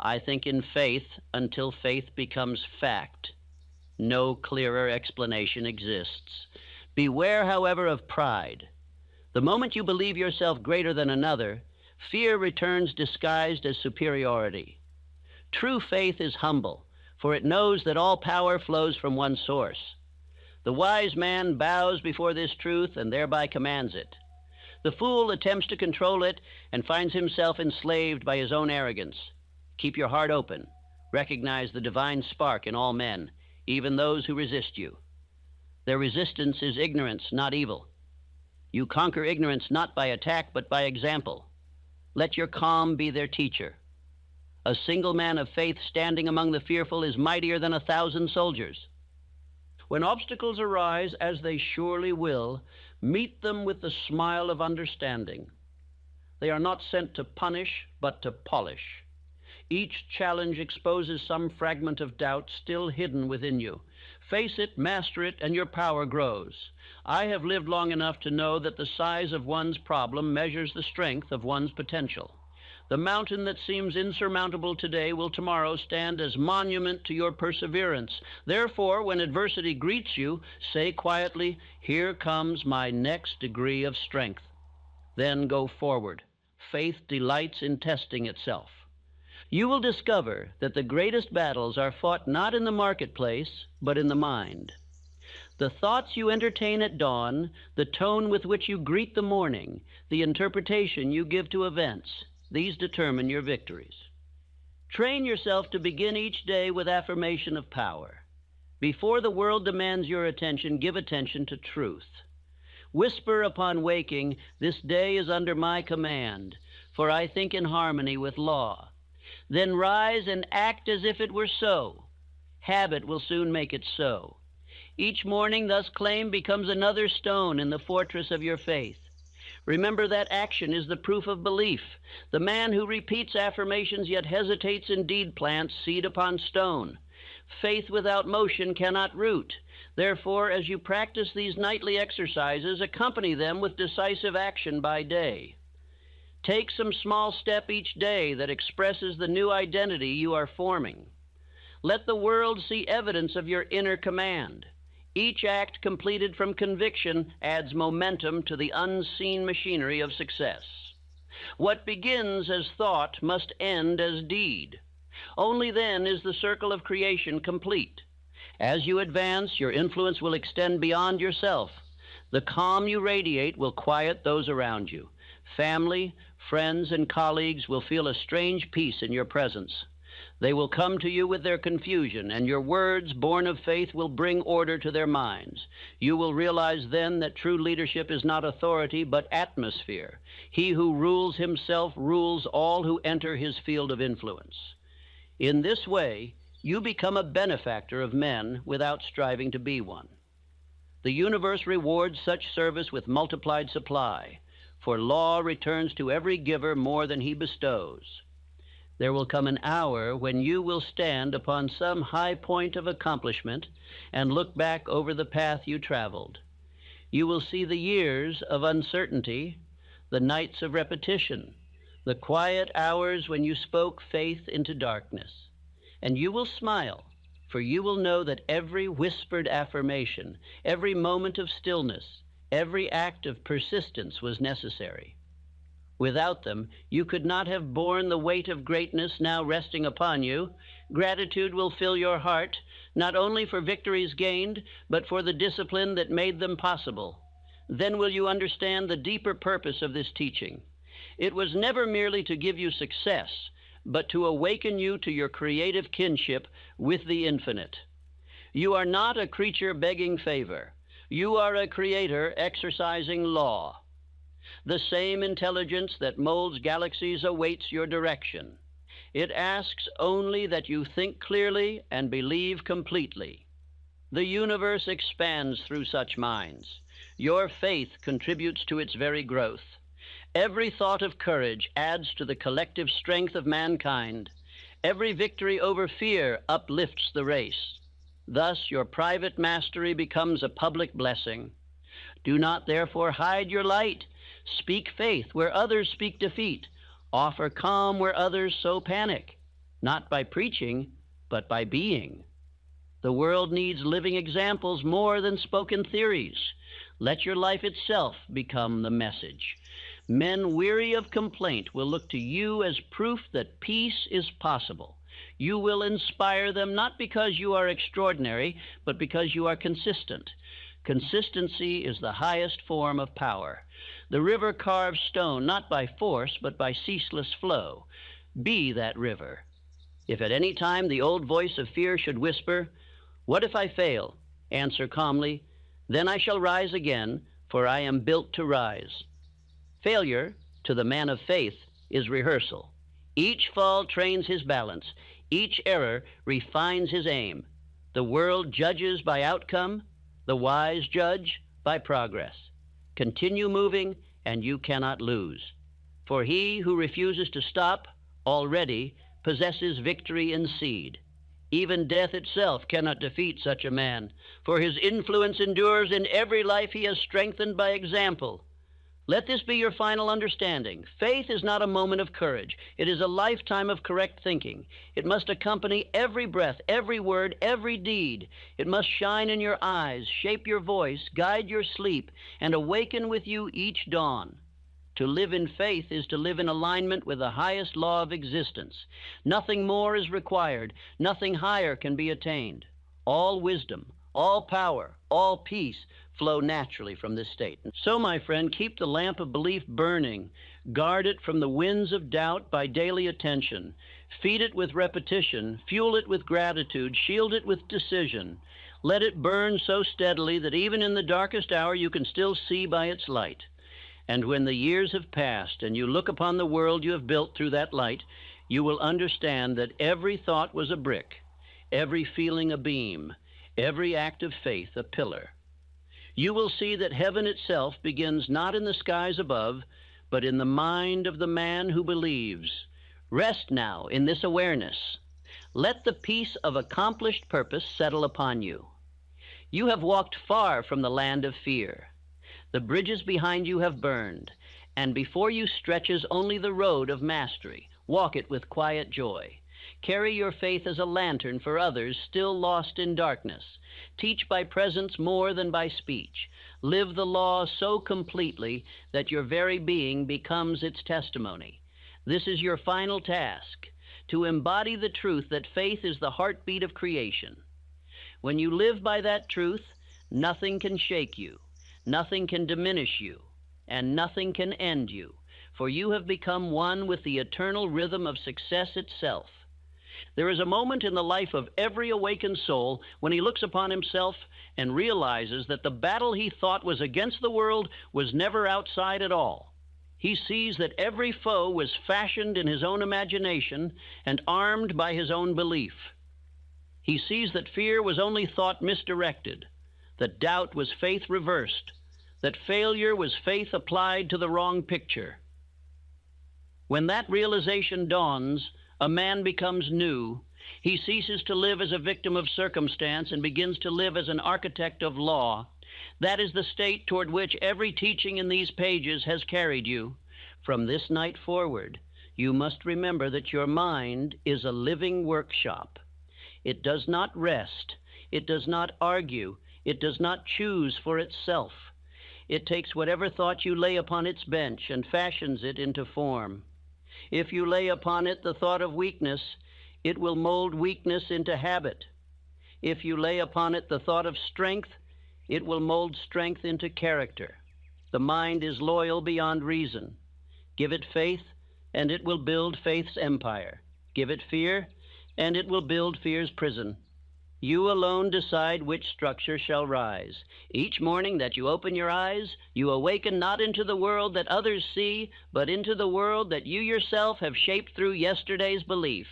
I think in faith until faith becomes fact. No clearer explanation exists. Beware, however, of pride. The moment you believe yourself greater than another, fear returns disguised as superiority. True faith is humble, for it knows that all power flows from one source. The wise man bows before this truth and thereby commands it. The fool attempts to control it and finds himself enslaved by his own arrogance. Keep your heart open. Recognize the divine spark in all men, even those who resist you. Their resistance is ignorance, not evil. You conquer ignorance not by attack, but by example. Let your calm be their teacher. A single man of faith standing among the fearful is mightier than 1,000 soldiers. When obstacles arise, as they surely will, meet them with the smile of understanding. They are not sent to punish, but to polish. Each challenge exposes some fragment of doubt still hidden within you. Face it, master it, and your power grows. I have lived long enough to know that the size of one's problem measures the strength of one's potential. The mountain that seems insurmountable today will tomorrow stand as monument to your perseverance. Therefore, when adversity greets you, say quietly, "Here comes my next degree of strength." Then go forward. Faith delights in testing itself. You will discover that the greatest battles are fought not in the marketplace, but in the mind. The thoughts you entertain at dawn, the tone with which you greet the morning, the interpretation you give to events, these determine your victories. Train yourself to begin each day with affirmation of power. Before the world demands your attention, give attention to truth. Whisper upon waking, "This day is under my command, for I think in harmony with law." Then rise and act as if it were so. Habit will soon make it so. Each morning thus claimed becomes another stone in the fortress of your faith. Remember that action is the proof of belief. The man who repeats affirmations yet hesitates indeed plants seed upon stone. Faith without motion cannot root. Therefore, as you practice these nightly exercises, accompany them with decisive action by day. Take some small step each day that expresses the new identity you are forming. Let the world see evidence of your inner command. Each act completed from conviction adds momentum to the unseen machinery of success. What begins as thought must end as deed. Only then is the circle of creation complete. As you advance, your influence will extend beyond yourself. The calm you radiate will quiet those around you. Family, friends, and colleagues will feel a strange peace in your presence. They will come to you with their confusion, and your words, born of faith, will bring order to their minds. You will realize then that true leadership is not authority, but atmosphere. He who rules himself rules all who enter his field of influence. In this way, you become a benefactor of men without striving to be one. The universe rewards such service with multiplied supply, for law returns to every giver more than he bestows. There will come an hour when you will stand upon some high point of accomplishment and look back over the path you traveled. You will see the years of uncertainty, the nights of repetition, the quiet hours when you spoke faith into darkness. And you will smile, for you will know that every whispered affirmation, every moment of stillness, every act of persistence was necessary. Without them, you could not have borne the weight of greatness now resting upon you. Gratitude will fill your heart, not only for victories gained, but for the discipline that made them possible. Then will you understand the deeper purpose of this teaching. It was never merely to give you success, but to awaken you to your creative kinship with the infinite. You are not a creature begging favor. You are a creator exercising law. The same intelligence that molds galaxies awaits your direction. It asks only that you think clearly and believe completely. The universe expands through such minds. Your faith contributes to its very growth. Every thought of courage adds to the collective strength of mankind. Every victory over fear uplifts the race. Thus, your private mastery becomes a public blessing. Do not therefore hide your light. Speak faith where others speak defeat. Offer calm where others sow panic, not by preaching, but by being. The world needs living examples more than spoken theories. Let your life itself become the message. Men weary of complaint will look to you as proof that peace is possible. You will inspire them not because you are extraordinary, but because you are consistent. Consistency is the highest form of power. The river carves stone not by force, but by ceaseless flow. Be that river. If at any time the old voice of fear should whisper, "What if I fail?" answer calmly, "Then I shall rise again, for I am built to rise." Failure, to the man of faith, is rehearsal. Each fall trains his balance. Each error refines his aim. The world judges by outcome. The wise judge by progress. Continue moving, and you cannot lose. For he who refuses to stop already possesses victory in seed. Even death itself cannot defeat such a man, for his influence endures in every life he has strengthened by example. Let this be your final understanding. Faith is not a moment of courage. It is a lifetime of correct thinking. It must accompany every breath, every word, every deed. It must shine in your eyes, shape your voice, guide your sleep, and awaken with you each dawn. To live in faith is to live in alignment with the highest law of existence. Nothing more is required. Nothing higher can be attained. All wisdom, all power, all peace flow naturally from this state. So, my friend, keep the lamp of belief burning. Guard it from the winds of doubt by daily attention. Feed it with repetition. Fuel it with gratitude. Shield it with decision. Let it burn so steadily that even in the darkest hour you can still see by its light. And when the years have passed and you look upon the world you have built through that light, you will understand that every thought was a brick, every feeling a beam, every act of faith a pillar. You will see that heaven itself begins not in the skies above, but in the mind of the man who believes. Rest now in this awareness. Let the peace of accomplished purpose settle upon you. You have walked far from the land of fear. The bridges behind you have burned, and before you stretches only the road of mastery. Walk it with quiet joy. Carry your faith as a lantern for others still lost in darkness. Teach by presence more than by speech. Live the law so completely that your very being becomes its testimony. This is your final task, to embody the truth that faith is the heartbeat of creation. When you live by that truth, nothing can shake you, nothing can diminish you, and nothing can end you, for you have become one with the eternal rhythm of success itself. There is a moment in the life of every awakened soul when he looks upon himself and realizes that the battle he thought was against the world was never outside at all. He sees that every foe was fashioned in his own imagination and armed by his own belief. He sees that fear was only thought misdirected, that doubt was faith reversed, that failure was faith applied to the wrong picture. When that realization dawns, a man becomes new. He ceases to live as a victim of circumstance and begins to live as an architect of law. That is the state toward which every teaching in these pages has carried you. From this night forward, you must remember that your mind is a living workshop. It does not rest. It does not argue. It does not choose for itself. It takes whatever thought you lay upon its bench and fashions it into form. If you lay upon it the thought of weakness, it will mold weakness into habit. If you lay upon it the thought of strength, it will mold strength into character. The mind is loyal beyond reason. Give it faith, and it will build faith's empire. Give it fear, and it will build fear's prison. You alone decide which structure shall rise. Each morning that you open your eyes, you awaken not into the world that others see, but into the world that you yourself have shaped through yesterday's belief.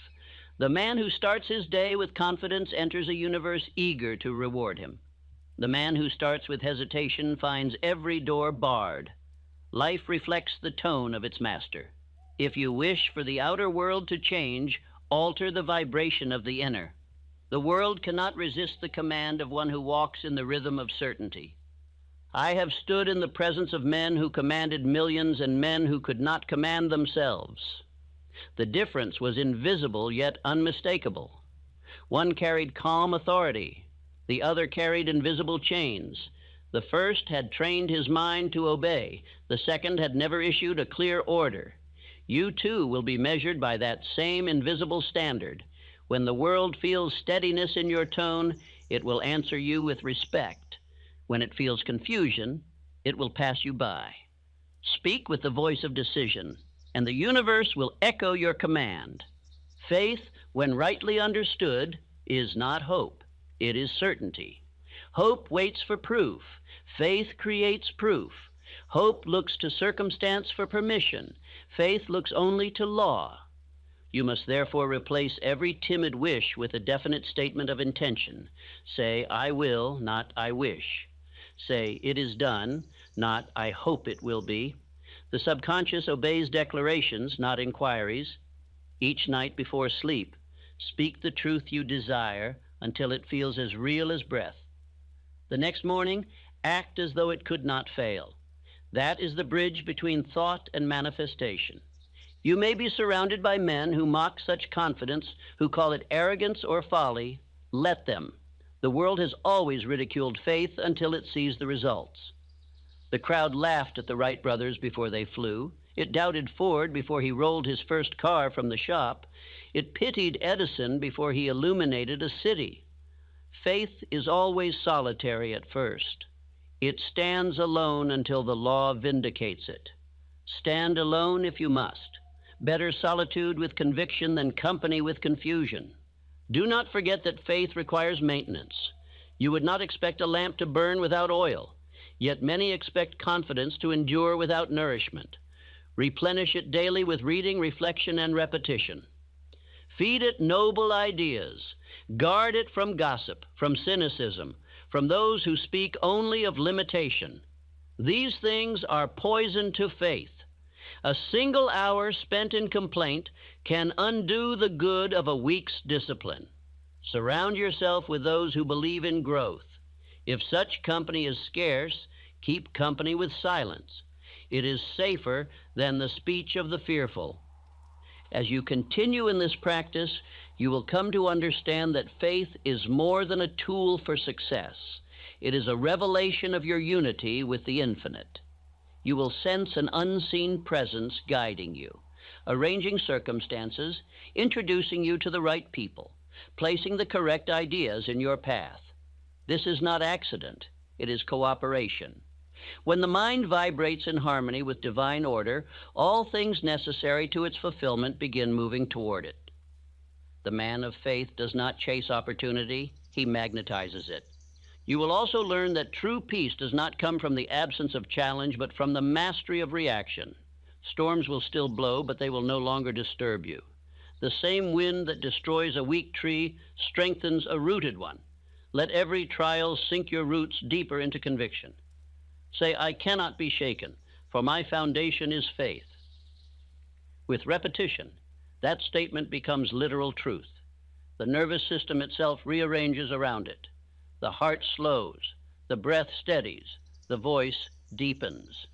The man who starts his day with confidence enters a universe eager to reward him. The man who starts with hesitation finds every door barred. Life reflects the tone of its master. If you wish for the outer world to change, alter the vibration of the inner. The world cannot resist the command of one who walks in the rhythm of certainty. I have stood in the presence of men who commanded millions and men who could not command themselves. The difference was invisible yet unmistakable. One carried calm authority. The other carried invisible chains. The first had trained his mind to obey. The second had never issued a clear order. You too will be measured by that same invisible standard. When the world feels steadiness in your tone, it will answer you with respect. When it feels confusion, it will pass you by. Speak with the voice of decision, and the universe will echo your command. Faith, when rightly understood, is not hope. It is certainty. Hope waits for proof. Faith creates proof. Hope looks to circumstance for permission. Faith looks only to law. You must therefore replace every timid wish with a definite statement of intention. Say, I will, not I wish. Say, it is done, not I hope it will be. The subconscious obeys declarations, not inquiries. Each night before sleep, speak the truth you desire until it feels as real as breath. The next morning, act as though it could not fail. That is the bridge between thought and manifestation. You may be surrounded by men who mock such confidence, who call it arrogance or folly. Let them. The world has always ridiculed faith until it sees the results. The crowd laughed at the Wright brothers before they flew. It doubted Ford before he rolled his first car from the shop. It pitied Edison before he illuminated a city. Faith is always solitary at first. It stands alone until the law vindicates it. Stand alone if you must. Better solitude with conviction than company with confusion. Do not forget that faith requires maintenance. You would not expect a lamp to burn without oil, yet many expect confidence to endure without nourishment. Replenish it daily with reading, reflection, and repetition. Feed it noble ideas. Guard it from gossip, from cynicism, from those who speak only of limitation. These things are poison to faith. A single hour spent in complaint can undo the good of a week's discipline. Surround yourself with those who believe in growth. If such company is scarce, keep company with silence. It is safer than the speech of the fearful. As you continue in this practice, you will come to understand that faith is more than a tool for success. It is a revelation of your unity with the infinite. You will sense an unseen presence guiding you, arranging circumstances, introducing you to the right people, placing the correct ideas in your path. This is not accident, it is cooperation. When the mind vibrates in harmony with divine order, all things necessary to its fulfillment begin moving toward it. The man of faith does not chase opportunity, he magnetizes it. You will also learn that true peace does not come from the absence of challenge, but from the mastery of reaction. Storms will still blow, but they will no longer disturb you. The same wind that destroys a weak tree strengthens a rooted one. Let every trial sink your roots deeper into conviction. Say, I cannot be shaken, for my foundation is faith. With repetition, that statement becomes literal truth. The nervous system itself rearranges around it. The heart slows, the breath steadies, the voice deepens.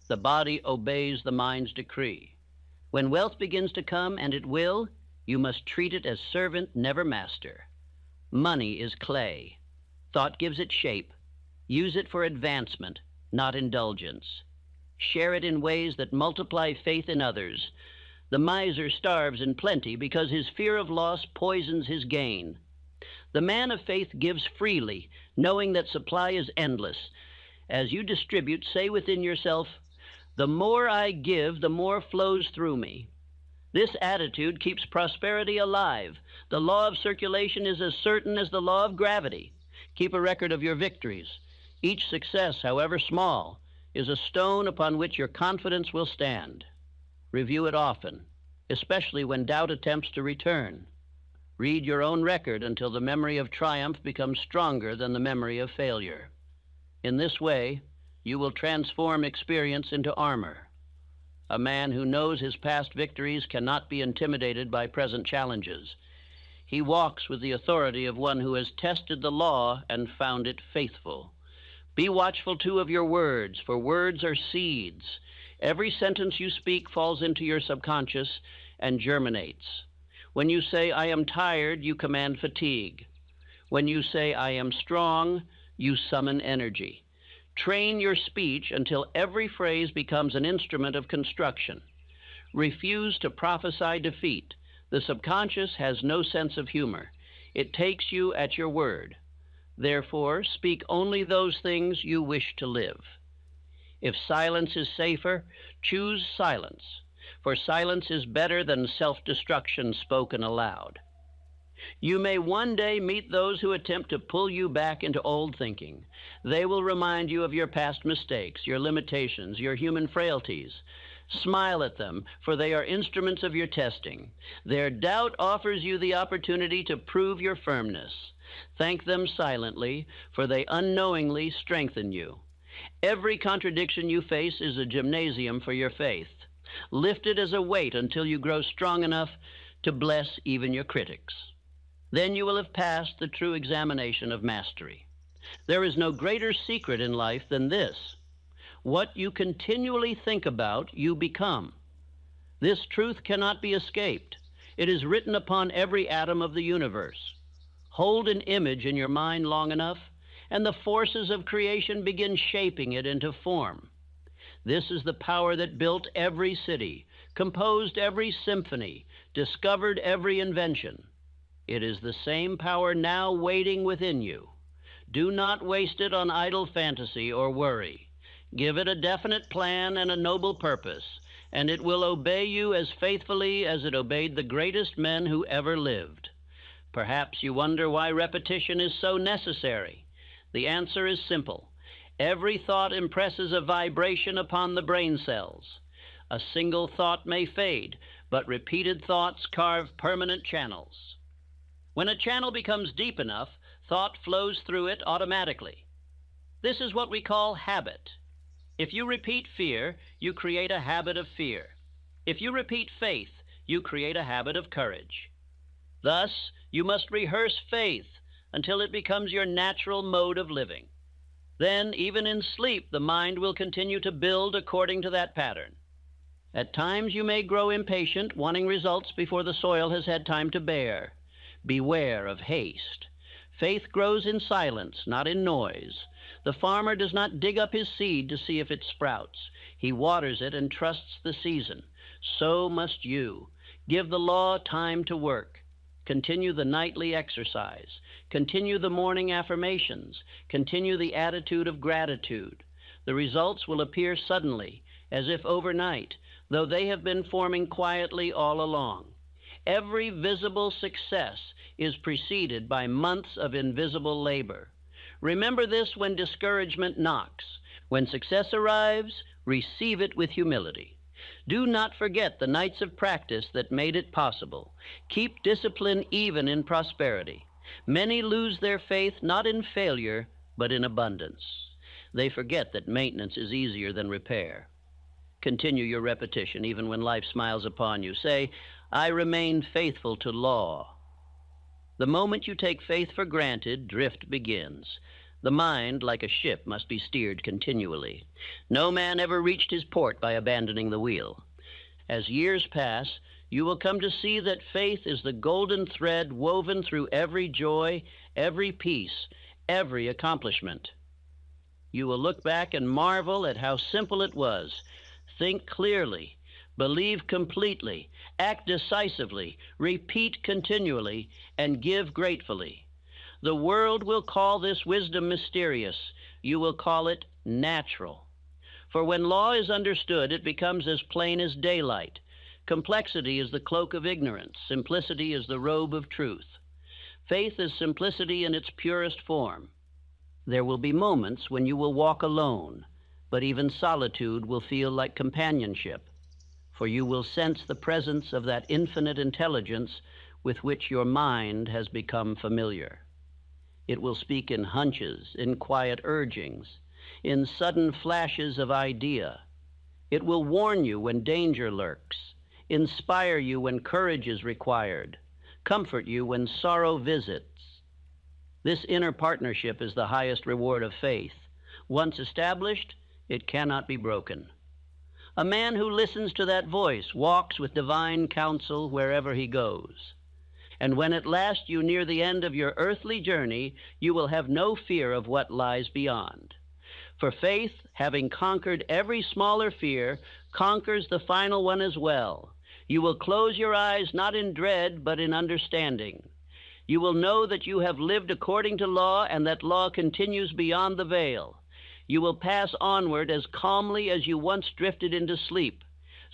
The body obeys the mind's decree. When wealth begins to come, and it will, you must treat it as servant, never master. Money is clay. Thought gives it shape. Use it for advancement, not indulgence. Share it in ways that multiply faith in others. The miser starves in plenty because his fear of loss poisons his gain. The man of faith gives freely, knowing that supply is endless. As you distribute, say within yourself, the more I give, the more flows through me. This attitude keeps prosperity alive. The law of circulation is as certain as the law of gravity. Keep a record of your victories. Each success, however small, is a stone upon which your confidence will stand. Review it often, especially when doubt attempts to return. Read your own record until the memory of triumph becomes stronger than the memory of failure. In this way, you will transform experience into armor. A man who knows his past victories cannot be intimidated by present challenges. He walks with the authority of one who has tested the law and found it faithful. Be watchful, too, of your words, for words are seeds. Every sentence you speak falls into your subconscious and germinates. When you say, I am tired, you command fatigue. When you say, I am strong, you summon energy. Train your speech until every phrase becomes an instrument of construction. Refuse to prophesy defeat. The subconscious has no sense of humor. It takes you at your word. Therefore, speak only those things you wish to live. If silence is safer, choose silence, for silence is better than self-destruction spoken aloud. You may one day meet those who attempt to pull you back into old thinking. They will remind you of your past mistakes, your limitations, your human frailties. Smile at them, for they are instruments of your testing. Their doubt offers you the opportunity to prove your firmness. Thank them silently, for they unknowingly strengthen you. Every contradiction you face is a gymnasium for your faith. Lift it as a weight until you grow strong enough to bless even your critics. Then you will have passed the true examination of mastery. There is no greater secret in life than this. What you continually think about, you become. This truth cannot be escaped. It is written upon every atom of the universe. Hold an image in your mind long enough, and the forces of creation begin shaping it into form. This is the power that built every city, composed every symphony, discovered every invention. It is the same power now waiting within you. Do not waste it on idle fantasy or worry. Give it a definite plan and a noble purpose, and it will obey you as faithfully as it obeyed the greatest men who ever lived. Perhaps you wonder why repetition is so necessary. The answer is simple. Every thought impresses a vibration upon the brain cells. A single thought may fade, but repeated thoughts carve permanent channels. When a channel becomes deep enough, thought flows through it automatically. This is what we call habit. If you repeat fear, you create a habit of fear. If you repeat faith, you create a habit of courage. Thus, you must rehearse faith until it becomes your natural mode of living. Then, even in sleep, the mind will continue to build according to that pattern. At times you may grow impatient, wanting results before the soil has had time to bear. Beware of haste. Faith grows in silence, not in noise. The farmer does not dig up his seed to see if it sprouts. He waters it and trusts the season. So must you. Give the law time to work. Continue the nightly exercise. Continue the morning affirmations. Continue the attitude of gratitude. The results will appear suddenly, as if overnight, though they have been forming quietly all along. Every visible success is preceded by months of invisible labor. Remember this when discouragement knocks. When success arrives, receive it with humility. Do not forget the nights of practice that made it possible. Keep discipline even in prosperity. Many lose their faith not in failure, but in abundance. They forget that maintenance is easier than repair. Continue your repetition even when life smiles upon you. Say, I remain faithful to law. The moment you take faith for granted, drift begins. The mind, like a ship, must be steered continually. No man ever reached his port by abandoning the wheel. As years pass, you will come to see that faith is the golden thread woven through every joy, every peace, every accomplishment. You will look back and marvel at how simple it was. Think clearly, believe completely, act decisively, repeat continually, and give gratefully. The world will call this wisdom mysterious. You will call it natural. For when law is understood, it becomes as plain as daylight. Complexity is the cloak of ignorance. Simplicity is the robe of truth. Faith is simplicity in its purest form. There will be moments when you will walk alone, but even solitude will feel like companionship, for you will sense the presence of that infinite intelligence with which your mind has become familiar. It will speak in hunches, in quiet urgings, in sudden flashes of idea. It will warn you when danger lurks, inspire you when courage is required, comfort you when sorrow visits. This inner partnership is the highest reward of faith. Once established, it cannot be broken. A man who listens to that voice walks with divine counsel wherever he goes. And when at last you near the end of your earthly journey, you will have no fear of what lies beyond. For faith, having conquered every smaller fear, conquers the final one as well. You will close your eyes not in dread, but in understanding. You will know that you have lived according to law, and that law continues beyond the veil. You will pass onward as calmly as you once drifted into sleep,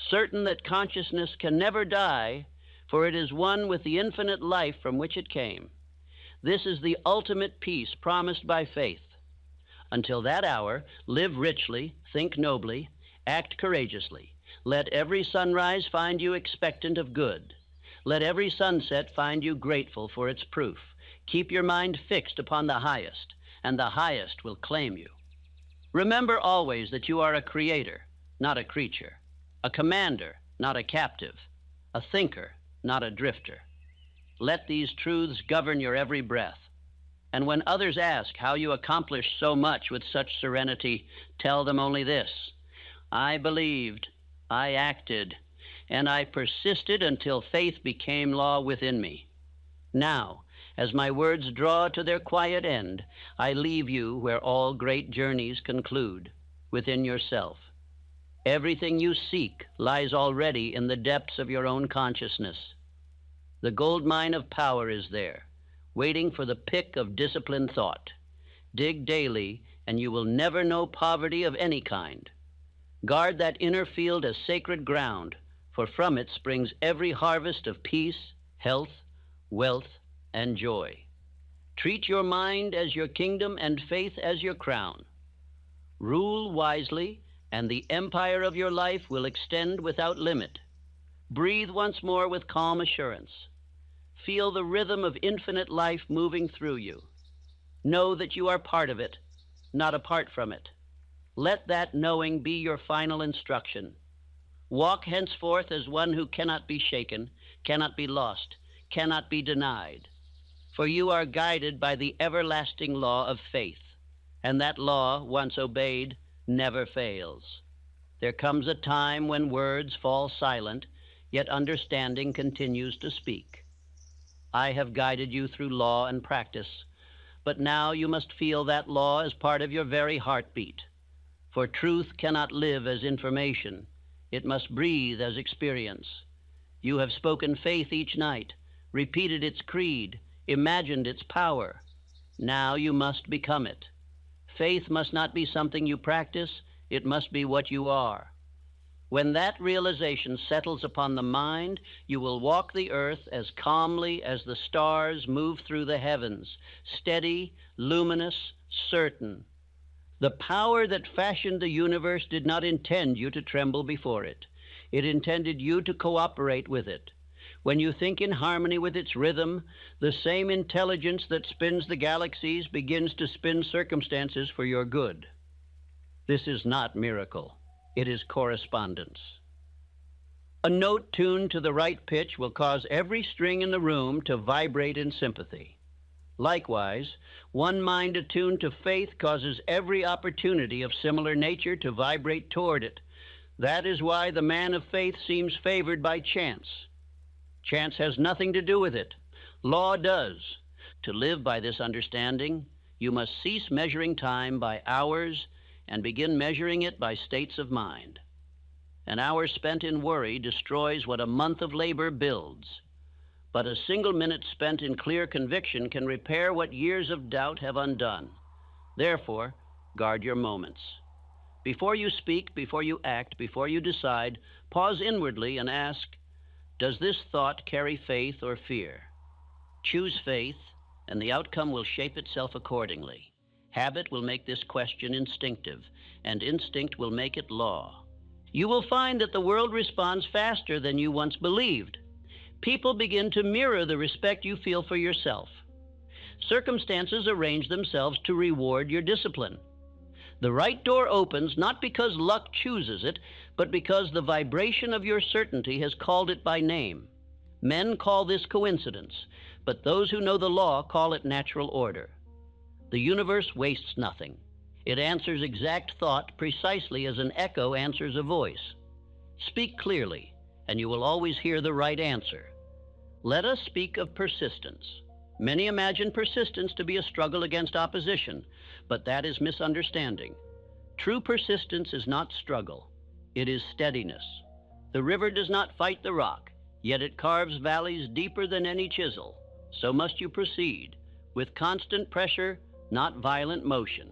certain that consciousness can never die, for it is one with the infinite life from which it came. This is the ultimate peace promised by faith. Until that hour, live richly, think nobly, act courageously. Let every sunrise find you expectant of good. Let every sunset find you grateful for its proof. Keep your mind fixed upon the highest, and the highest will claim you. Remember always that you are a creator, not a creature, a commander, not a captive, a thinker, not a drifter. Let these truths govern your every breath. And when others ask how you accomplish so much with such serenity, tell them only this: I believed, I acted, and I persisted until faith became law within me. Now, as my words draw to their quiet end, I leave you where all great journeys conclude, within yourself. Everything you seek lies already in the depths of your own consciousness. The gold mine of power is there, waiting for the pick of disciplined thought. Dig daily, and you will never know poverty of any kind. Guard that inner field as sacred ground, for from it springs every harvest of peace, health, wealth, and joy. Treat your mind as your kingdom and faith as your crown. Rule wisely, and the empire of your life will extend without limit. Breathe once more with calm assurance. Feel the rhythm of infinite life moving through you. Know that you are part of it, not apart from it. Let that knowing be your final instruction. Walk henceforth as one who cannot be shaken, cannot be lost, cannot be denied. For you are guided by the everlasting law of faith, and that law, once obeyed, never fails. There comes a time when words fall silent, yet understanding continues to speak. I have guided you through law and practice, but now you must feel that law as part of your very heartbeat. For truth cannot live as information. It must breathe as experience. You have spoken faith each night, repeated its creed, imagined its power. Now you must become it. Faith must not be something you practice, it must be what you are. When that realization settles upon the mind, you will walk the earth as calmly as the stars move through the heavens, steady, luminous, certain. The power that fashioned the universe did not intend you to tremble before it. It intended you to cooperate with it. When you think in harmony with its rhythm, the same intelligence that spins the galaxies begins to spin circumstances for your good. This is not miracle. It is correspondence. A note tuned to the right pitch will cause every string in the room to vibrate in sympathy. Likewise, one mind attuned to faith causes every opportunity of similar nature to vibrate toward it. That is why the man of faith seems favored by chance. Chance has nothing to do with it. Law does. To live by this understanding, you must cease measuring time by hours and begin measuring it by states of mind. An hour spent in worry destroys what a month of labor builds. But a single minute spent in clear conviction can repair what years of doubt have undone. Therefore, guard your moments. Before you speak, before you act, before you decide, pause inwardly and ask, does this thought carry faith or fear? Choose faith, and the outcome will shape itself accordingly. Habit will make this question instinctive, and instinct will make it law. You will find that the world responds faster than you once believed. People begin to mirror the respect you feel for yourself. Circumstances arrange themselves to reward your discipline. The right door opens not because luck chooses it, but because the vibration of your certainty has called it by name. Men call this coincidence, but those who know the law call it natural order. The universe wastes nothing. It answers exact thought precisely as an echo answers a voice. Speak clearly, and you will always hear the right answer. Let us speak of persistence. Many imagine persistence to be a struggle against opposition, but that is misunderstanding. True persistence is not struggle. It is steadiness. The river does not fight the rock, yet it carves valleys deeper than any chisel. So must you proceed, with constant pressure, not violent motion.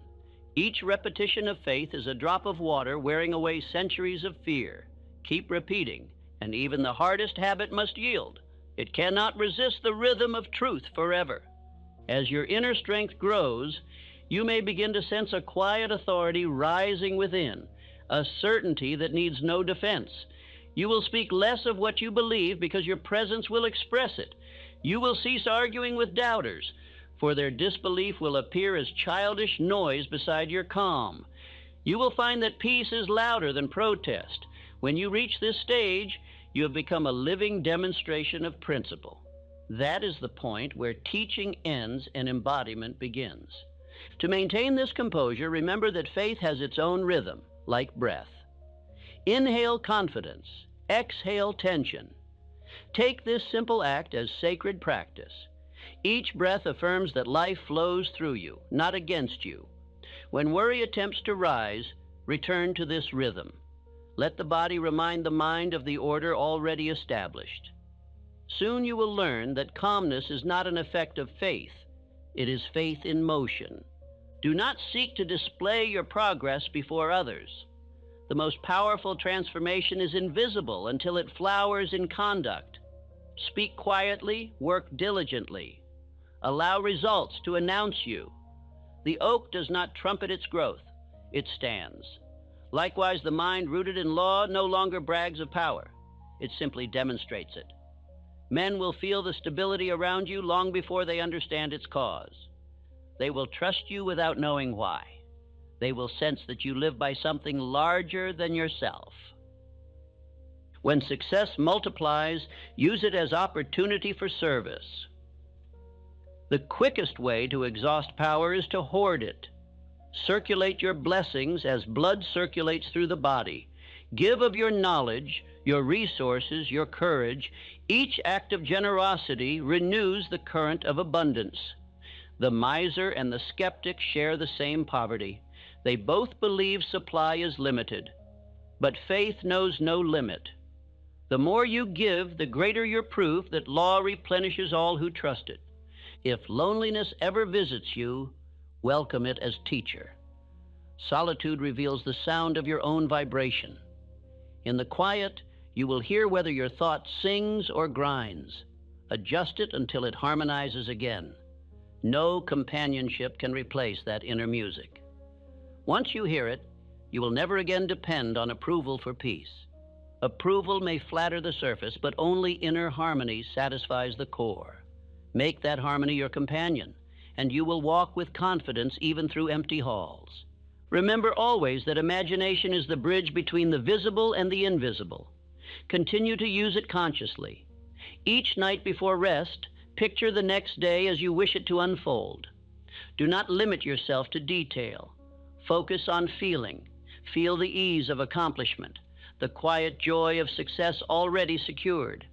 Each repetition of faith is a drop of water wearing away centuries of fear. Keep repeating, and even the hardest habit must yield. It cannot resist the rhythm of truth forever. As your inner strength grows, you may begin to sense a quiet authority rising within, a certainty that needs no defense. You will speak less of what you believe because your presence will express it. You will cease arguing with doubters, for their disbelief will appear as childish noise beside your calm. You will find that peace is louder than protest. When you reach this stage, you have become a living demonstration of principle. That is the point where teaching ends and embodiment begins. To maintain this composure, remember that faith has its own rhythm, like breath. Inhale confidence, exhale tension. Take this simple act as sacred practice. Each breath affirms that life flows through you, not against you. When worry attempts to rise, return to this rhythm. Let the body remind the mind of the order already established. Soon you will learn that calmness is not an effect of faith. It is faith in motion. Do not seek to display your progress before others. The most powerful transformation is invisible until it flowers in conduct. Speak quietly, work diligently. Allow results to announce you. The oak does not trumpet its growth, it stands. Likewise, the mind rooted in law no longer brags of power. It simply demonstrates it. Men will feel the stability around you long before they understand its cause. They will trust you without knowing why. They will sense that you live by something larger than yourself. When success multiplies, use it as opportunity for service. The quickest way to exhaust power is to hoard it. Circulate your blessings as blood circulates through the body. Give of your knowledge, your resources, your courage. Each act of generosity renews the current of abundance. The miser and the skeptic share the same poverty. They both believe supply is limited, but faith knows no limit. The more you give, the greater your proof that law replenishes all who trust it. If loneliness ever visits you, welcome it as teacher. Solitude reveals the sound of your own vibration. In the quiet, you will hear whether your thought sings or grinds. Adjust it until it harmonizes again. No companionship can replace that inner music. Once you hear it, you will never again depend on approval for peace. Approval may flatter the surface, but only inner harmony satisfies the core. Make that harmony your companion, and you will walk with confidence even through empty halls. Remember always that imagination is the bridge between the visible and the invisible. Continue to use it consciously. Each night before rest, picture the next day as you wish it to unfold. Do not limit yourself to detail. Focus on feeling. Feel the ease of accomplishment, the quiet joy of success already secured.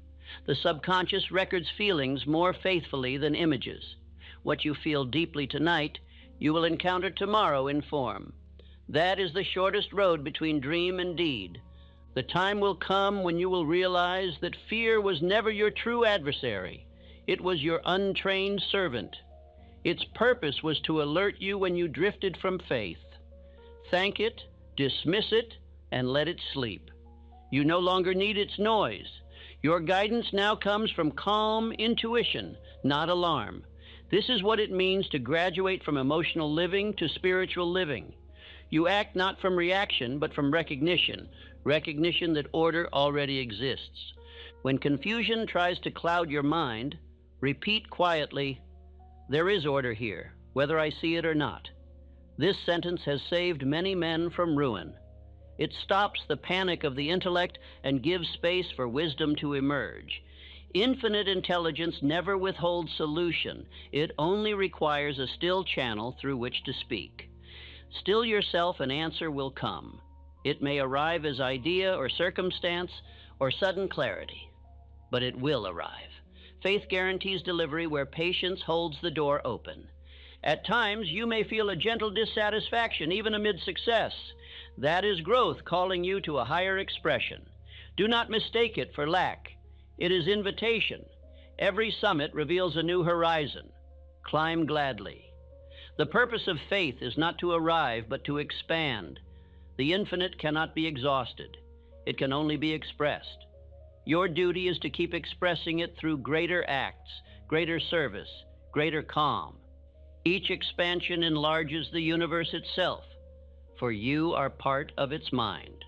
The subconscious records feelings more faithfully than images. What you feel deeply tonight, you will encounter tomorrow in form. That is the shortest road between dream and deed. The time will come when you will realize that fear was never your true adversary. It was your untrained servant. Its purpose was to alert you when you drifted from faith. Thank it, dismiss it, and let it sleep. You no longer need its noise. Your guidance now comes from calm intuition, not alarm. This is what it means to graduate from emotional living to spiritual living. You act not from reaction, but from recognition that order already exists. When confusion tries to cloud your mind, repeat quietly, "There is order here, whether I see it or not." This sentence has saved many men from ruin. It stops the panic of the intellect and gives space for wisdom to emerge. Infinite intelligence never withholds solution. It only requires a still channel through which to speak. Still yourself, an answer will come. It may arrive as idea or circumstance or sudden clarity, but it will arrive. Faith guarantees delivery where patience holds the door open. At times, you may feel a gentle dissatisfaction, even amid success. That is growth calling you to a higher expression. Do not mistake it for lack. It is invitation. Every summit reveals a new horizon. Climb gladly. The purpose of faith is not to arrive, but to expand. The infinite cannot be exhausted. It can only be expressed. Your duty is to keep expressing it through greater acts, greater service, greater calm. Each expansion enlarges the universe itself, for you are part of its mind.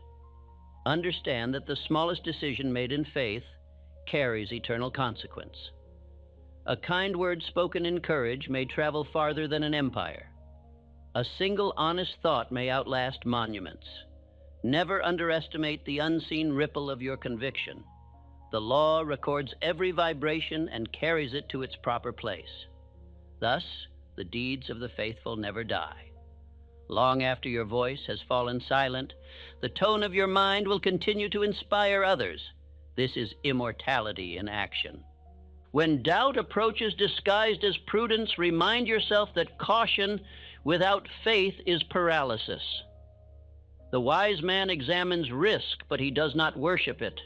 Understand that the smallest decision made in faith carries eternal consequence. A kind word spoken in courage may travel farther than an empire. A single honest thought may outlast monuments. Never underestimate the unseen ripple of your conviction. The law records every vibration and carries it to its proper place. Thus, the deeds of the faithful never die. Long after your voice has fallen silent, the tone of your mind will continue to inspire others. This is immortality in action. When doubt approaches disguised as prudence, remind yourself that caution without faith is paralysis. The wise man examines risk, but he does not worship it.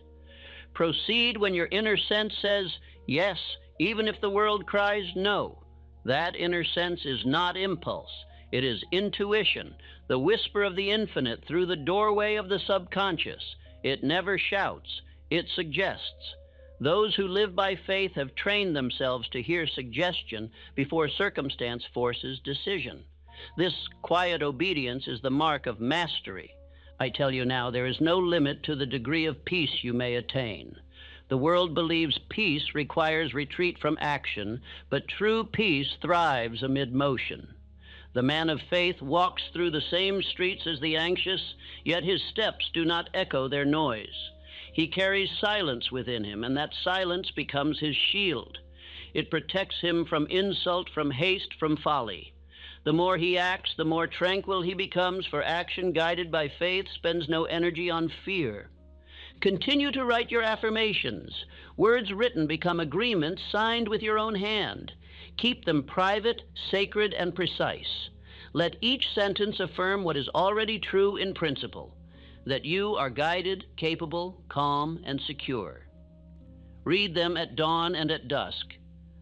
Proceed when your inner sense says yes, even if the world cries no. That inner sense is not impulse. It is intuition, the whisper of the infinite through the doorway of the subconscious. It never shouts, it suggests. Those who live by faith have trained themselves to hear suggestion before circumstance forces decision. This quiet obedience is the mark of mastery. I tell you now, there is no limit to the degree of peace you may attain. The world believes peace requires retreat from action, but true peace thrives amid motion. The man of faith walks through the same streets as the anxious, yet his steps do not echo their noise. He carries silence within him, and that silence becomes his shield. It protects him from insult, from haste, from folly. The more he acts, the more tranquil he becomes, for action guided by faith spends no energy on fear. Continue to write your affirmations. Words written become agreements signed with your own hand. Keep them private, sacred, and precise. Let each sentence affirm what is already true in principle, that you are guided, capable, calm, and secure. Read them at dawn and at dusk.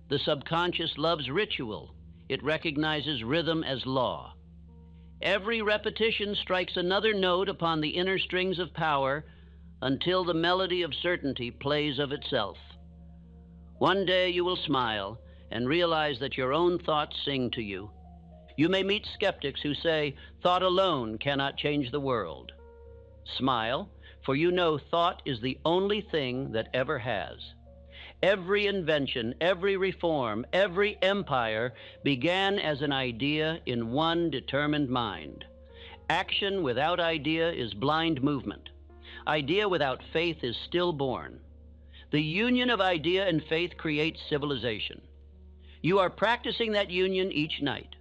The subconscious loves ritual. It recognizes rhythm as law. Every repetition strikes another note upon the inner strings of power until the melody of certainty plays of itself. One day you will smile and realize that your own thoughts sing to you. You may meet skeptics who say, thought alone cannot change the world. Smile, for you know thought is the only thing that ever has. Every invention, every reform, every empire began as an idea in one determined mind. Action without idea is blind movement. Idea without faith is stillborn. The union of idea and faith creates civilization. You are practicing that union each night.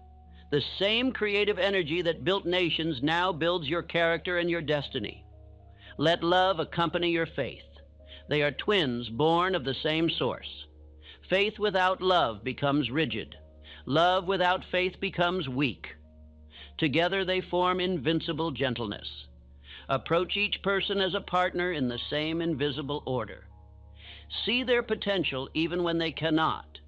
The same creative energy that built nations now builds your character and your destiny. Let love accompany your faith. They are twins born of the same source. Faith without love becomes rigid. Love without faith becomes weak. Together they form invincible gentleness. Approach each person as a partner in the same invisible order. See their potential even when they cannot.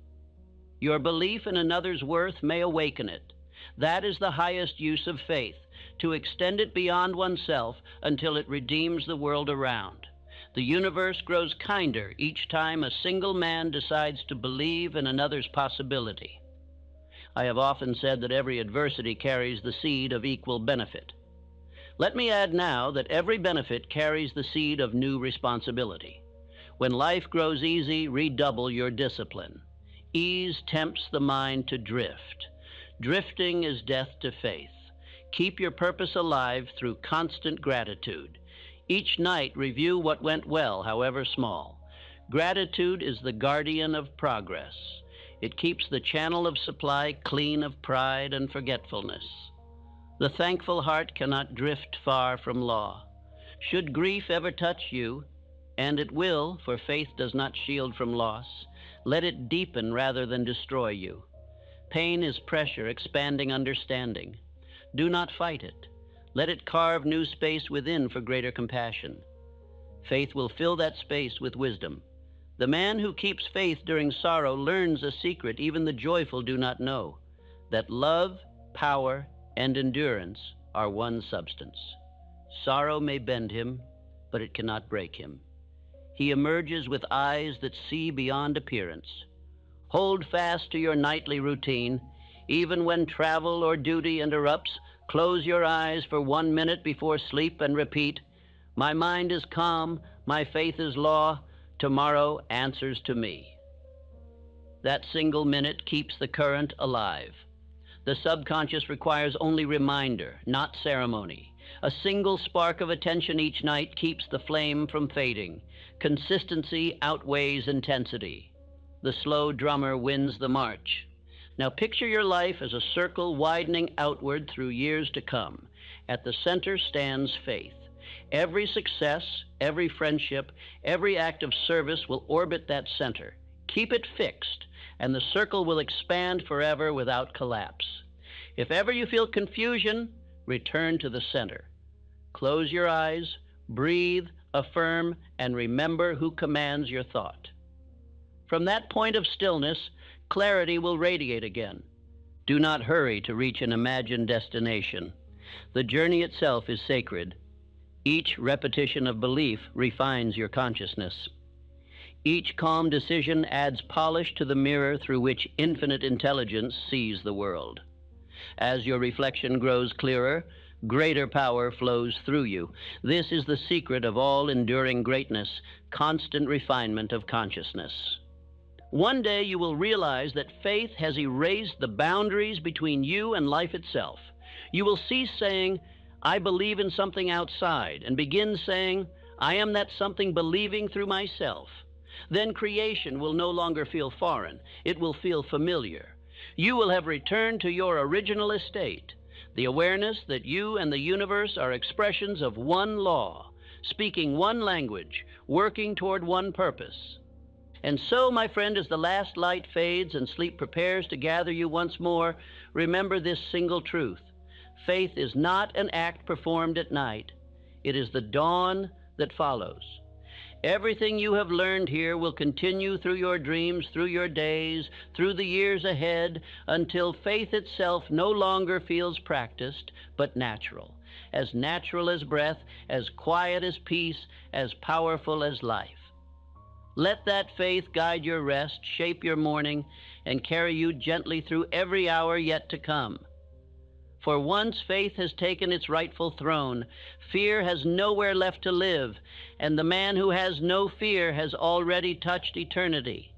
Your belief in another's worth may awaken it. That is the highest use of faith, to extend it beyond oneself until it redeems the world around. The universe grows kinder each time a single man decides to believe in another's possibility. I have often said that every adversity carries the seed of equal benefit. Let me add now that every benefit carries the seed of new responsibility. When life grows easy, redouble your discipline. Ease tempts the mind to drift. Drifting is death to faith. Keep your purpose alive through constant gratitude. Each night, review what went well, however small. Gratitude is the guardian of progress. It keeps the channel of supply clean of pride and forgetfulness. The thankful heart cannot drift far from law. Should grief ever touch you, and it will, for faith does not shield from loss, let it deepen rather than destroy you. Pain is pressure expanding understanding. Do not fight it. Let it carve new space within for greater compassion. Faith will fill that space with wisdom. The man who keeps faith during sorrow learns a secret even the joyful do not know, that love, power, and endurance are one substance. Sorrow may bend him, but it cannot break him. He emerges with eyes that see beyond appearance. Hold fast to your nightly routine. Even when travel or duty interrupts, close your eyes for 1 minute before sleep and repeat, "My mind is calm, my faith is law, tomorrow answers to me." That single minute keeps the current alive. The subconscious requires only reminder, not ceremony. A single spark of attention each night keeps the flame from fading. Consistency outweighs intensity. The slow drummer wins the march. Now picture your life as a circle widening outward through years to come. At the center stands faith. Every success, every friendship, every act of service will orbit that center. Keep it fixed, and the circle will expand forever without collapse. If ever you feel confusion, return to the center. Close your eyes, breathe, affirm, and remember who commands your thought. From that point of stillness, clarity will radiate again. Do not hurry to reach an imagined destination. The journey itself is sacred. Each repetition of belief refines your consciousness. Each calm decision adds polish to the mirror through which infinite intelligence sees the world. As your reflection grows clearer, greater power flows through you. This is the secret of all enduring greatness, constant refinement of consciousness. One day you will realize that faith has erased the boundaries between you and life itself. You will cease saying, "I believe in something outside," and begin saying, "I am that something believing through myself." Then creation will no longer feel foreign. It will feel familiar. You will have returned to your original estate, the awareness that you and the universe are expressions of one law, speaking one language, working toward one purpose. And so, my friend, as the last light fades and sleep prepares to gather you once more, remember this single truth. Faith is not an act performed at night. It is the dawn that follows. Everything you have learned here will continue through your dreams, through your days, through the years ahead, until faith itself no longer feels practiced, but natural as breath, as quiet as peace, as powerful as life. Let that faith guide your rest, shape your morning, and carry you gently through every hour yet to come. For once faith has taken its rightful throne, fear has nowhere left to live, and the man who has no fear has already touched eternity.